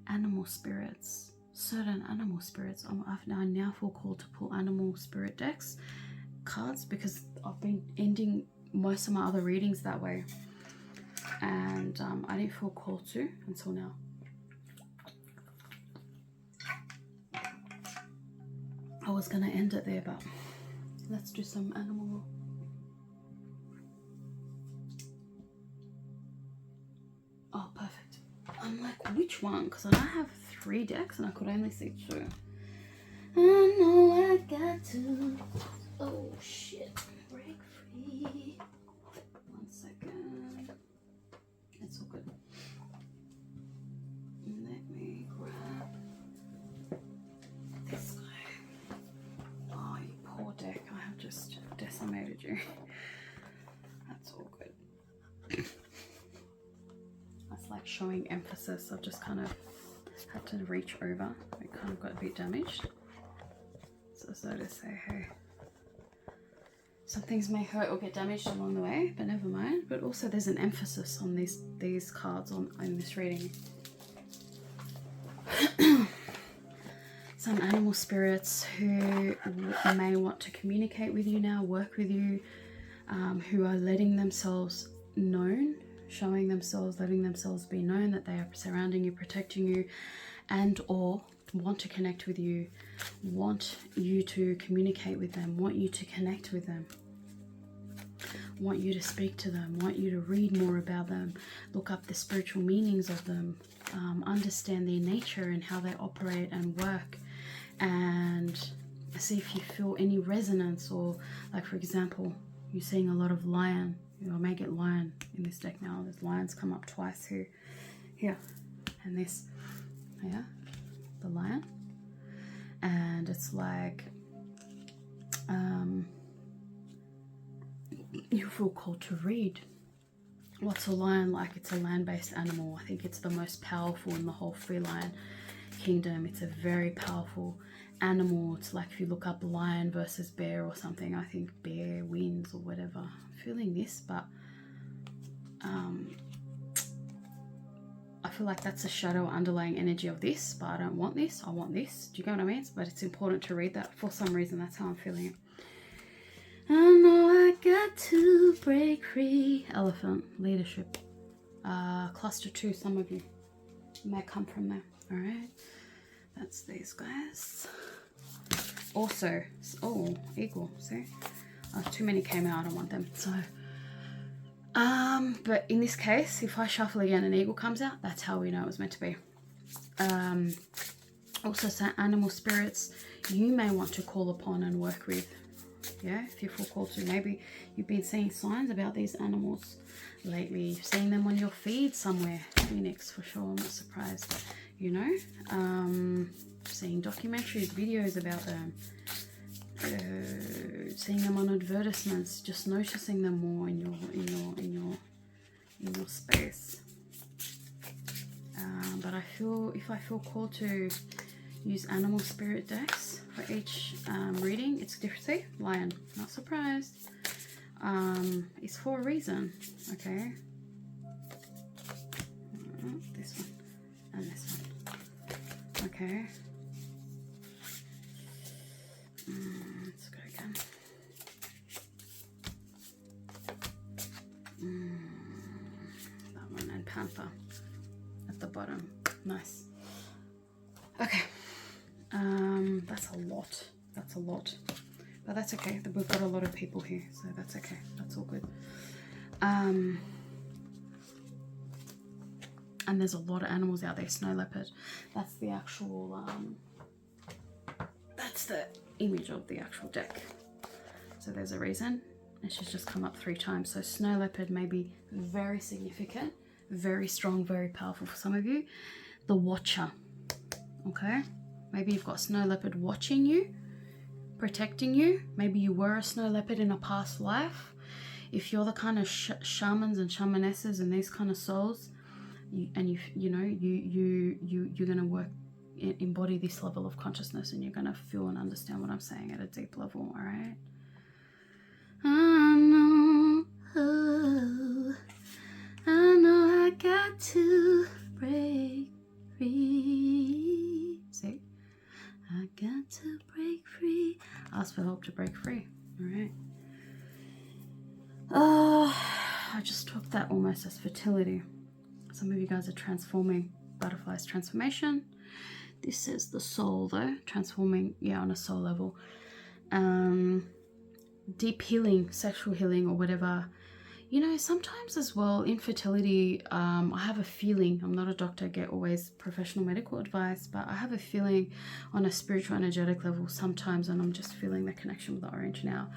animal spirits. Certain animal spirits. I now feel called to pull animal spirit decks cards, because I've been ending most of my other readings that way, and I didn't feel called to until now. I was gonna end it there, but let's do some animal. Oh, perfect. I'm like, which one? Because I have 3 decks and I could only see 2. I know I got to. Oh shit. Break free. 1 second. It's all good. Let me grab this guy. Oh, you poor deck. I have just decimated you. That's all good. That's like showing emphasis. I've just kind of had to reach over. It kind of got a bit damaged. So to say, hey, some things may hurt or get damaged along the way, but never mind. But also there's an emphasis on these cards in this reading. Some animal spirits who may want to communicate with you now, work with you, who are letting themselves known, showing themselves, letting themselves be known that they are surrounding you, protecting you, and or want to connect with you, want you to communicate with them, want you to connect with them, want you to speak to them, want you to read more about them, look up the spiritual meanings of them, understand their nature and how they operate and work, and see if you feel any resonance, or like, for example, you're seeing a lot of lion. I may get lion in this deck now. There's lions come up twice here, and this, yeah, the lion. And it's like, you feel called to read. What's a lion like? It's a land-based animal. I think it's the most powerful in the whole feline kingdom. It's a very powerful animal. It's like if you look up lion versus bear or something, I think bear wins or whatever. I'm feeling this, but I feel like that's a shadow underlying energy of this, but I don't want this. I want this. Do you get what I mean? But it's important to read that for some reason. That's how I'm feeling it. I know I got to break free. Elephant, leadership. Cluster 2, some of you may come from there. All right. That's these guys. Also, oh, eagle, see? Too many came out, I don't want them. So, but in this case, if I shuffle again and eagle comes out, that's how we know it was meant to be. Also, animal spirits you may want to call upon and work with. Yeah, if you feel called to. Maybe you've been seeing signs about these animals lately. You've seen them on your feed somewhere. Phoenix, for sure, I'm not surprised. You know, seeing documentaries, videos about them, seeing them on advertisements, just noticing them more in your space. But I feel, if I feel called to use animal spirit decks for each reading, it's different. See, lion, not surprised. It's for a reason. Okay, this one and this one. Okay. Let's go again. That one and panther at the bottom. Nice. Okay. That's a lot. That's a lot. But that's okay. We've got a lot of people here, so that's okay. That's all good. And there's a lot of animals out there. Snow leopard. That's the actual that's the image of the actual deck. So there's a reason. And she's just come up 3 times. So snow leopard may be very significant, very strong, very powerful for some of you. The watcher. Okay? Maybe you've got snow leopard watching you, protecting you. Maybe you were a snow leopard in a past life. If you're the kind of shamans and shamanesses and these kind of souls, you're gonna work, embody this level of consciousness, and you're gonna feel and understand what I'm saying at a deep level. All right. I know I got to break free. See, I got to break free. Ask for help to break free. All right. I just took that almost as fertility. Some of you guys are transforming. Butterflies, transformation. This says the soul though, transforming, yeah, on a soul level. Deep healing, sexual healing or whatever. You know, sometimes as well, infertility, I have a feeling, I'm not a doctor, get always professional medical advice, but I have a feeling on a spiritual energetic level sometimes, and I'm just feeling the connection with the orange now.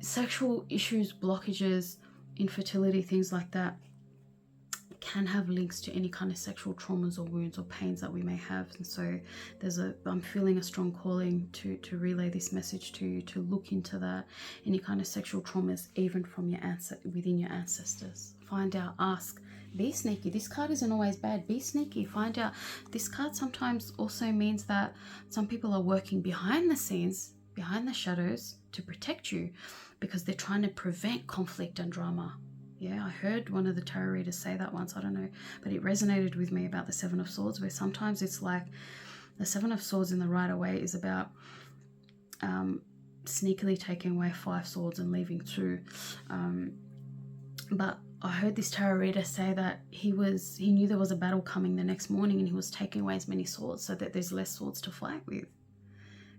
Sexual issues, blockages, infertility, things like that can have links to any kind of sexual traumas or wounds or pains that we may have. And so I'm feeling a strong calling to relay this message to you, to look into that, any kind of sexual traumas, even from your within your ancestors. Find out, ask, be sneaky. This card isn't always bad. Be sneaky. Find out. This card sometimes also means that some people are working behind the scenes, behind the shadows, to protect you, because they're trying to prevent conflict and drama. Yeah, I heard one of the tarot readers say that once, I don't know, but it resonated with me about the Seven of Swords, where sometimes it's like the Seven of Swords in the Rider-Waite is about sneakily taking away 5 swords and leaving 2. But I heard this tarot reader say that he knew there was a battle coming the next morning, and he was taking away as many swords so that there's less swords to fight with.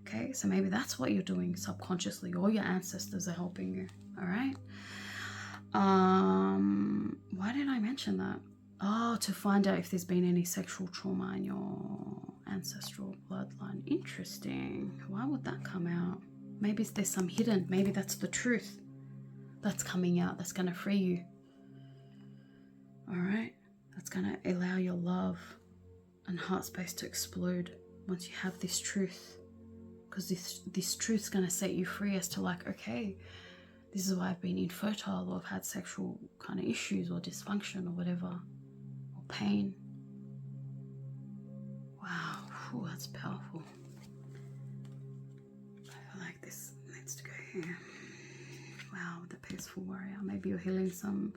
Okay, so maybe that's what you're doing subconsciously, or your ancestors are helping you. All right. Why did I mention that? Oh, to find out if there's been any sexual trauma in your ancestral bloodline. Interesting. Why would that come out? Maybe there's some hidden. Maybe that's the truth that's coming out. That's going to free you. All right. That's going to allow your love and heart space to explode once you have this truth. Because this truth's going to set you free as to like, okay, this is why I've been infertile, or I've had sexual kind of issues or dysfunction or whatever, or pain. Wow. Oh, that's powerful. I feel like this needs to go here. Wow, the peaceful warrior. Maybe you're healing some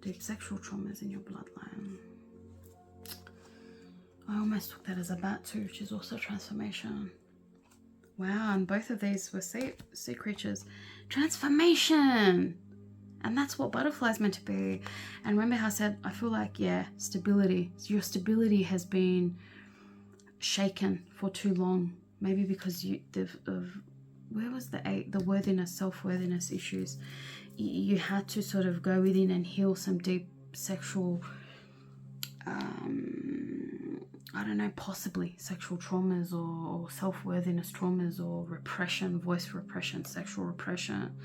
deep sexual traumas in your bloodline. I almost took that as a bat too, which is also transformation. Wow, and both of these were sea creatures. Transformation! And that's what butterflies meant to be. And remember how I said, I feel like, yeah, stability. Your stability has been shaken for too long. Maybe because where was the worthiness, self-worthiness issues? You had to sort of go within and heal some deep sexual, I don't know, possibly sexual traumas or self-worthiness traumas or repression, voice repression, sexual repression,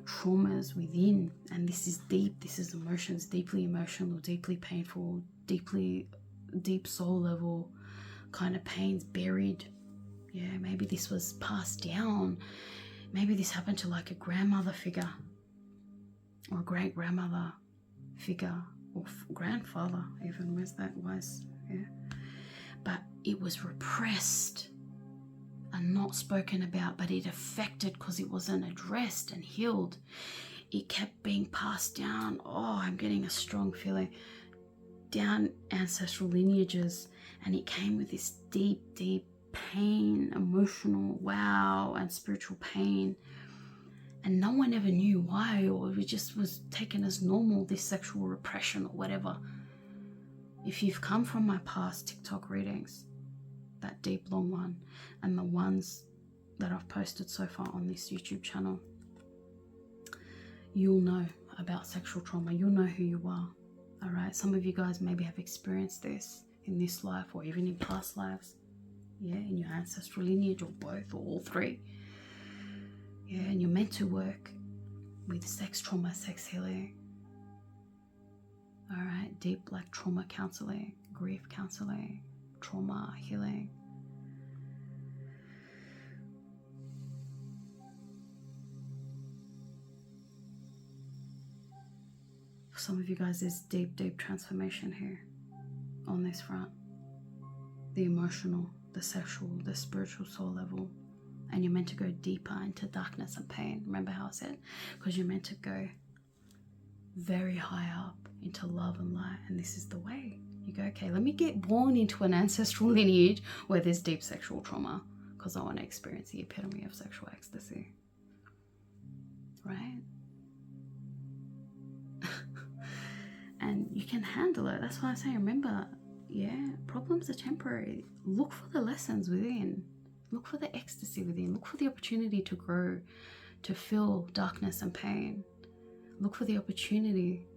traumas within. And this is deep. This is emotions, deeply emotional, deeply painful, deep soul level kind of pains buried. Yeah, maybe this was passed down. Maybe this happened to like a grandmother figure or a great grandmother figure or grandfather even. Where's that wise? Yeah, but it was repressed and not spoken about, but it affected because it wasn't addressed and healed. It kept being passed down. Oh, I'm getting a strong feeling down ancestral lineages, and it came with this deep pain, emotional, wow, and spiritual pain. And no one ever knew why, or it just was taken as normal, this sexual repression or whatever. If you've come from my past TikTok readings, that deep long one, and the ones that I've posted so far on this YouTube channel, you'll know about sexual trauma. You'll know who you are. All right. Some of you guys maybe have experienced this in this life or even in past lives. Yeah, in your ancestral lineage or both or all three. Yeah, and you're meant to work with sex trauma, sex healing. All right, deep like trauma counseling, grief counseling, trauma healing. For some of you guys, there's deep transformation here on this front. The emotional, the sexual, the spiritual soul level. And you're meant to go deeper into darkness and pain. Remember how I said? Because you're meant to go very high up into love and light. And this is the way. You go, okay, let me get born into an ancestral lineage where there's deep sexual trauma, because I want to experience the epitome of sexual ecstasy. Right? And you can handle it. That's why I say, remember, yeah, problems are temporary. Look for the lessons within. Look for the ecstasy within. Look for the opportunity to grow, to feel darkness and pain. Look for the opportunity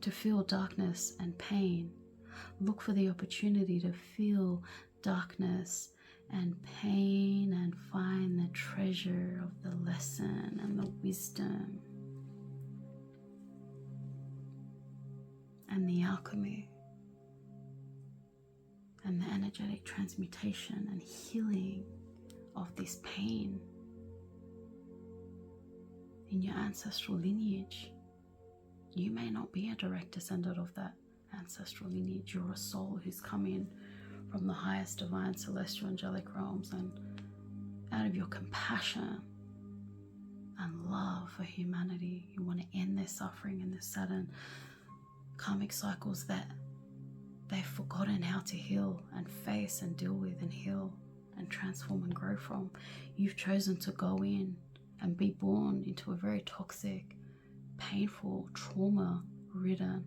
to feel darkness and pain. Look for the opportunity to feel darkness and pain and find the treasure of the lesson and the wisdom and the alchemy and the energetic transmutation and healing of this pain in your ancestral lineage. You may not be a direct descendant of that ancestral lineage. You're a soul who's come in from the highest divine celestial angelic realms, and out of your compassion and love for humanity, you want to end their suffering and their Saturn karmic cycles that they've forgotten how to heal and face and deal with and heal and transform and grow from. You've chosen to go in and be born into a very toxic, painful, trauma-ridden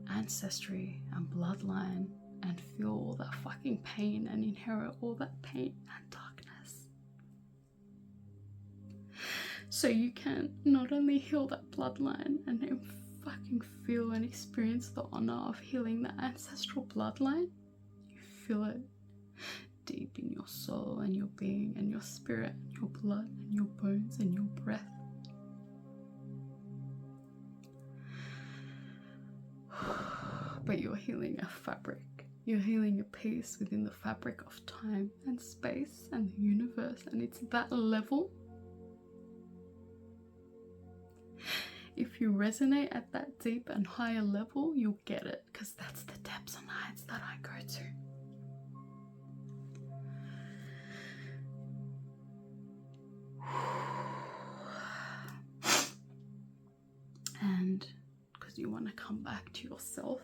ancestry and bloodline and feel all that fucking pain and inherit all that pain and darkness. So you can not only heal that bloodline and then fucking feel and experience the honor of healing the ancestral bloodline, you feel it deep in your soul and your being and your spirit and your blood and your bones and your breath. But you're healing a fabric. You're healing a piece within the fabric of time and space and the universe, and it's that level. If you resonate at that deep and higher level, you'll get it, because that's the depths and heights that I go to. And because you want to come back to yourself.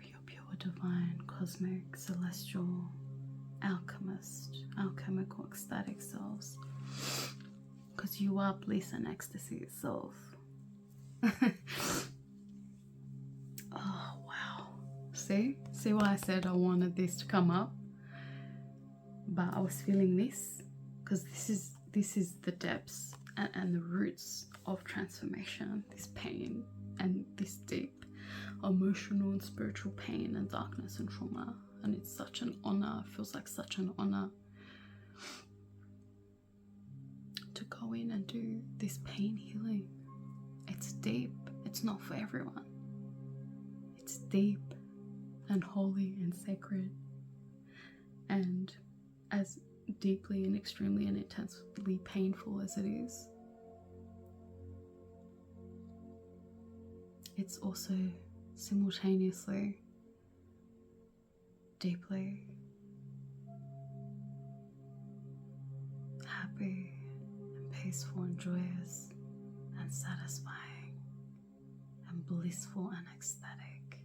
Your pure divine, cosmic, celestial, alchemist, alchemical, ecstatic selves. Because you are bliss and ecstasy itself. Oh, wow. See why I said I wanted this to come up? But I was feeling this because this is the depths and the roots of transformation, this pain and this deep emotional and spiritual pain and darkness and trauma. And it's such an honor, it feels like such an honor to go in and do this pain healing. It's deep, it's not for everyone. It's deep and holy and sacred, and as deeply and extremely and intensely painful as it is, it's also simultaneously deeply happy and peaceful and joyous and satisfying and blissful and ecstatic,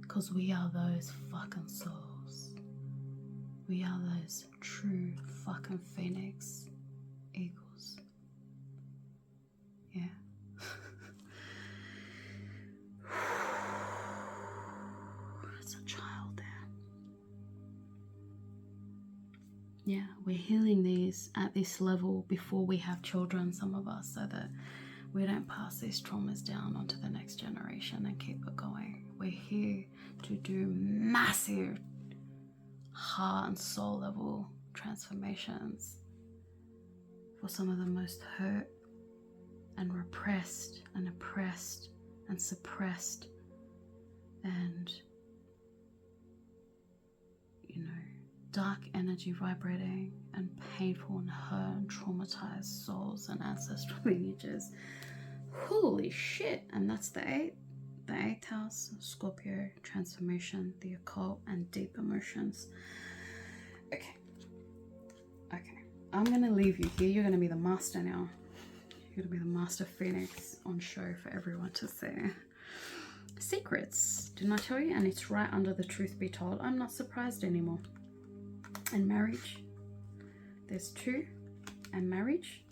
because we are those fucking souls. We are those true fucking phoenix eagles. Yeah. It's a child there. Yeah, we're healing these at this level before we have children, some of us, so that we don't pass these traumas down onto the next generation and keep it going. We're here to do massive heart and soul level transformations for some of the most hurt and repressed and oppressed and suppressed and, you know, dark energy vibrating and painful and hurt and traumatized souls and ancestral lineages. Holy shit. And that's the eighth house, Scorpio, transformation, the occult, and deep emotions. Okay, I'm gonna leave you here. You're gonna be the master now. You're gonna be the master phoenix on show for everyone to see. Secrets, didn't I tell you? And it's right under the truth be told. I'm not surprised anymore. And marriage, there's two, and marriage,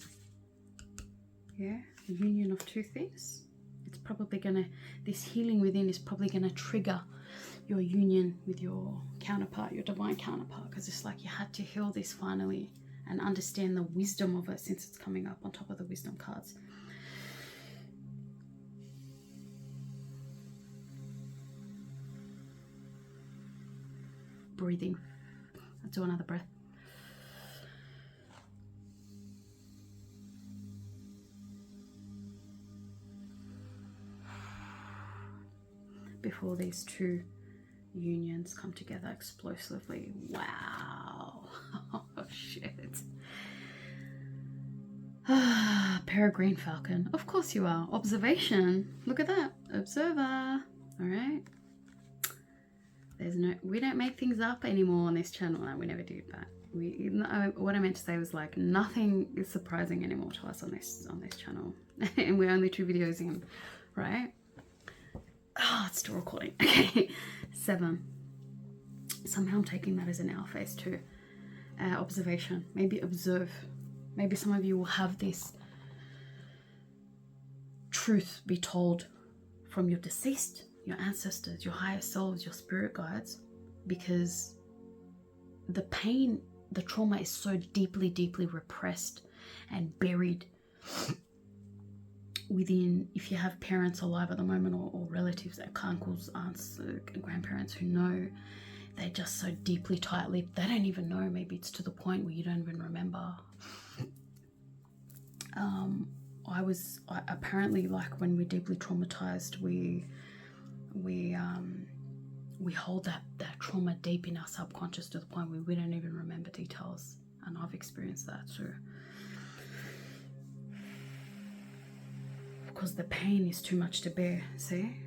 yeah, the union of two things. It's probably gonna, this healing within is probably gonna trigger your union with your counterpart, your divine counterpart, because it's like you had to heal this finally and understand the wisdom of it, since it's coming up on top of the wisdom cards. Breathing. Let's do another breath. Before these two unions come together explosively. Wow. Oh shit. Peregrine falcon. Of course you are. Observation. Look at that. Observer. Alright. There's no, we don't make things up anymore on this channel. No, we never do that. What I meant to say was, like, nothing is surprising anymore to us on this channel. And we're only 2 videos in, right? Oh, it's still recording. Okay. 7. Somehow I'm taking that as an hour phase too. Observation. Maybe observe. Maybe some of you will have this truth be told from your deceased, your ancestors, your higher selves, your spirit guides, because the pain, the trauma is so deeply, deeply repressed and buried within, if you have parents alive at the moment, or relatives, like uncles, aunts, and grandparents who know, they're just so deeply tight-lipped, they don't even know. Maybe it's to the point where you don't even remember. I apparently, like, when we're deeply traumatized, we we hold that trauma deep in our subconscious to the point where we don't even remember details. And I've experienced that too. Because the pain is too much to bear. See?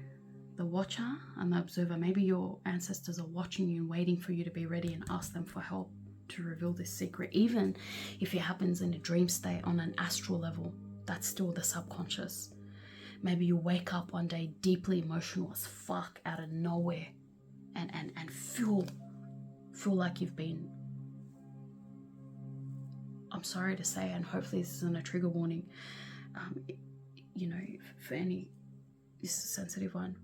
The watcher and the observer, maybe your ancestors are watching you and waiting for you to be ready and ask them for help to reveal this secret. Even if it happens in a dream state on an astral level, that's still the subconscious. Maybe you wake up one day deeply emotional as fuck out of nowhere and feel like you've been, I'm sorry to say, and hopefully this isn't a trigger warning, you know, for any, this is a sensitive one,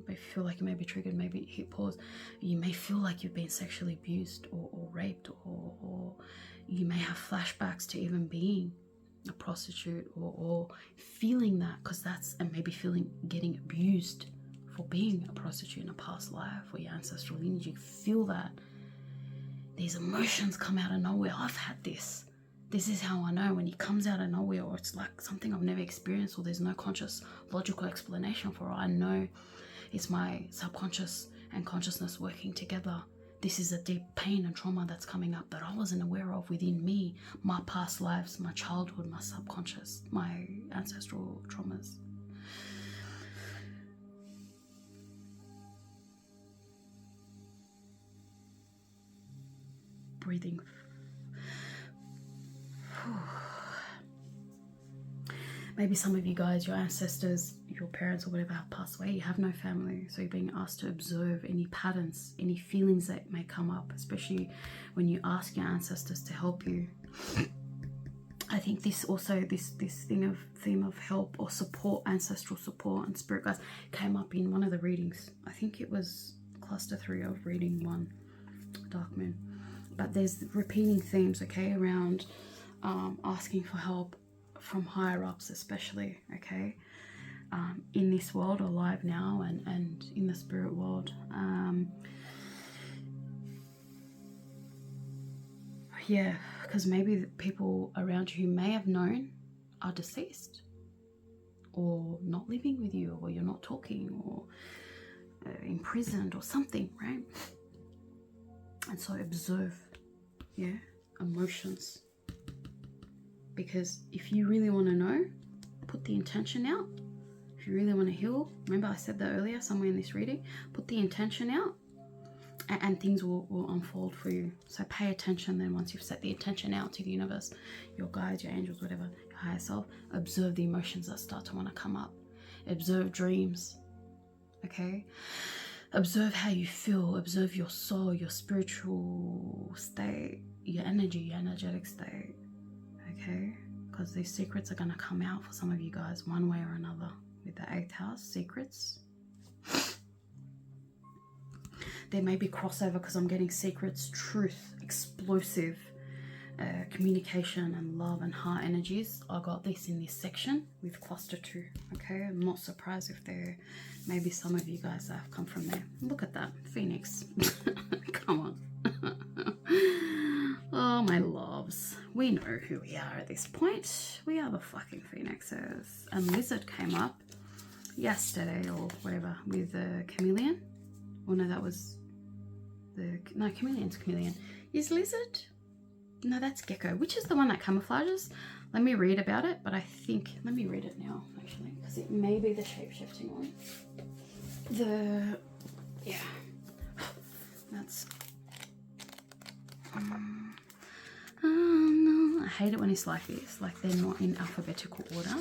but if you feel like you may be triggered, maybe hit pause. You may feel like you've been sexually abused or raped, or you may have flashbacks to even being a prostitute, or feeling that, because that's, and maybe getting abused for being a prostitute in a past life, or your ancestral lineage. You feel that these emotions come out of nowhere. I've had this. This is how I know when it comes out of nowhere, or it's like something I've never experienced, or there's no conscious logical explanation for it. I know it's my subconscious and consciousness working together. This is a deep pain and trauma that's coming up that I wasn't aware of within me, my past lives, my childhood, my subconscious, my ancestral traumas. Breathing. Maybe some of you guys, your ancestors, your parents or whatever have passed away. You have no family, so you're being asked to observe any patterns, any feelings that may come up, especially when you ask your ancestors to help you. I think this also, this theme of help or support, ancestral support and spirit guides, came up in one of the readings. I think it was cluster 3 of reading 1, Dark Moon. But there's repeating themes, okay, around asking for help from higher ups, especially, okay, in this world, alive now, and in the spirit world. Yeah, because maybe the people around you who may have known are deceased, or not living with you, or you're not talking, or imprisoned or something, right? And so observe, yeah, emotions. Because if you really want to know, put the intention out. If you really want to heal, remember I said that earlier somewhere in this reading, put the intention out, and things will unfold for you. So pay attention then. Once you've set the intention out to the universe, your guides, your angels, whatever, your higher self, observe the emotions that start to want to come up. Observe dreams, okay? Observe how you feel. Observe your soul, your spiritual state, your energy, your energetic state. Okay, because these secrets are going to come out for some of you guys one way or another with the 8th house secrets. There may be crossover because I'm getting secrets, truth, explosive communication and love and heart energies. I got this in this section with cluster 2. Okay, I'm not surprised if there may be some of you guys that have come from there. Look at that, Phoenix. Come on. Oh, my loves. We know who we are at this point. We are the fucking Phoenixes. And Lizard came up yesterday or whatever with the Chameleon. Oh no, that was the... No, Chameleon's Chameleon. Is Lizard? No, that's Gecko. Which is the one that camouflages? Let me read about it, but I think... Let me read it now, actually, because it may be the shape-shifting one. Yeah. That's... no, I hate it when it's like this, like they're not in alphabetical order.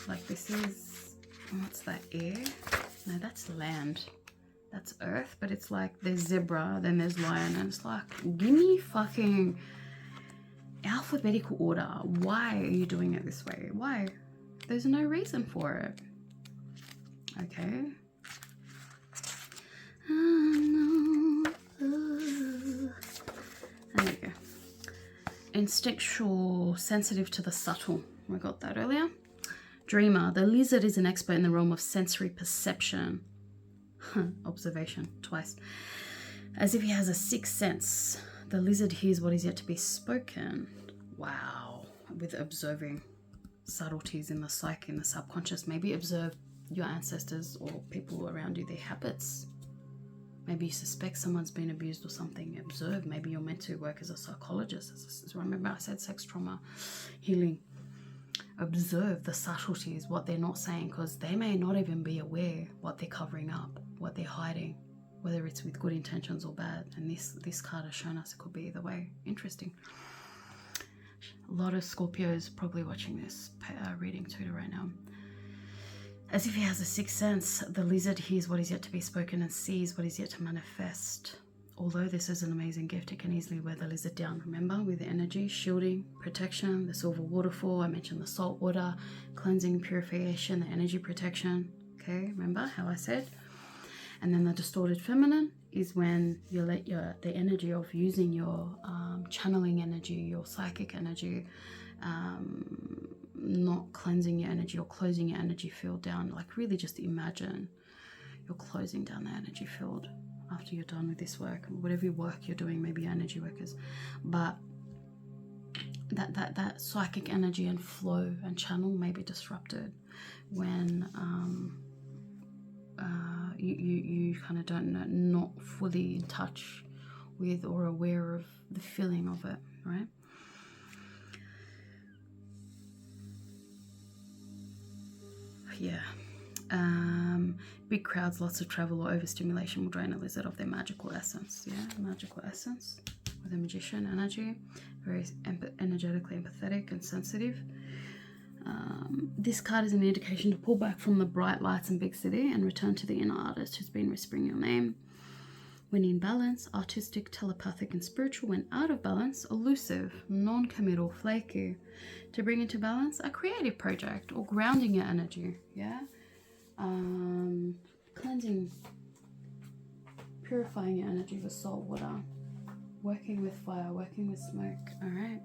Like this is, what's that, air? No, that's land. That's earth, but it's like there's zebra, then there's lion, and it's like, give me fucking alphabetical order. Why are you doing it this way? Why? There's no reason for it. Okay. There we go. Instinctual, sensitive to the subtle. We got that earlier. Dreamer. The lizard is an expert in the realm of sensory perception. Observation, twice. As if he has a sixth sense. The lizard hears what is yet to be spoken. Wow. With observing subtleties in the psyche, in the subconscious. Maybe observe your ancestors or people around you, their habits. Maybe you suspect someone's been abused or something. Observe. Maybe you're meant to work as a psychologist. Remember I said sex trauma healing. Observe the subtleties, what they're not saying, because they may not even be aware what they're covering up, what they're hiding, whether it's with good intentions or bad. And this card has shown us it could be either way. Interesting. A lot of Scorpios probably watching this reading too right now. As if he has a sixth sense, the lizard hears what is yet to be spoken and sees what is yet to manifest. Although this is an amazing gift, it can easily wear the lizard down. Remember, with the energy, shielding, protection, the silver waterfall, I mentioned the salt water, cleansing, purification, the energy protection. Okay, remember how I said? And then the distorted feminine is when you let the energy of using your channeling energy, your psychic energy, not cleansing your energy or closing your energy field down. Like really just imagine you're closing down the energy field after you're done with this work, whatever work you're doing, maybe you're energy workers, but that psychic energy and flow and channel may be disrupted when you kind of don't know, not fully in touch with or aware of the feeling of it, right? Yeah. Big crowds, lots of travel or overstimulation will drain a lizard of their magical essence. Yeah, magical essence with a magician energy, very energetically empathetic and sensitive. This card is an indication to pull back from the bright lights and big city and return to the inner artist who's been whispering your name. When in balance, artistic, telepathic and spiritual. When out of balance, elusive, non-committal, flaky. To bring into balance, a creative project or grounding your energy. Yeah. Cleansing, purifying your energy with salt water, working with fire, working with smoke. All right.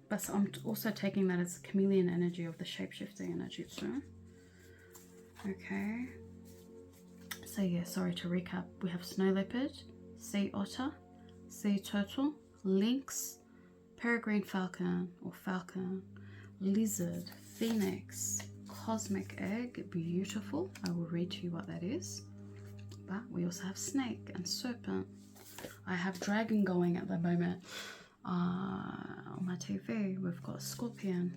But I'm also taking that as chameleon energy of the shapeshifting energy too. Okay. So yeah, sorry to recap. We have snow leopard, sea otter, sea turtle, lynx, peregrine falcon or falcon, lizard, phoenix, cosmic egg, beautiful. I will read to you what that is. But we also have snake and serpent. I have dragon going at the moment on my TV. We've got scorpion.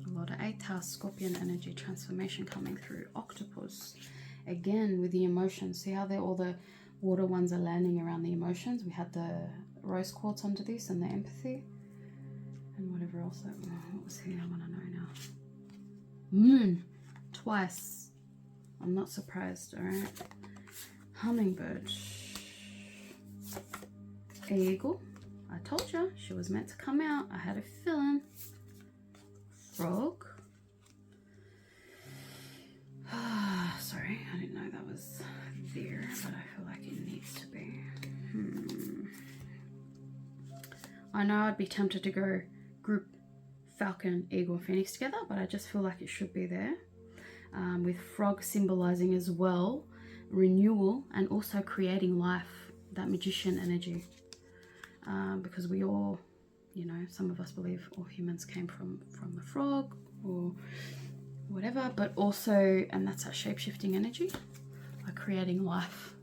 A lot of 8th house scorpion energy transformation coming through. Octopus. Again with the emotions. See how all the water ones are landing around the emotions? We had the rose quartz under this and the empathy. And whatever else. What was here? I want to know now. Moon. Twice. I'm not surprised. Alright. Hummingbird. Eagle. I told you. She was meant to come out. I had a feeling. Frog. Sorry. I didn't know that was there. But I feel like it needs to be. I know I'd be tempted to go group falcon, eagle, and phoenix together, but I just feel like it should be there. With frog symbolizing as well renewal and also creating life, that magician energy. Because we all, you know, some of us believe all humans came from the frog or whatever, but also, and that's that shape-shifting energy, like creating life.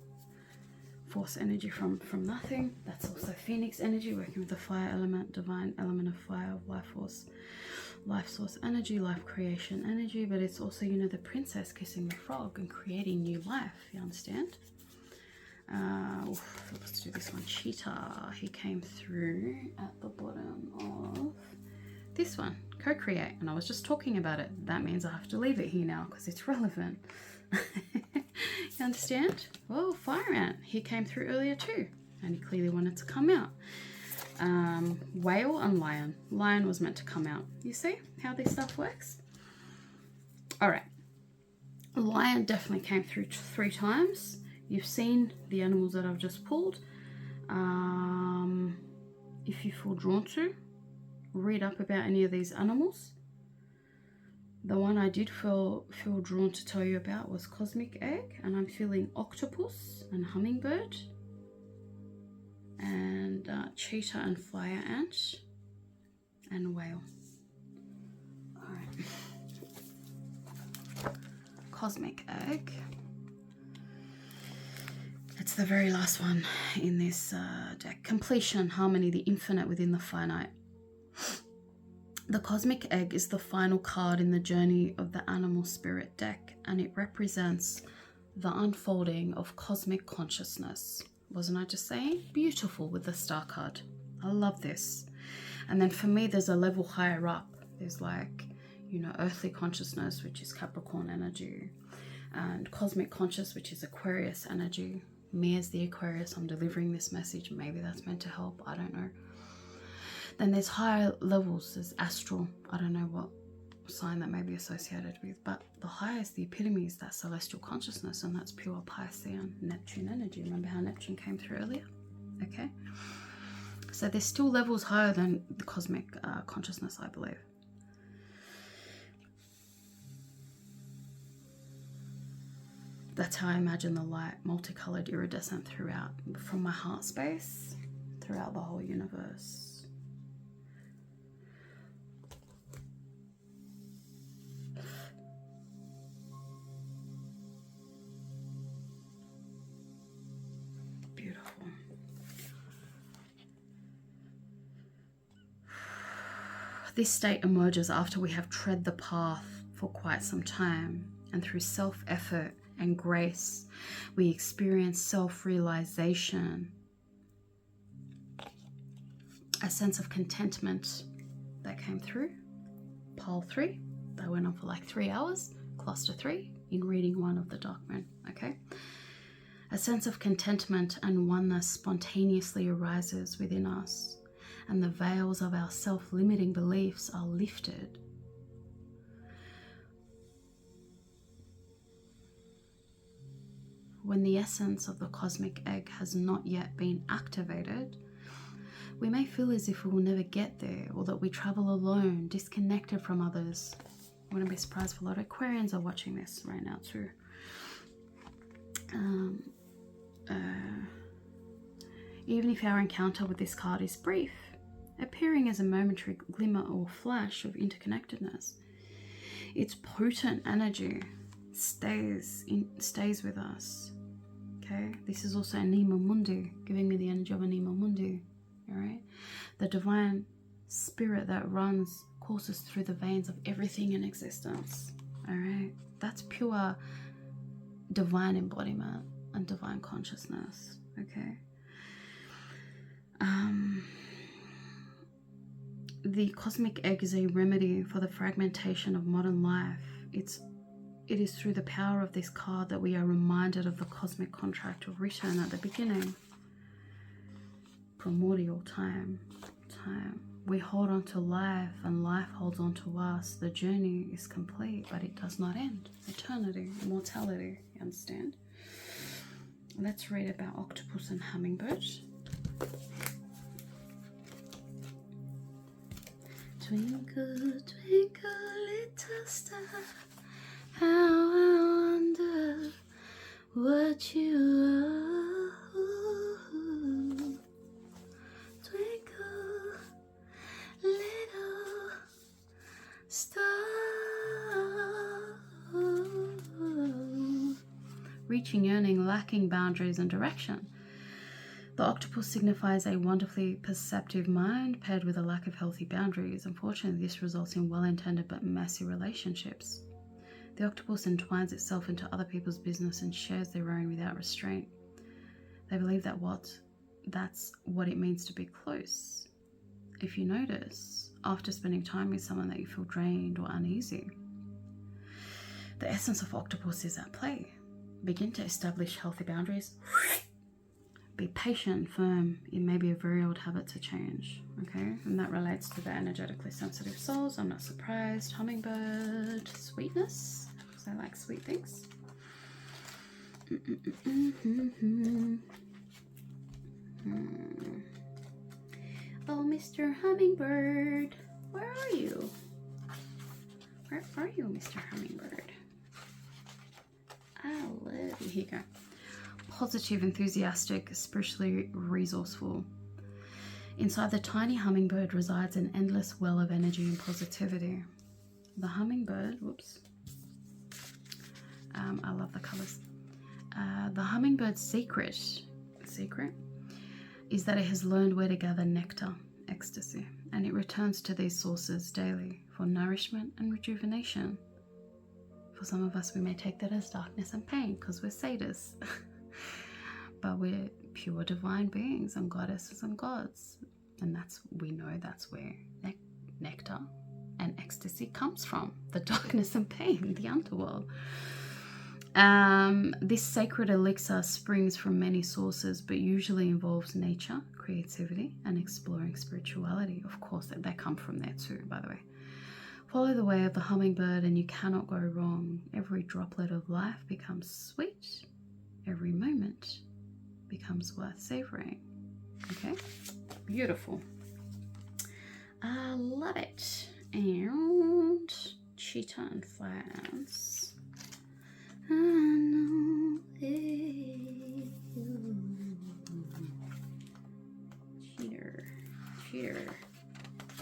Force energy from nothing. That's also phoenix energy, working with the fire element, divine element of fire, of life force, life source energy, life creation energy. But it's also, you know, the princess kissing the frog and creating new life. You understand? Let's do this one. Cheetah. He came through at the bottom of this one. Co-create. And I was just talking about it. That means I have to leave it here now because it's relevant. You understand? Well, fire ant. He came through earlier too, and he clearly wanted to come out. Whale and lion. Lion was meant to come out. You see how this stuff works? All right. Lion definitely came through 3 times. You've seen the animals that I've just pulled. If you feel drawn to, read up about any of these animals. The one I did feel drawn to tell you about was cosmic egg, and I'm feeling octopus and hummingbird and cheetah and fire ant and whale. Alright. Cosmic Egg. It's the very last one in this deck. Completion, harmony, the infinite within the finite. The Cosmic Egg is the final card in the journey of the Animal Spirit deck, and it represents the unfolding of cosmic consciousness. Wasn't I just saying? Beautiful with the Star card. I love this. And then for me, there's a level higher up. There's like, you know, earthly consciousness, which is Capricorn energy, and cosmic conscious, which is Aquarius energy. Me as the Aquarius, I'm delivering this message. Maybe that's meant to help. I don't know. Then there's higher levels. There's astral. I don't know what sign that may be associated with, but the highest, the epitome, is that celestial consciousness, and that's pure Piscean Neptune energy. Remember how Neptune came through earlier? Okay. So there's still levels higher than the cosmic consciousness, I believe. That's how I imagine the light, multicolored, iridescent throughout, from my heart space, throughout the whole universe. Beautiful. This state emerges after we have tread the path for quite some time, and through self-effort and grace, we experience self-realization, a sense of contentment that came through. Pole 3, that went on for like 3 hours, cluster 3, in reading 1 of the Dark Moon, okay? A sense of contentment and oneness spontaneously arises within us, and the veils of our self-limiting beliefs are lifted. When the essence of the cosmic egg has not yet been activated, we may feel as if we will never get there, or that we travel alone, disconnected from others. I wouldn't be surprised if a lot of Aquarians are watching this right now too. Even if our encounter with this card is brief, appearing as a momentary glimmer or flash of interconnectedness, its potent energy stays with us. Okay, this is also Anima Mundi, giving me the energy of Anima Mundi. All right, the divine spirit that courses through the veins of everything in existence. All right, that's pure divine embodiment and divine consciousness. Okay. The cosmic egg is a remedy for the fragmentation of modern life. It is through the power of this card that we are reminded of the cosmic contract written at the beginning. Primordial time. We hold on to life, and life holds on to us. The journey is complete, but it does not end. Eternity, immortality, you understand? Let's read about octopus and hummingbird. Twinkle, twinkle, little star, how I wonder what you are. Twinkle, little star. Reaching, yearning, lacking boundaries and direction. The octopus signifies a wonderfully perceptive mind paired with a lack of healthy boundaries. Unfortunately, this results in well-intended but messy relationships. The octopus entwines itself into other people's business and shares their own without restraint. They believe that's what it means to be close. If you notice, after spending time with someone that you feel drained or uneasy, the essence of octopus is at play. Begin to establish healthy boundaries. Be patient and firm. It may be a very old habit to change, okay? And that relates to the energetically sensitive souls. I'm not surprised. Hummingbird, sweetness, because I like sweet things. Oh, Mr. Hummingbird, where are you? Where are you, Mr. Hummingbird? I love you. Here you go. Positive, enthusiastic, spiritually resourceful. Inside the tiny hummingbird resides an endless well of energy and positivity. The hummingbird, whoops. I love the colors. The hummingbird's secret is that it has learned where to gather nectar, ecstasy, and it returns to these sources daily for nourishment and rejuvenation. For some of us, we may take that as darkness and pain because we're sadists, but we're pure divine beings and goddesses and gods, and we know that's where nectar and ecstasy comes from, the darkness and pain, the underworld. This sacred elixir springs from many sources, but usually involves nature, creativity, and exploring spirituality. Of course, they come from there too, by the way. Follow the way of the hummingbird and you cannot go wrong. Every droplet of life becomes sweet. Every moment becomes worth savoring. Okay, beautiful. I love it. And cheetah and fire ants. I know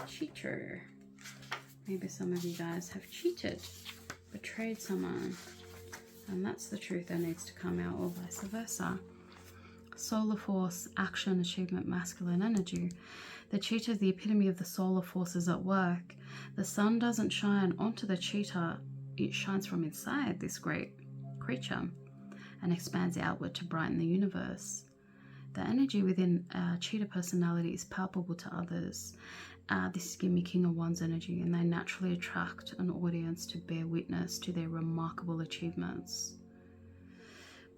cheater. Maybe some of you guys have cheated, betrayed someone, and that's the truth that needs to come out, or vice versa. Solar force, action, achievement, masculine energy. The cheetah is the epitome of the solar forces at work. The sun doesn't shine onto the cheetah, it shines from inside this great creature and expands outward to brighten the universe. The energy within a cheetah personality is palpable to others. This is giving me King of Wands energy, and they naturally attract an audience to bear witness to their remarkable achievements.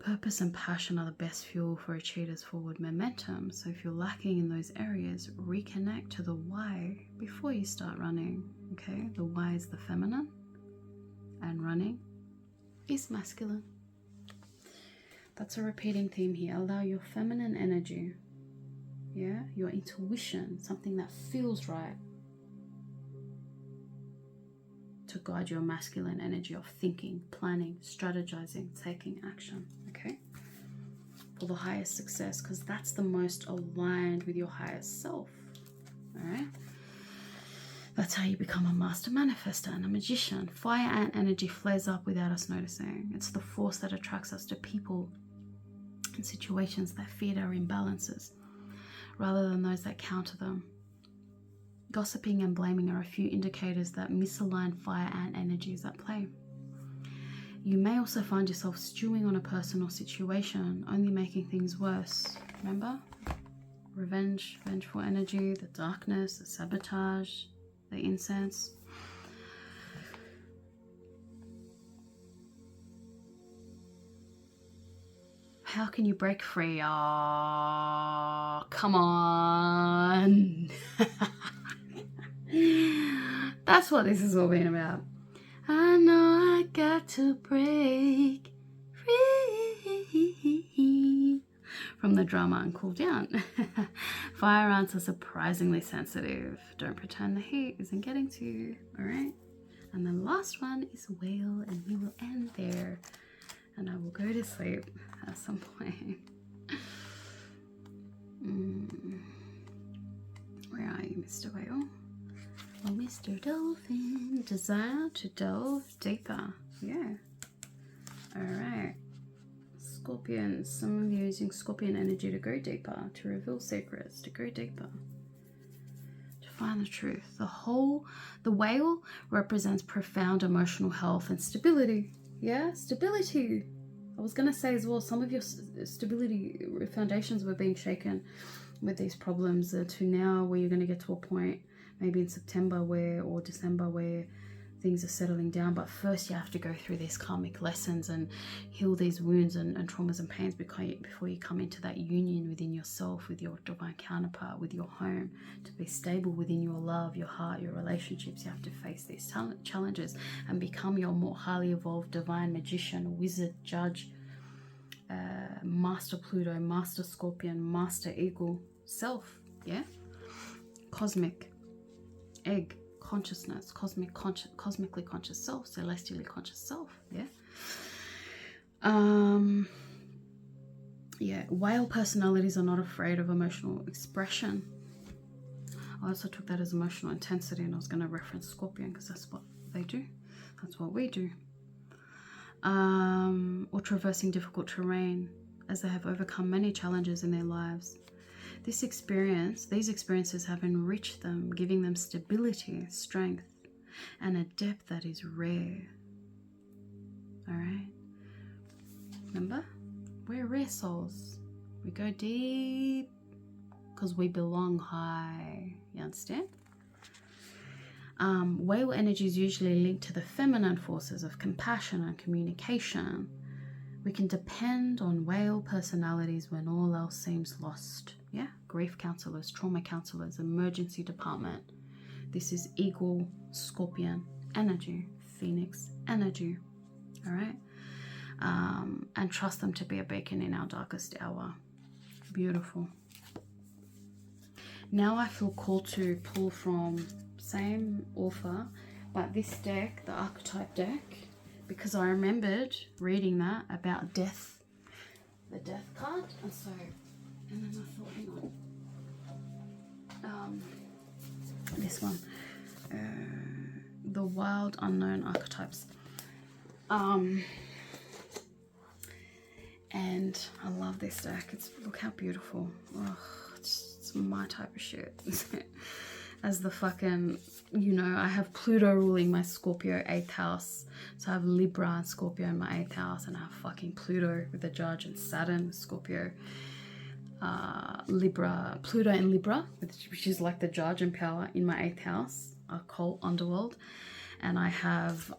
Purpose and passion are the best fuel for a cheetah's forward momentum. So if you're lacking in those areas, reconnect to the why before you start running. Okay, the why is the feminine, and running is masculine. That's a repeating theme here. Allow your feminine energy, your intuition, something that feels right, to guide your masculine energy of thinking, planning, strategizing, taking action, okay? For the highest success, because that's the most aligned with your highest self, all right? That's how you become a master manifester and a magician. Fire ant energy flares up without us noticing. It's the force that attracts us to people and situations that feed our imbalances, rather than those that counter them. Gossiping and blaming are a few indicators that misaligned fire ant energy is at play. You may also find yourself stewing on a person or situation, only making things worse. Remember? Revenge, vengeful energy, the darkness, the sabotage, the incense. How can you break free? Oh, come on. That's what this has all been about. I know I got to break free from the drama and cool down. Fire ants are surprisingly sensitive. Don't pretend the heat isn't getting to you, all right? And the last one is whale, and we will end there. And I will go to sleep at some point. Where are you, Mr. Whale? Oh, Mr. Dolphin, desire to delve deeper. Yeah. All right. Scorpions. Some of you are using scorpion energy to go deeper, to reveal secrets, to go deeper, to find the truth. The whale represents profound emotional health and stability. Yeah, stability. I was going to say as well, some of your stability foundations were being shaken with these problems to now where you're going to get to a point maybe in September or December where things are settling down. But first you have to go through these karmic lessons and heal these wounds and traumas and pains before you come into that union within yourself, with your divine counterpart, with your home. To be stable within your love, your heart, your relationships, you have to face these challenges and become your more highly evolved divine magician, wizard, judge, master Pluto, master Scorpion, master Eagle self. Yeah, cosmic egg consciousness, cosmically conscious self, celestially conscious self. Whale personalities are not afraid of emotional expression. I also took that as emotional intensity, and I was going to reference Scorpion because that's what they do. That's what we do. Or traversing difficult terrain as they have overcome many challenges in their lives. These experiences have enriched them, giving them stability, strength, and a depth that is rare. All right? Remember? We're rare souls. We go deep because we belong high. You understand? Whale energy is usually linked to the feminine forces of compassion and communication. We can depend on whale personalities when all else seems lost. Yeah, grief counselors, trauma counselors, emergency department. This is eagle, scorpion energy, phoenix energy. All right, and trust them to be a beacon in our darkest hour. Beautiful. Now I feel called to pull from same author, but this deck, the archetype deck, because I remembered reading that about death, the death card, and then I thought, hang on, this one, the wild unknown archetypes, and I love this deck. Look how beautiful. Oh, it's my type of shit. As the fucking, I have Pluto ruling my Scorpio 8th house. So I have Libra and Scorpio in my 8th house, and I have fucking Pluto with the Judge and Saturn with Scorpio. Pluto and Libra, which is like the Judge and power in my 8th house, occult underworld. And I have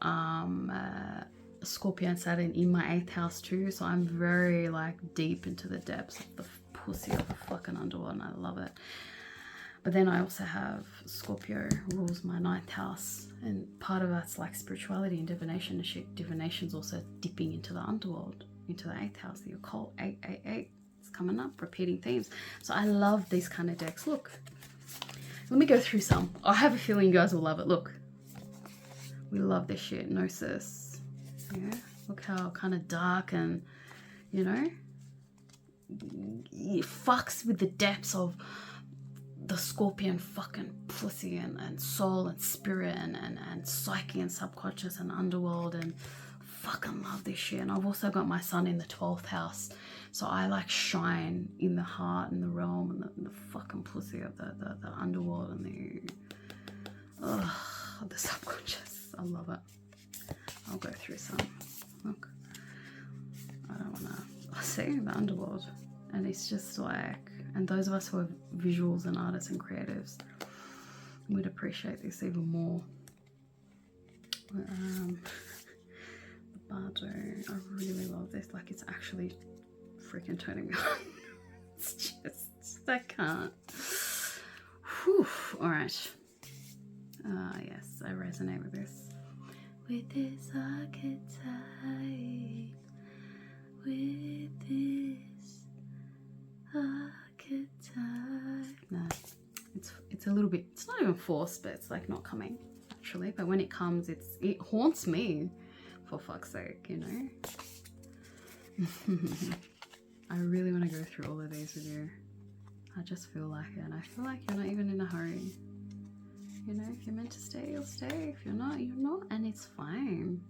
Scorpio and Saturn in my 8th house too. So I'm very like deep into the depths of the pussy of the fucking underworld, and I love it. But then I also have Scorpio rules my 9th house, and part of that's like spirituality and divination and shit. Divination's also dipping into the underworld, into the 8th house, the occult. 888, it's coming up, repeating themes. So I love these kind of decks. Look, let me go through some. I have a feeling you guys will love it. Look, we love this shit. Gnosis, yeah. Look how kind of dark and, it fucks with the depths of the Scorpion fucking pussy and soul and spirit and psyche and subconscious and underworld, and fucking love this shit. And I've also got my sun in the 12th house, so I like shine in the heart and the realm and the fucking pussy of the underworld and the subconscious. I love it. I'll go through some. Look, I don't wanna see the underworld, and it's just like, and those of us who are visuals and artists and creatives would appreciate this even more. The Bardo, I really love this. Like, it's actually freaking turning me on. It's just, I can't. Whew. All right. Yes, I resonate with this. With this archetype, with this archetype. No, it's a little bit, it's not even forced, but it's like not coming actually. But when it comes, it haunts me, for fuck's sake, I really want to go through all of these with you. I just feel like it, and I feel like you're not even in a hurry. If you're meant to stay, you'll stay. If you're not, you're not, and it's fine.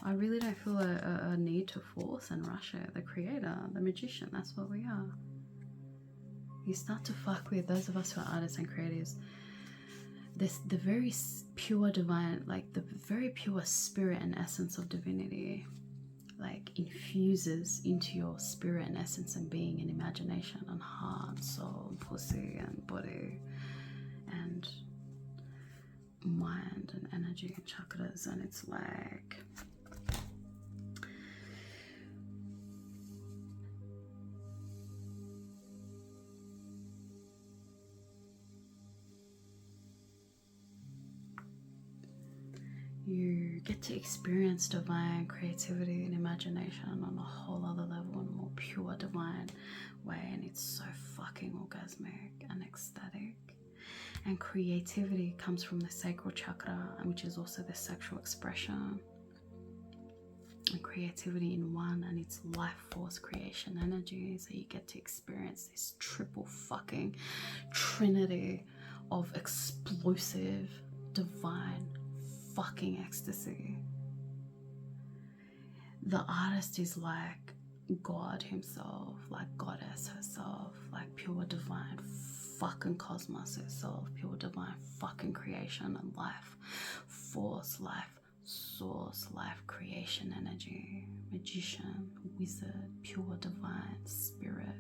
I really don't feel a need to force and rush it. The creator, the magician, that's what we are. You start to fuck with those of us who are artists and creatives. The very pure divine, like the very pure spirit and essence of divinity, like infuses into your spirit and essence and being and imagination and heart, soul, and pussy and body and mind and energy and chakras, and it's like, you get to experience divine creativity and imagination on a whole other level, in a more pure divine way, and it's so fucking orgasmic and ecstatic. And creativity comes from the sacral chakra, which is also the sexual expression. And creativity in one, and it's life force creation energy. So you get to experience this triple fucking trinity of explosive, divine, fucking ecstasy. The artist is like God himself, like Goddess herself, like pure divine fucking cosmos itself, pure divine fucking creation and life force, life source, life creation energy, magician, wizard, pure divine spirit,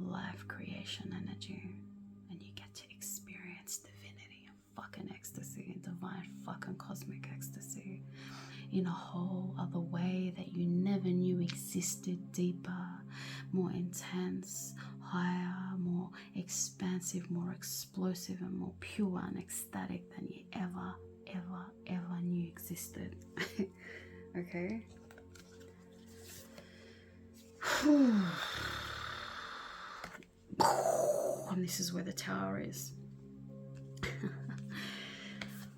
life creation energy. And you get to experience divinity and fucking ecstasy and divine fucking cosmic ecstasy in a whole other way that you never knew existed, deeper, more intense, higher, more expansive, more explosive, and more pure and ecstatic than you ever knew existed. Okay. And this is where the tower is.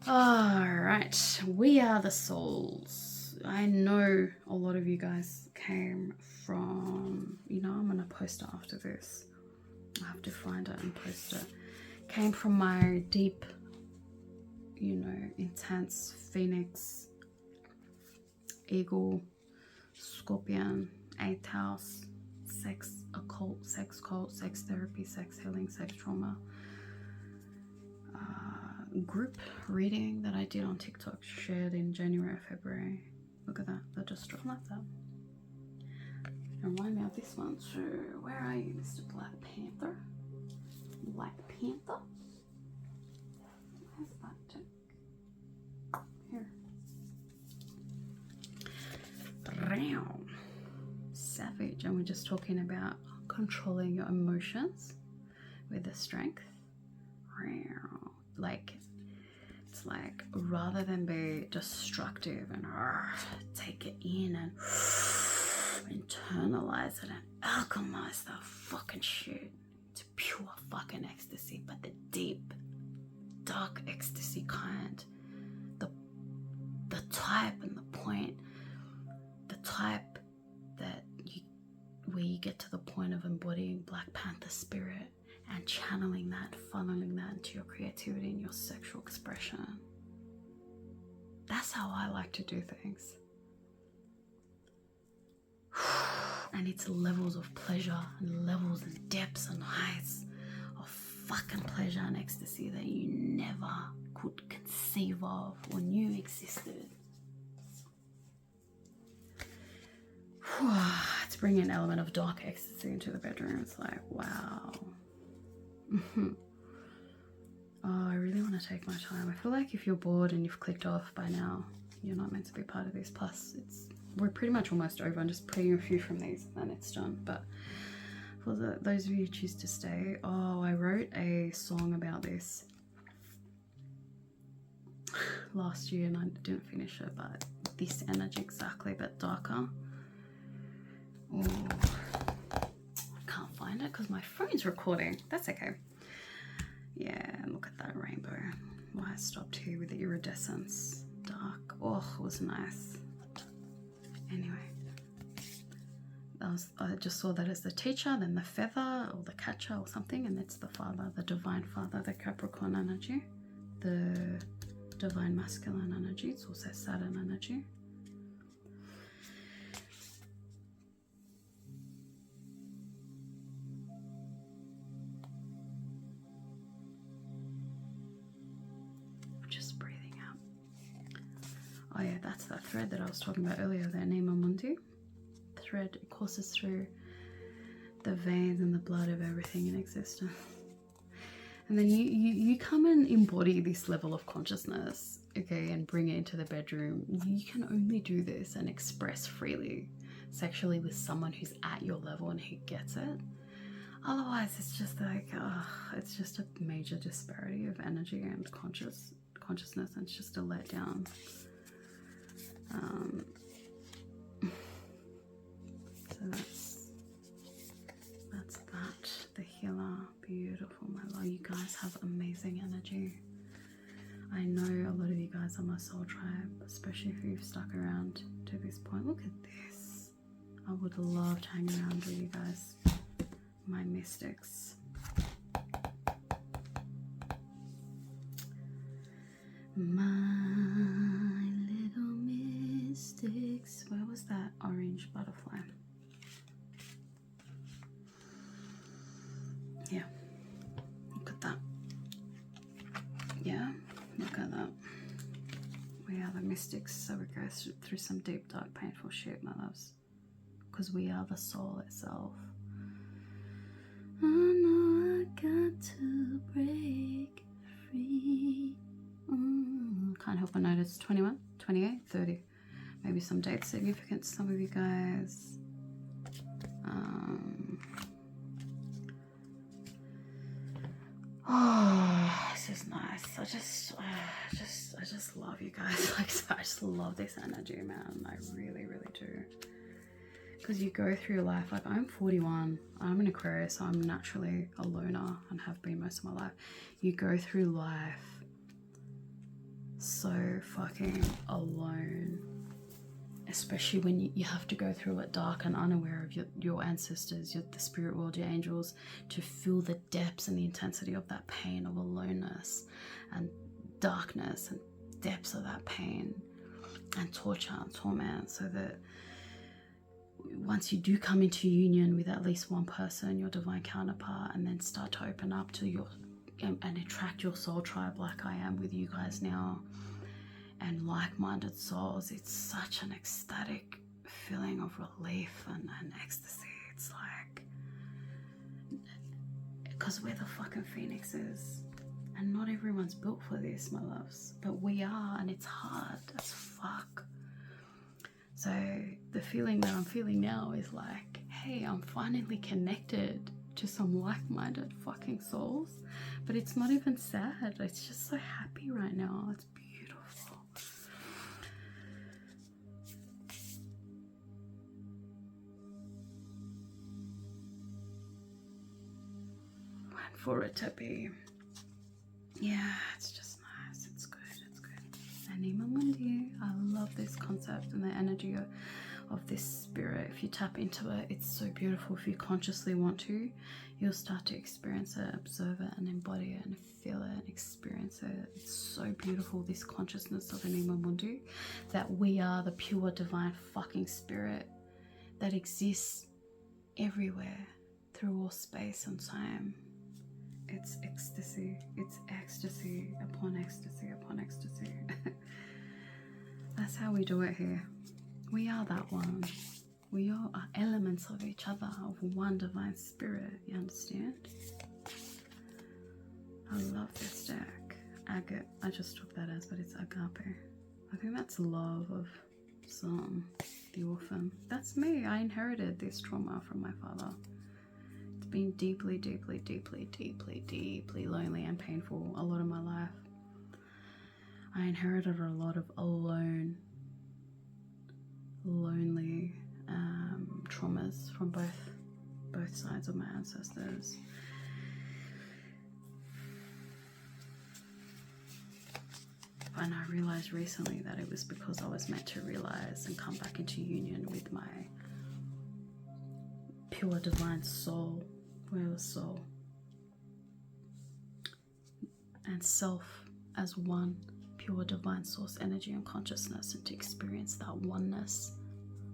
Alright, we are the souls. I know a lot of you guys came from, you know, I'm going to post it after this. I have to find it and post it. Came from my deep, you know, intense Phoenix, Eagle, Scorpion, 8th house, sex, occult, sex cult, sex therapy, sex healing, sex trauma. Group reading that I did on TikTok, shared in January or February. Look at that, that just dropped like that. Remind me of this one too. Where are you, Mr. Black Panther? Black Panther? Where's that tick? Here. Round. Savage. And we're just talking about controlling your emotions with the strength. Like, it's like, rather than be destructive and take it in and internalize it and alchemize the fucking shit to pure fucking ecstasy, but the deep, dark ecstasy kind, the type and the point, the type that where you get to the point of embodying Black Panther spirit and channeling that, funneling that into your creativity and your sexual expression. That's how I like to do things. And it's levels of pleasure and levels and depths and heights of fucking pleasure and ecstasy that you never could conceive of or knew existed. It's bringing an element of dark ecstasy into the bedroom. It's like, wow. Oh, I really want to take my time. I feel like if you're bored and you've clicked off by now, you're not meant to be part of this. Plus, we're pretty much almost over. I'm just putting a few from these and then it's done. But for those of you who choose to stay, oh, I wrote a song about this last year and I didn't finish it, but this energy exactly, but darker. Oh, I can't find it because my phone's recording. That's okay. Yeah, look at that rainbow. Why I stopped here with the iridescence. Dark. Oh, it was nice. Anyway, I just saw that as the teacher, then the feather or the catcher or something, and it's the father, the divine father, the Capricorn energy, the divine masculine energy. It's also Saturn energy. Just breathing out. Oh yeah, that's that thread that I was talking about earlier, the Anima Mundi thread. It courses through the veins and the blood of everything in existence. And then you come and embody this level of consciousness, okay, and bring it into the bedroom. You can only do this and express freely sexually with someone who's at your level and who gets it. Otherwise, it's just like, it's just a major disparity of energy and consciousness, and it's just a letdown. So that's that. The healer, beautiful, my love. You guys have amazing energy. I know a lot of you guys are my soul tribe, especially if you've stuck around to this point. Look at this. I would love to hang around with you guys, my mystics. My that orange butterfly. Yeah, look at that. Yeah, look at that. We are the mystics, so we go through some deep, dark, painful shit, my loves. Because we are the soul itself. I know I got to break free. Can't help but notice 21, 28, 30. Maybe some date significance, some of you guys. Oh, this is nice. I just love you guys. Like, I just love this energy, man. I really, really do. Because you go through life, like I'm 41, I'm an Aquarius, so I'm naturally a loner and have been most of my life. You go through life so fucking alone, especially when you have to go through it dark and unaware of your ancestors, the spirit world, your angels, to feel the depths and the intensity of that pain of aloneness and darkness and depths of that pain and torture and torment, so that once you do come into union with at least one person, your divine counterpart, and then start to open up to your and attract your soul tribe like I am with you guys now, and like-minded souls, it's such an ecstatic feeling of relief and ecstasy. It's like, because we're the fucking phoenixes, and not everyone's built for this, my loves, but we are, and it's hard as fuck. So the feeling that I'm feeling now is like, hey, I'm finally connected to some like-minded fucking souls. But it's not even sad, it's just so happy right now. It's beautiful. And for it to be, yeah, it's just nice. It's good, it's good. Anima Mundi, I love this concept and the energy of this spirit. If you tap into it, it's so beautiful. If you consciously want to, you'll start to experience it, observe it, and embody it, and feel it, and experience it. It's so beautiful, this consciousness of Anima Mundi, that we are the pure divine fucking spirit that exists everywhere through all space and time. It's ecstasy. It's ecstasy upon ecstasy upon ecstasy. That's how we do it here. We are that one. We all are elements of each other, of one divine spirit, you understand? I love this deck. Agate, I just took that as, but it's agape. I think that's love of some, the orphan. That's me. I inherited this trauma from my father. It's been deeply, deeply, deeply, deeply, deeply lonely and painful a lot of my life. I inherited a lot of lonely traumas from both sides of my ancestors. And I realized recently that it was because I was meant to realize and come back into union with my pure divine soul, where it was soul and self as one pure divine source energy and consciousness, and to experience that oneness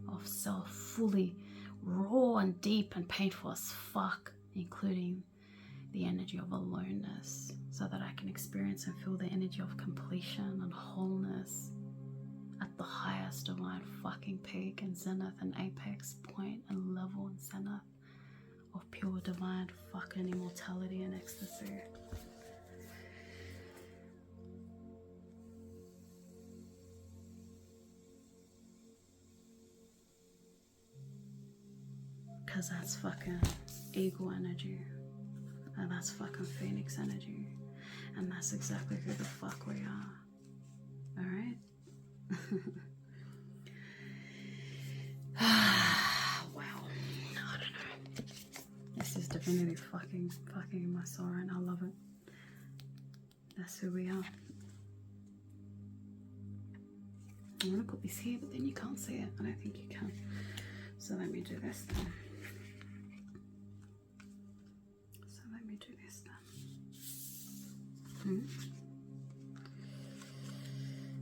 of self fully raw and deep and painful as fuck, including the energy of aloneness, so that I can experience and feel the energy of completion and wholeness at the highest divine fucking peak and zenith and apex point and level and zenith of pure divine fucking immortality and ecstasy. Because that's fucking eagle energy, and that's fucking phoenix energy, and that's exactly who the fuck we are. Alright? Wow. I don't know. This is divinity fucking in my soul, and I love it. That's who we are. I'm gonna put this here, but then you can't see it. I don't think you can. So let me do this then.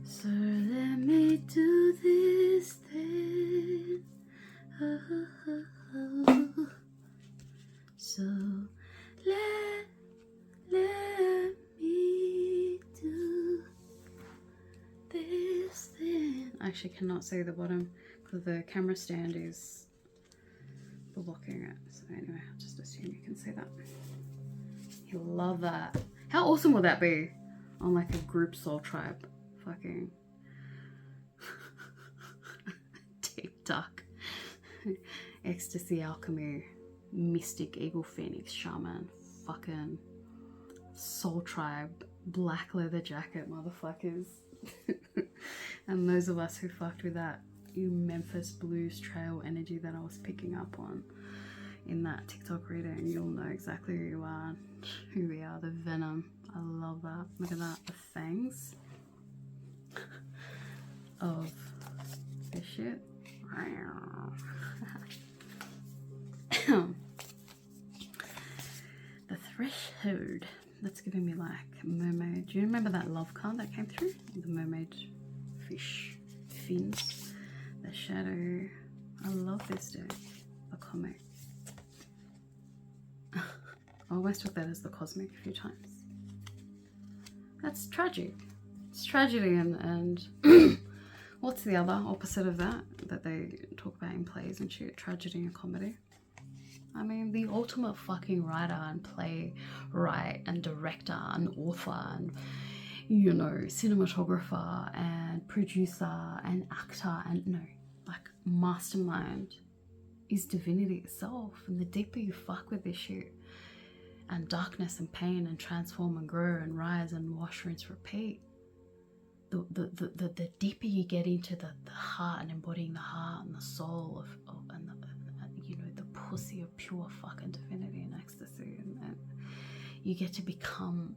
So let me do this then. actually cannot see the bottom because the camera stand is blocking it. So anyway, I'll just assume you can see that. You'll love that. How awesome would that be on like a group soul tribe? Fucking deep dark. Ecstasy, Alchemy, Mystic, Eagle, Phoenix, Shaman, fucking soul tribe, black leather jacket, motherfuckers. And those of us who fucked with that Memphis Blues Trail energy that I was picking up on in that TikTok reading, you'll know exactly who you are, who we are. The venom, I love that. Look at that, the fangs of this shit. The threshold, that's giving me like mermaid. Do you remember that love card that came through? The mermaid fish fins, the shadow. I love this deck, the comic. I always took that as the cosmic a few times. That's tragic. It's tragedy and what's the other opposite of that they talk about in plays and shit? Tragedy and comedy. I mean, the ultimate fucking writer and playwright and director and author and, you know, cinematographer and producer and actor and, no, like mastermind is divinity itself. And the deeper you fuck with this shit and darkness and pain and transform and grow and rise and wash, rinse, repeat, the deeper you get into the heart and embodying the heart and the soul of and the, you know, the pussy of pure fucking divinity and ecstasy, and you get to become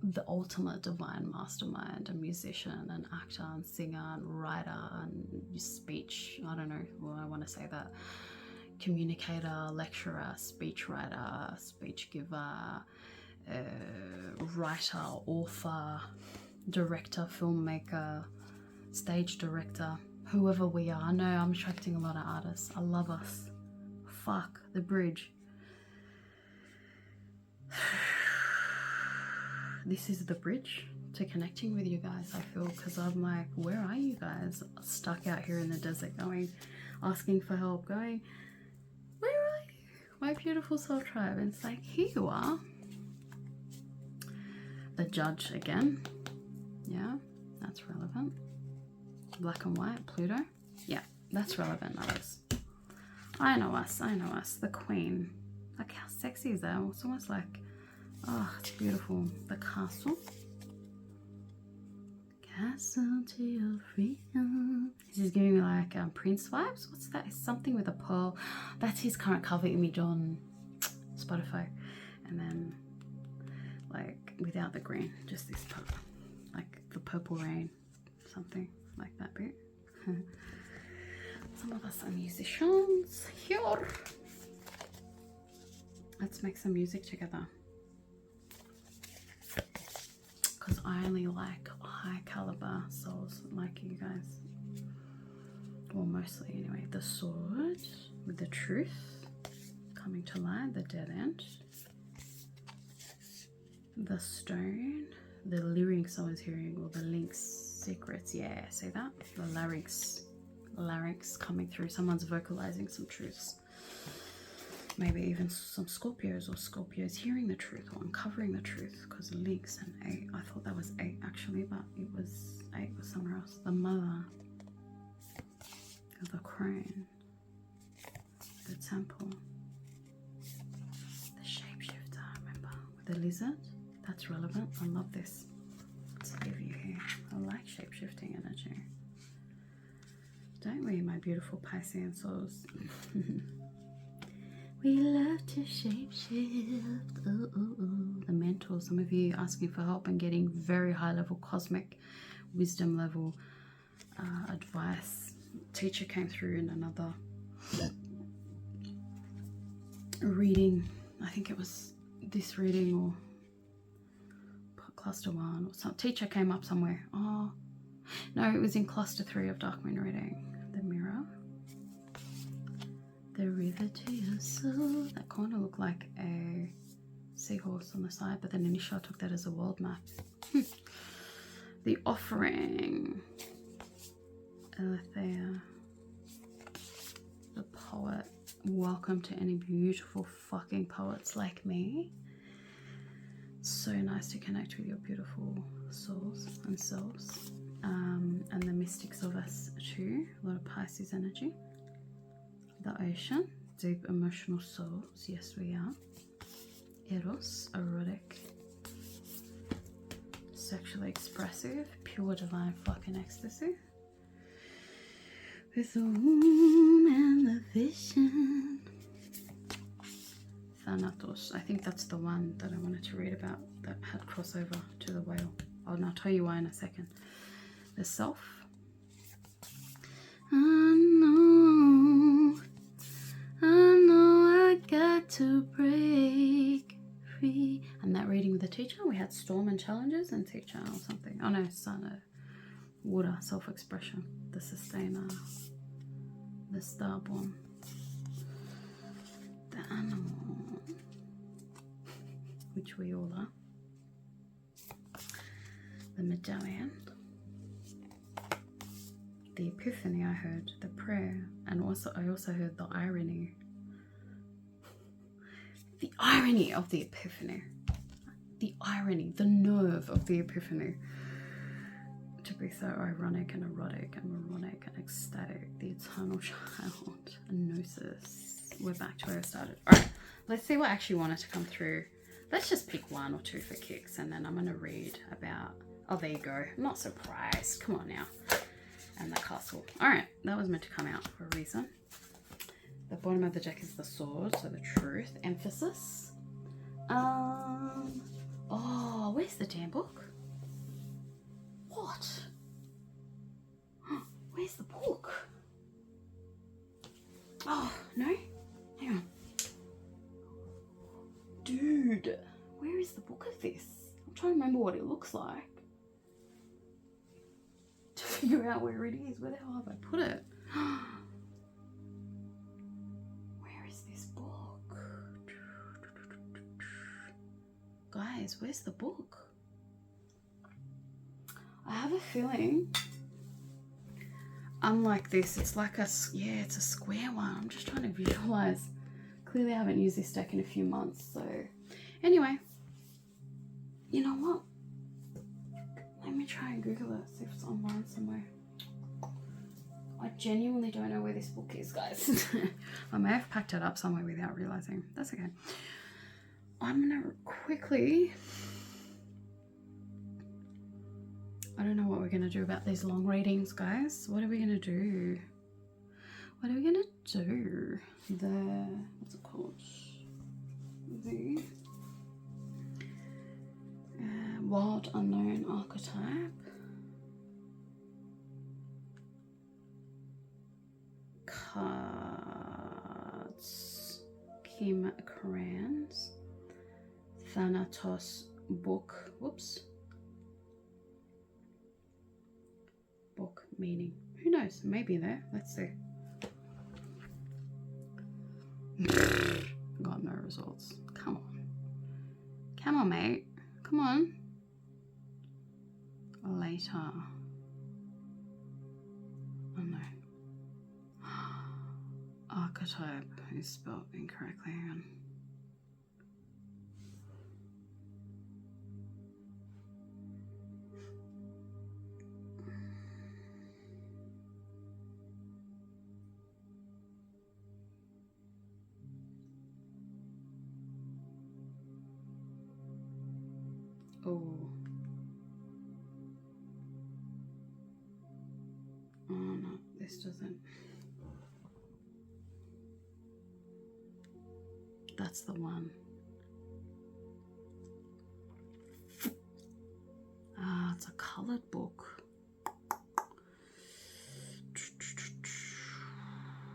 the ultimate divine mastermind, a musician, an actor and singer and writer and speech, I don't know, well, I want to say that, communicator, lecturer, speech writer, speech giver, writer, author, director, filmmaker, stage director, whoever we are. I know I'm attracting a lot of artists. I love us. Fuck the bridge. This is the bridge to connecting with you guys, I feel, because I'm like, where are you guys? Stuck out here in the desert going, asking for help, going, where are you? My beautiful soul tribe. And it's like, here you are. The judge again. Yeah, that's relevant. Black and white, Pluto. Yeah, that's relevant, others. I know us, I know us. The queen. Like, how sexy is that? It's almost like, oh, it's beautiful. The castle. Castle to your freedom. This is giving me like Prince vibes. What's that? It's something with a pearl. That's his current cover image on Spotify. And then, like, without the green, just this part. Like the purple rain, something like that bit. Some of us are musicians here. Let's make some music together, because I only like high caliber souls like you guys, well, mostly anyway. The sword with the truth coming to light, the dead end, the stone, the lyrics I was hearing, or the links, secrets, yeah, see that? The larynx coming through. Someone's vocalizing some truths. Maybe even some Scorpios or Scorpios hearing the truth or uncovering the truth, because links and 8, I thought that was 8 actually, but it was 8 was somewhere else. The mother, the crone, the temple, the shapeshifter, remember, with the lizard. That's relevant. I love this. Let's leave you here. I like shape-shifting energy. Don't we, my beautiful Piscean souls? We love to shape-shift. Ooh, ooh, ooh. The mentor. Some of you asking for help and getting very high-level cosmic wisdom level advice. Teacher came through in another reading. I think it was this reading or cluster 1 or some teacher came up somewhere. Oh no, it was in cluster 3 of Dark Moon reading. The mirror, the river to your soul. That kind of looked like a seahorse on the side, but then initially I took that as a world map. The offering, Alethea, the poet. Welcome to any beautiful fucking poets like me. So nice to connect with your beautiful souls and selves, and the mystics of us too. A lot of Pisces energy. The ocean, deep emotional souls. Yes, we are. Eros, erotic, sexually expressive, pure divine fucking ecstasy. With the womb and the vision. Thanatos. I think that's the one that I wanted to read about that had crossover to the whale. And I'll tell you why in a second. The self. I know I got to break free. And that reading with the teacher, we had storm and challenges and teacher or something. Oh no, sun, water, self-expression, the sustainer, the starborn, the animal, which we all are, the medallion, the epiphany I heard, the prayer, and also I also heard the irony. The irony of the epiphany. The irony, the nerve of the epiphany. To be so ironic and erotic and moronic and ecstatic. The eternal child. And gnosis. We're back to where we started. Alright, let's see what actually wanted to come through. Let's just pick one or two for kicks, and then I'm going to read about... Oh, there you go. I'm not surprised. Come on now. And the castle. Alright, that was meant to come out for a reason. The bottom of the deck is the sword, so the truth. Emphasis. Oh, where's the damn book? What? Where's the book? Oh, no? Hang on. Dude, where is the book of this? I'm trying to remember what it looks like. To figure out where it is. Where the hell have I put it? Where is this book? Guys, where's the book? I have a feeling, unlike this, it's like it's a square one. I'm just trying to visualize. Clearly I haven't used this deck in a few months, so anyway, you know what? Let me try and Google it, see if it's online somewhere. I genuinely don't know where this book is, guys. I may have packed it up somewhere without realizing. That's okay. I'm gonna quickly... I don't know what we're gonna do about these long readings, guys. What are we gonna do? What are we gonna do? What's it called? The Wild Unknown Archetype. Cards. Kim Krans. Thanatos book. Whoops. Book meaning. Who knows? Maybe there. Let's see. Got no results. Come on. Come on, mate. Come on. Later. Oh no. Archetype is spelled incorrectly. Hang on. Oh. Oh no, this doesn't. That's the one. Ah, it's a colored book.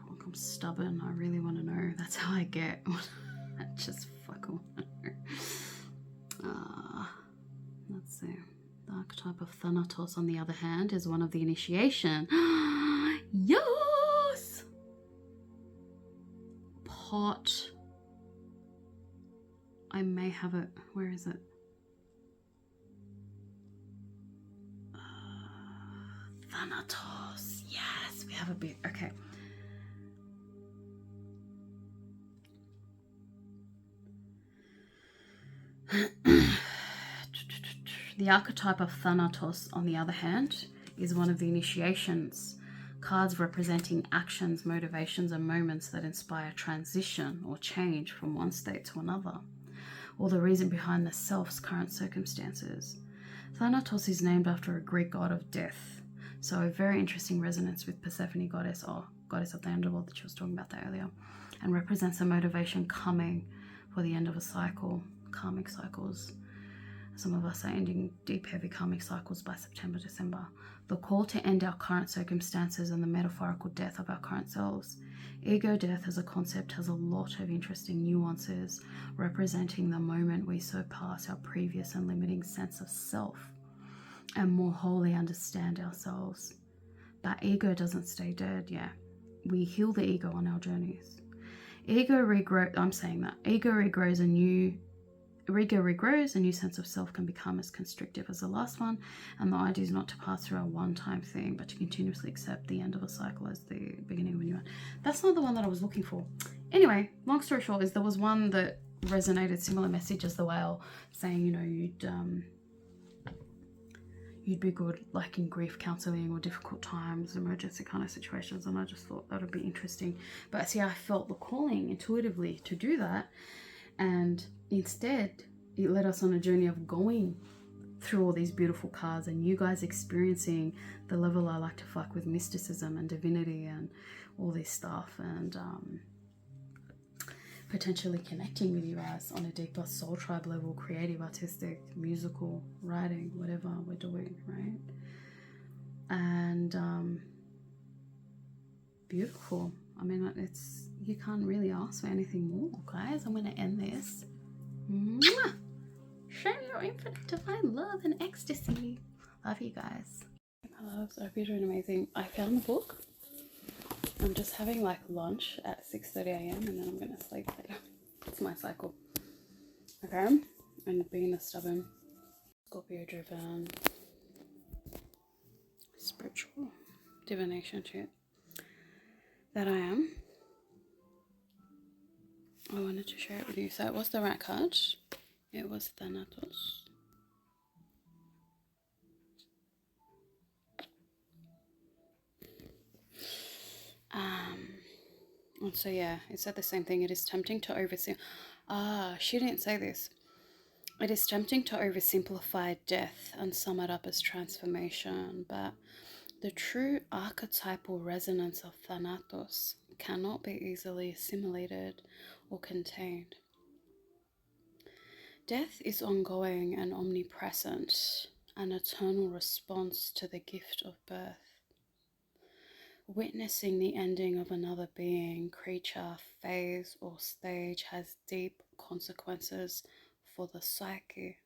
Look, I'm stubborn. I really want to know. That's how I get. I just fucking want to know. Let's see. The archetype of Thanatos, on the other hand, is one of the initiation. Yes! Pot. I may have it. Where is it? Thanatos. Yes. We have a bit. Okay. The archetype of Thanatos, on the other hand, is one of the initiations. Cards representing actions, motivations, and moments that inspire transition or change from one state to another, or the reason behind the self's current circumstances. Thanatos is named after a Greek god of death, so a very interesting resonance with Persephone, goddess of the underworld that she was talking about that earlier, and represents a motivation coming for the end of a cycle, karmic cycles. Some of us are ending deep, heavy karmic cycles by September, December. The call to end our current circumstances and the metaphorical death of our current selves. Ego death as a concept has a lot of interesting nuances, representing the moment we surpass our previous and limiting sense of self and more wholly understand ourselves. But ego doesn't stay dead, yeah. We heal the ego on our journeys. Ego regrows, a new sense of self can become as constrictive as the last one, and the idea is not to pass through a one-time thing, but to continuously accept the end of a cycle as the beginning of a new one. That's not the one that I was looking for. Anyway, long story short is there was one that resonated, similar message as the whale, saying, you know, you'd be good like in grief counseling or difficult times, emergency kind of situations, and I just thought that would be interesting. But see, I felt the calling intuitively to do that, and instead it led us on a journey of going through all these beautiful cards and you guys experiencing the level I like to fuck with mysticism and divinity and all this stuff, and potentially connecting with you guys on a deeper soul tribe level, creative, artistic, musical, writing, whatever we're doing, right? And beautiful. I mean, it's, you can't really ask for anything more, guys. I'm going to end this. Mwah! Show your infinite divine love and ecstasy. Love you guys. My loves, I hope you're doing amazing. I found the book. I'm just having like lunch at 6:30 a.m. and then I'm going to sleep later. It's my cycle. Okay? And being a stubborn, Scorpio driven, spiritual, divination shit that I am, I wanted to share it with you. So it was the right card. It was Thanatos. And so yeah, it said the same thing. It is tempting to she didn't say this. It is tempting to oversimplify death and sum it up as transformation, but the true archetypal resonance of Thanatos cannot be easily assimilated or contained. Death is ongoing and omnipresent, an eternal response to the gift of birth. Witnessing the ending of another being, creature, phase, or stage has deep consequences for the psyche.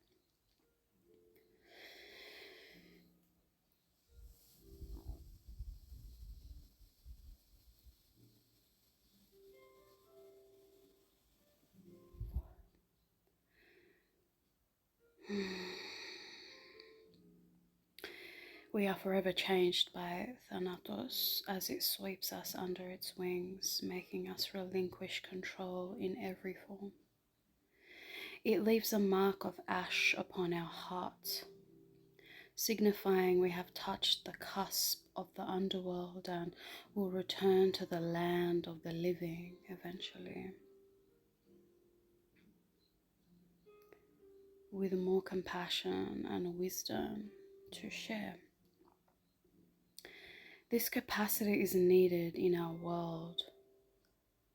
We are forever changed by Thanatos as it sweeps us under its wings, making us relinquish control in every form. It leaves a mark of ash upon our heart, signifying we have touched the cusp of the underworld and will return to the land of the living eventually, with more compassion and wisdom to share. This capacity is needed in our world.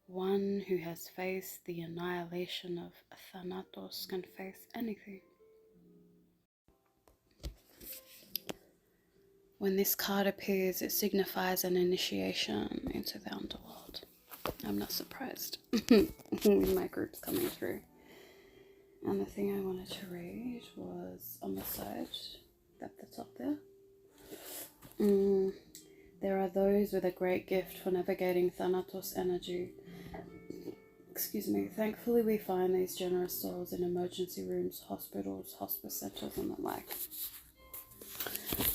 One who has faced the annihilation of Thanatos can face anything. When this card appears, it signifies an initiation into the underworld. I'm not surprised with my groups coming through. And the thing I wanted to read was on the side, at the top there. There are those with a great gift for navigating Thanatos energy. Excuse me. Thankfully, we find these generous souls in emergency rooms, hospitals, hospice centers, and the like.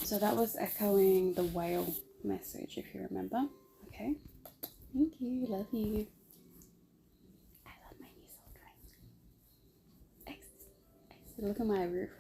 So that was echoing the whale message, if you remember. Okay. Thank you. Love you. I love my new soul drink. Ecstasy. Look at my roof.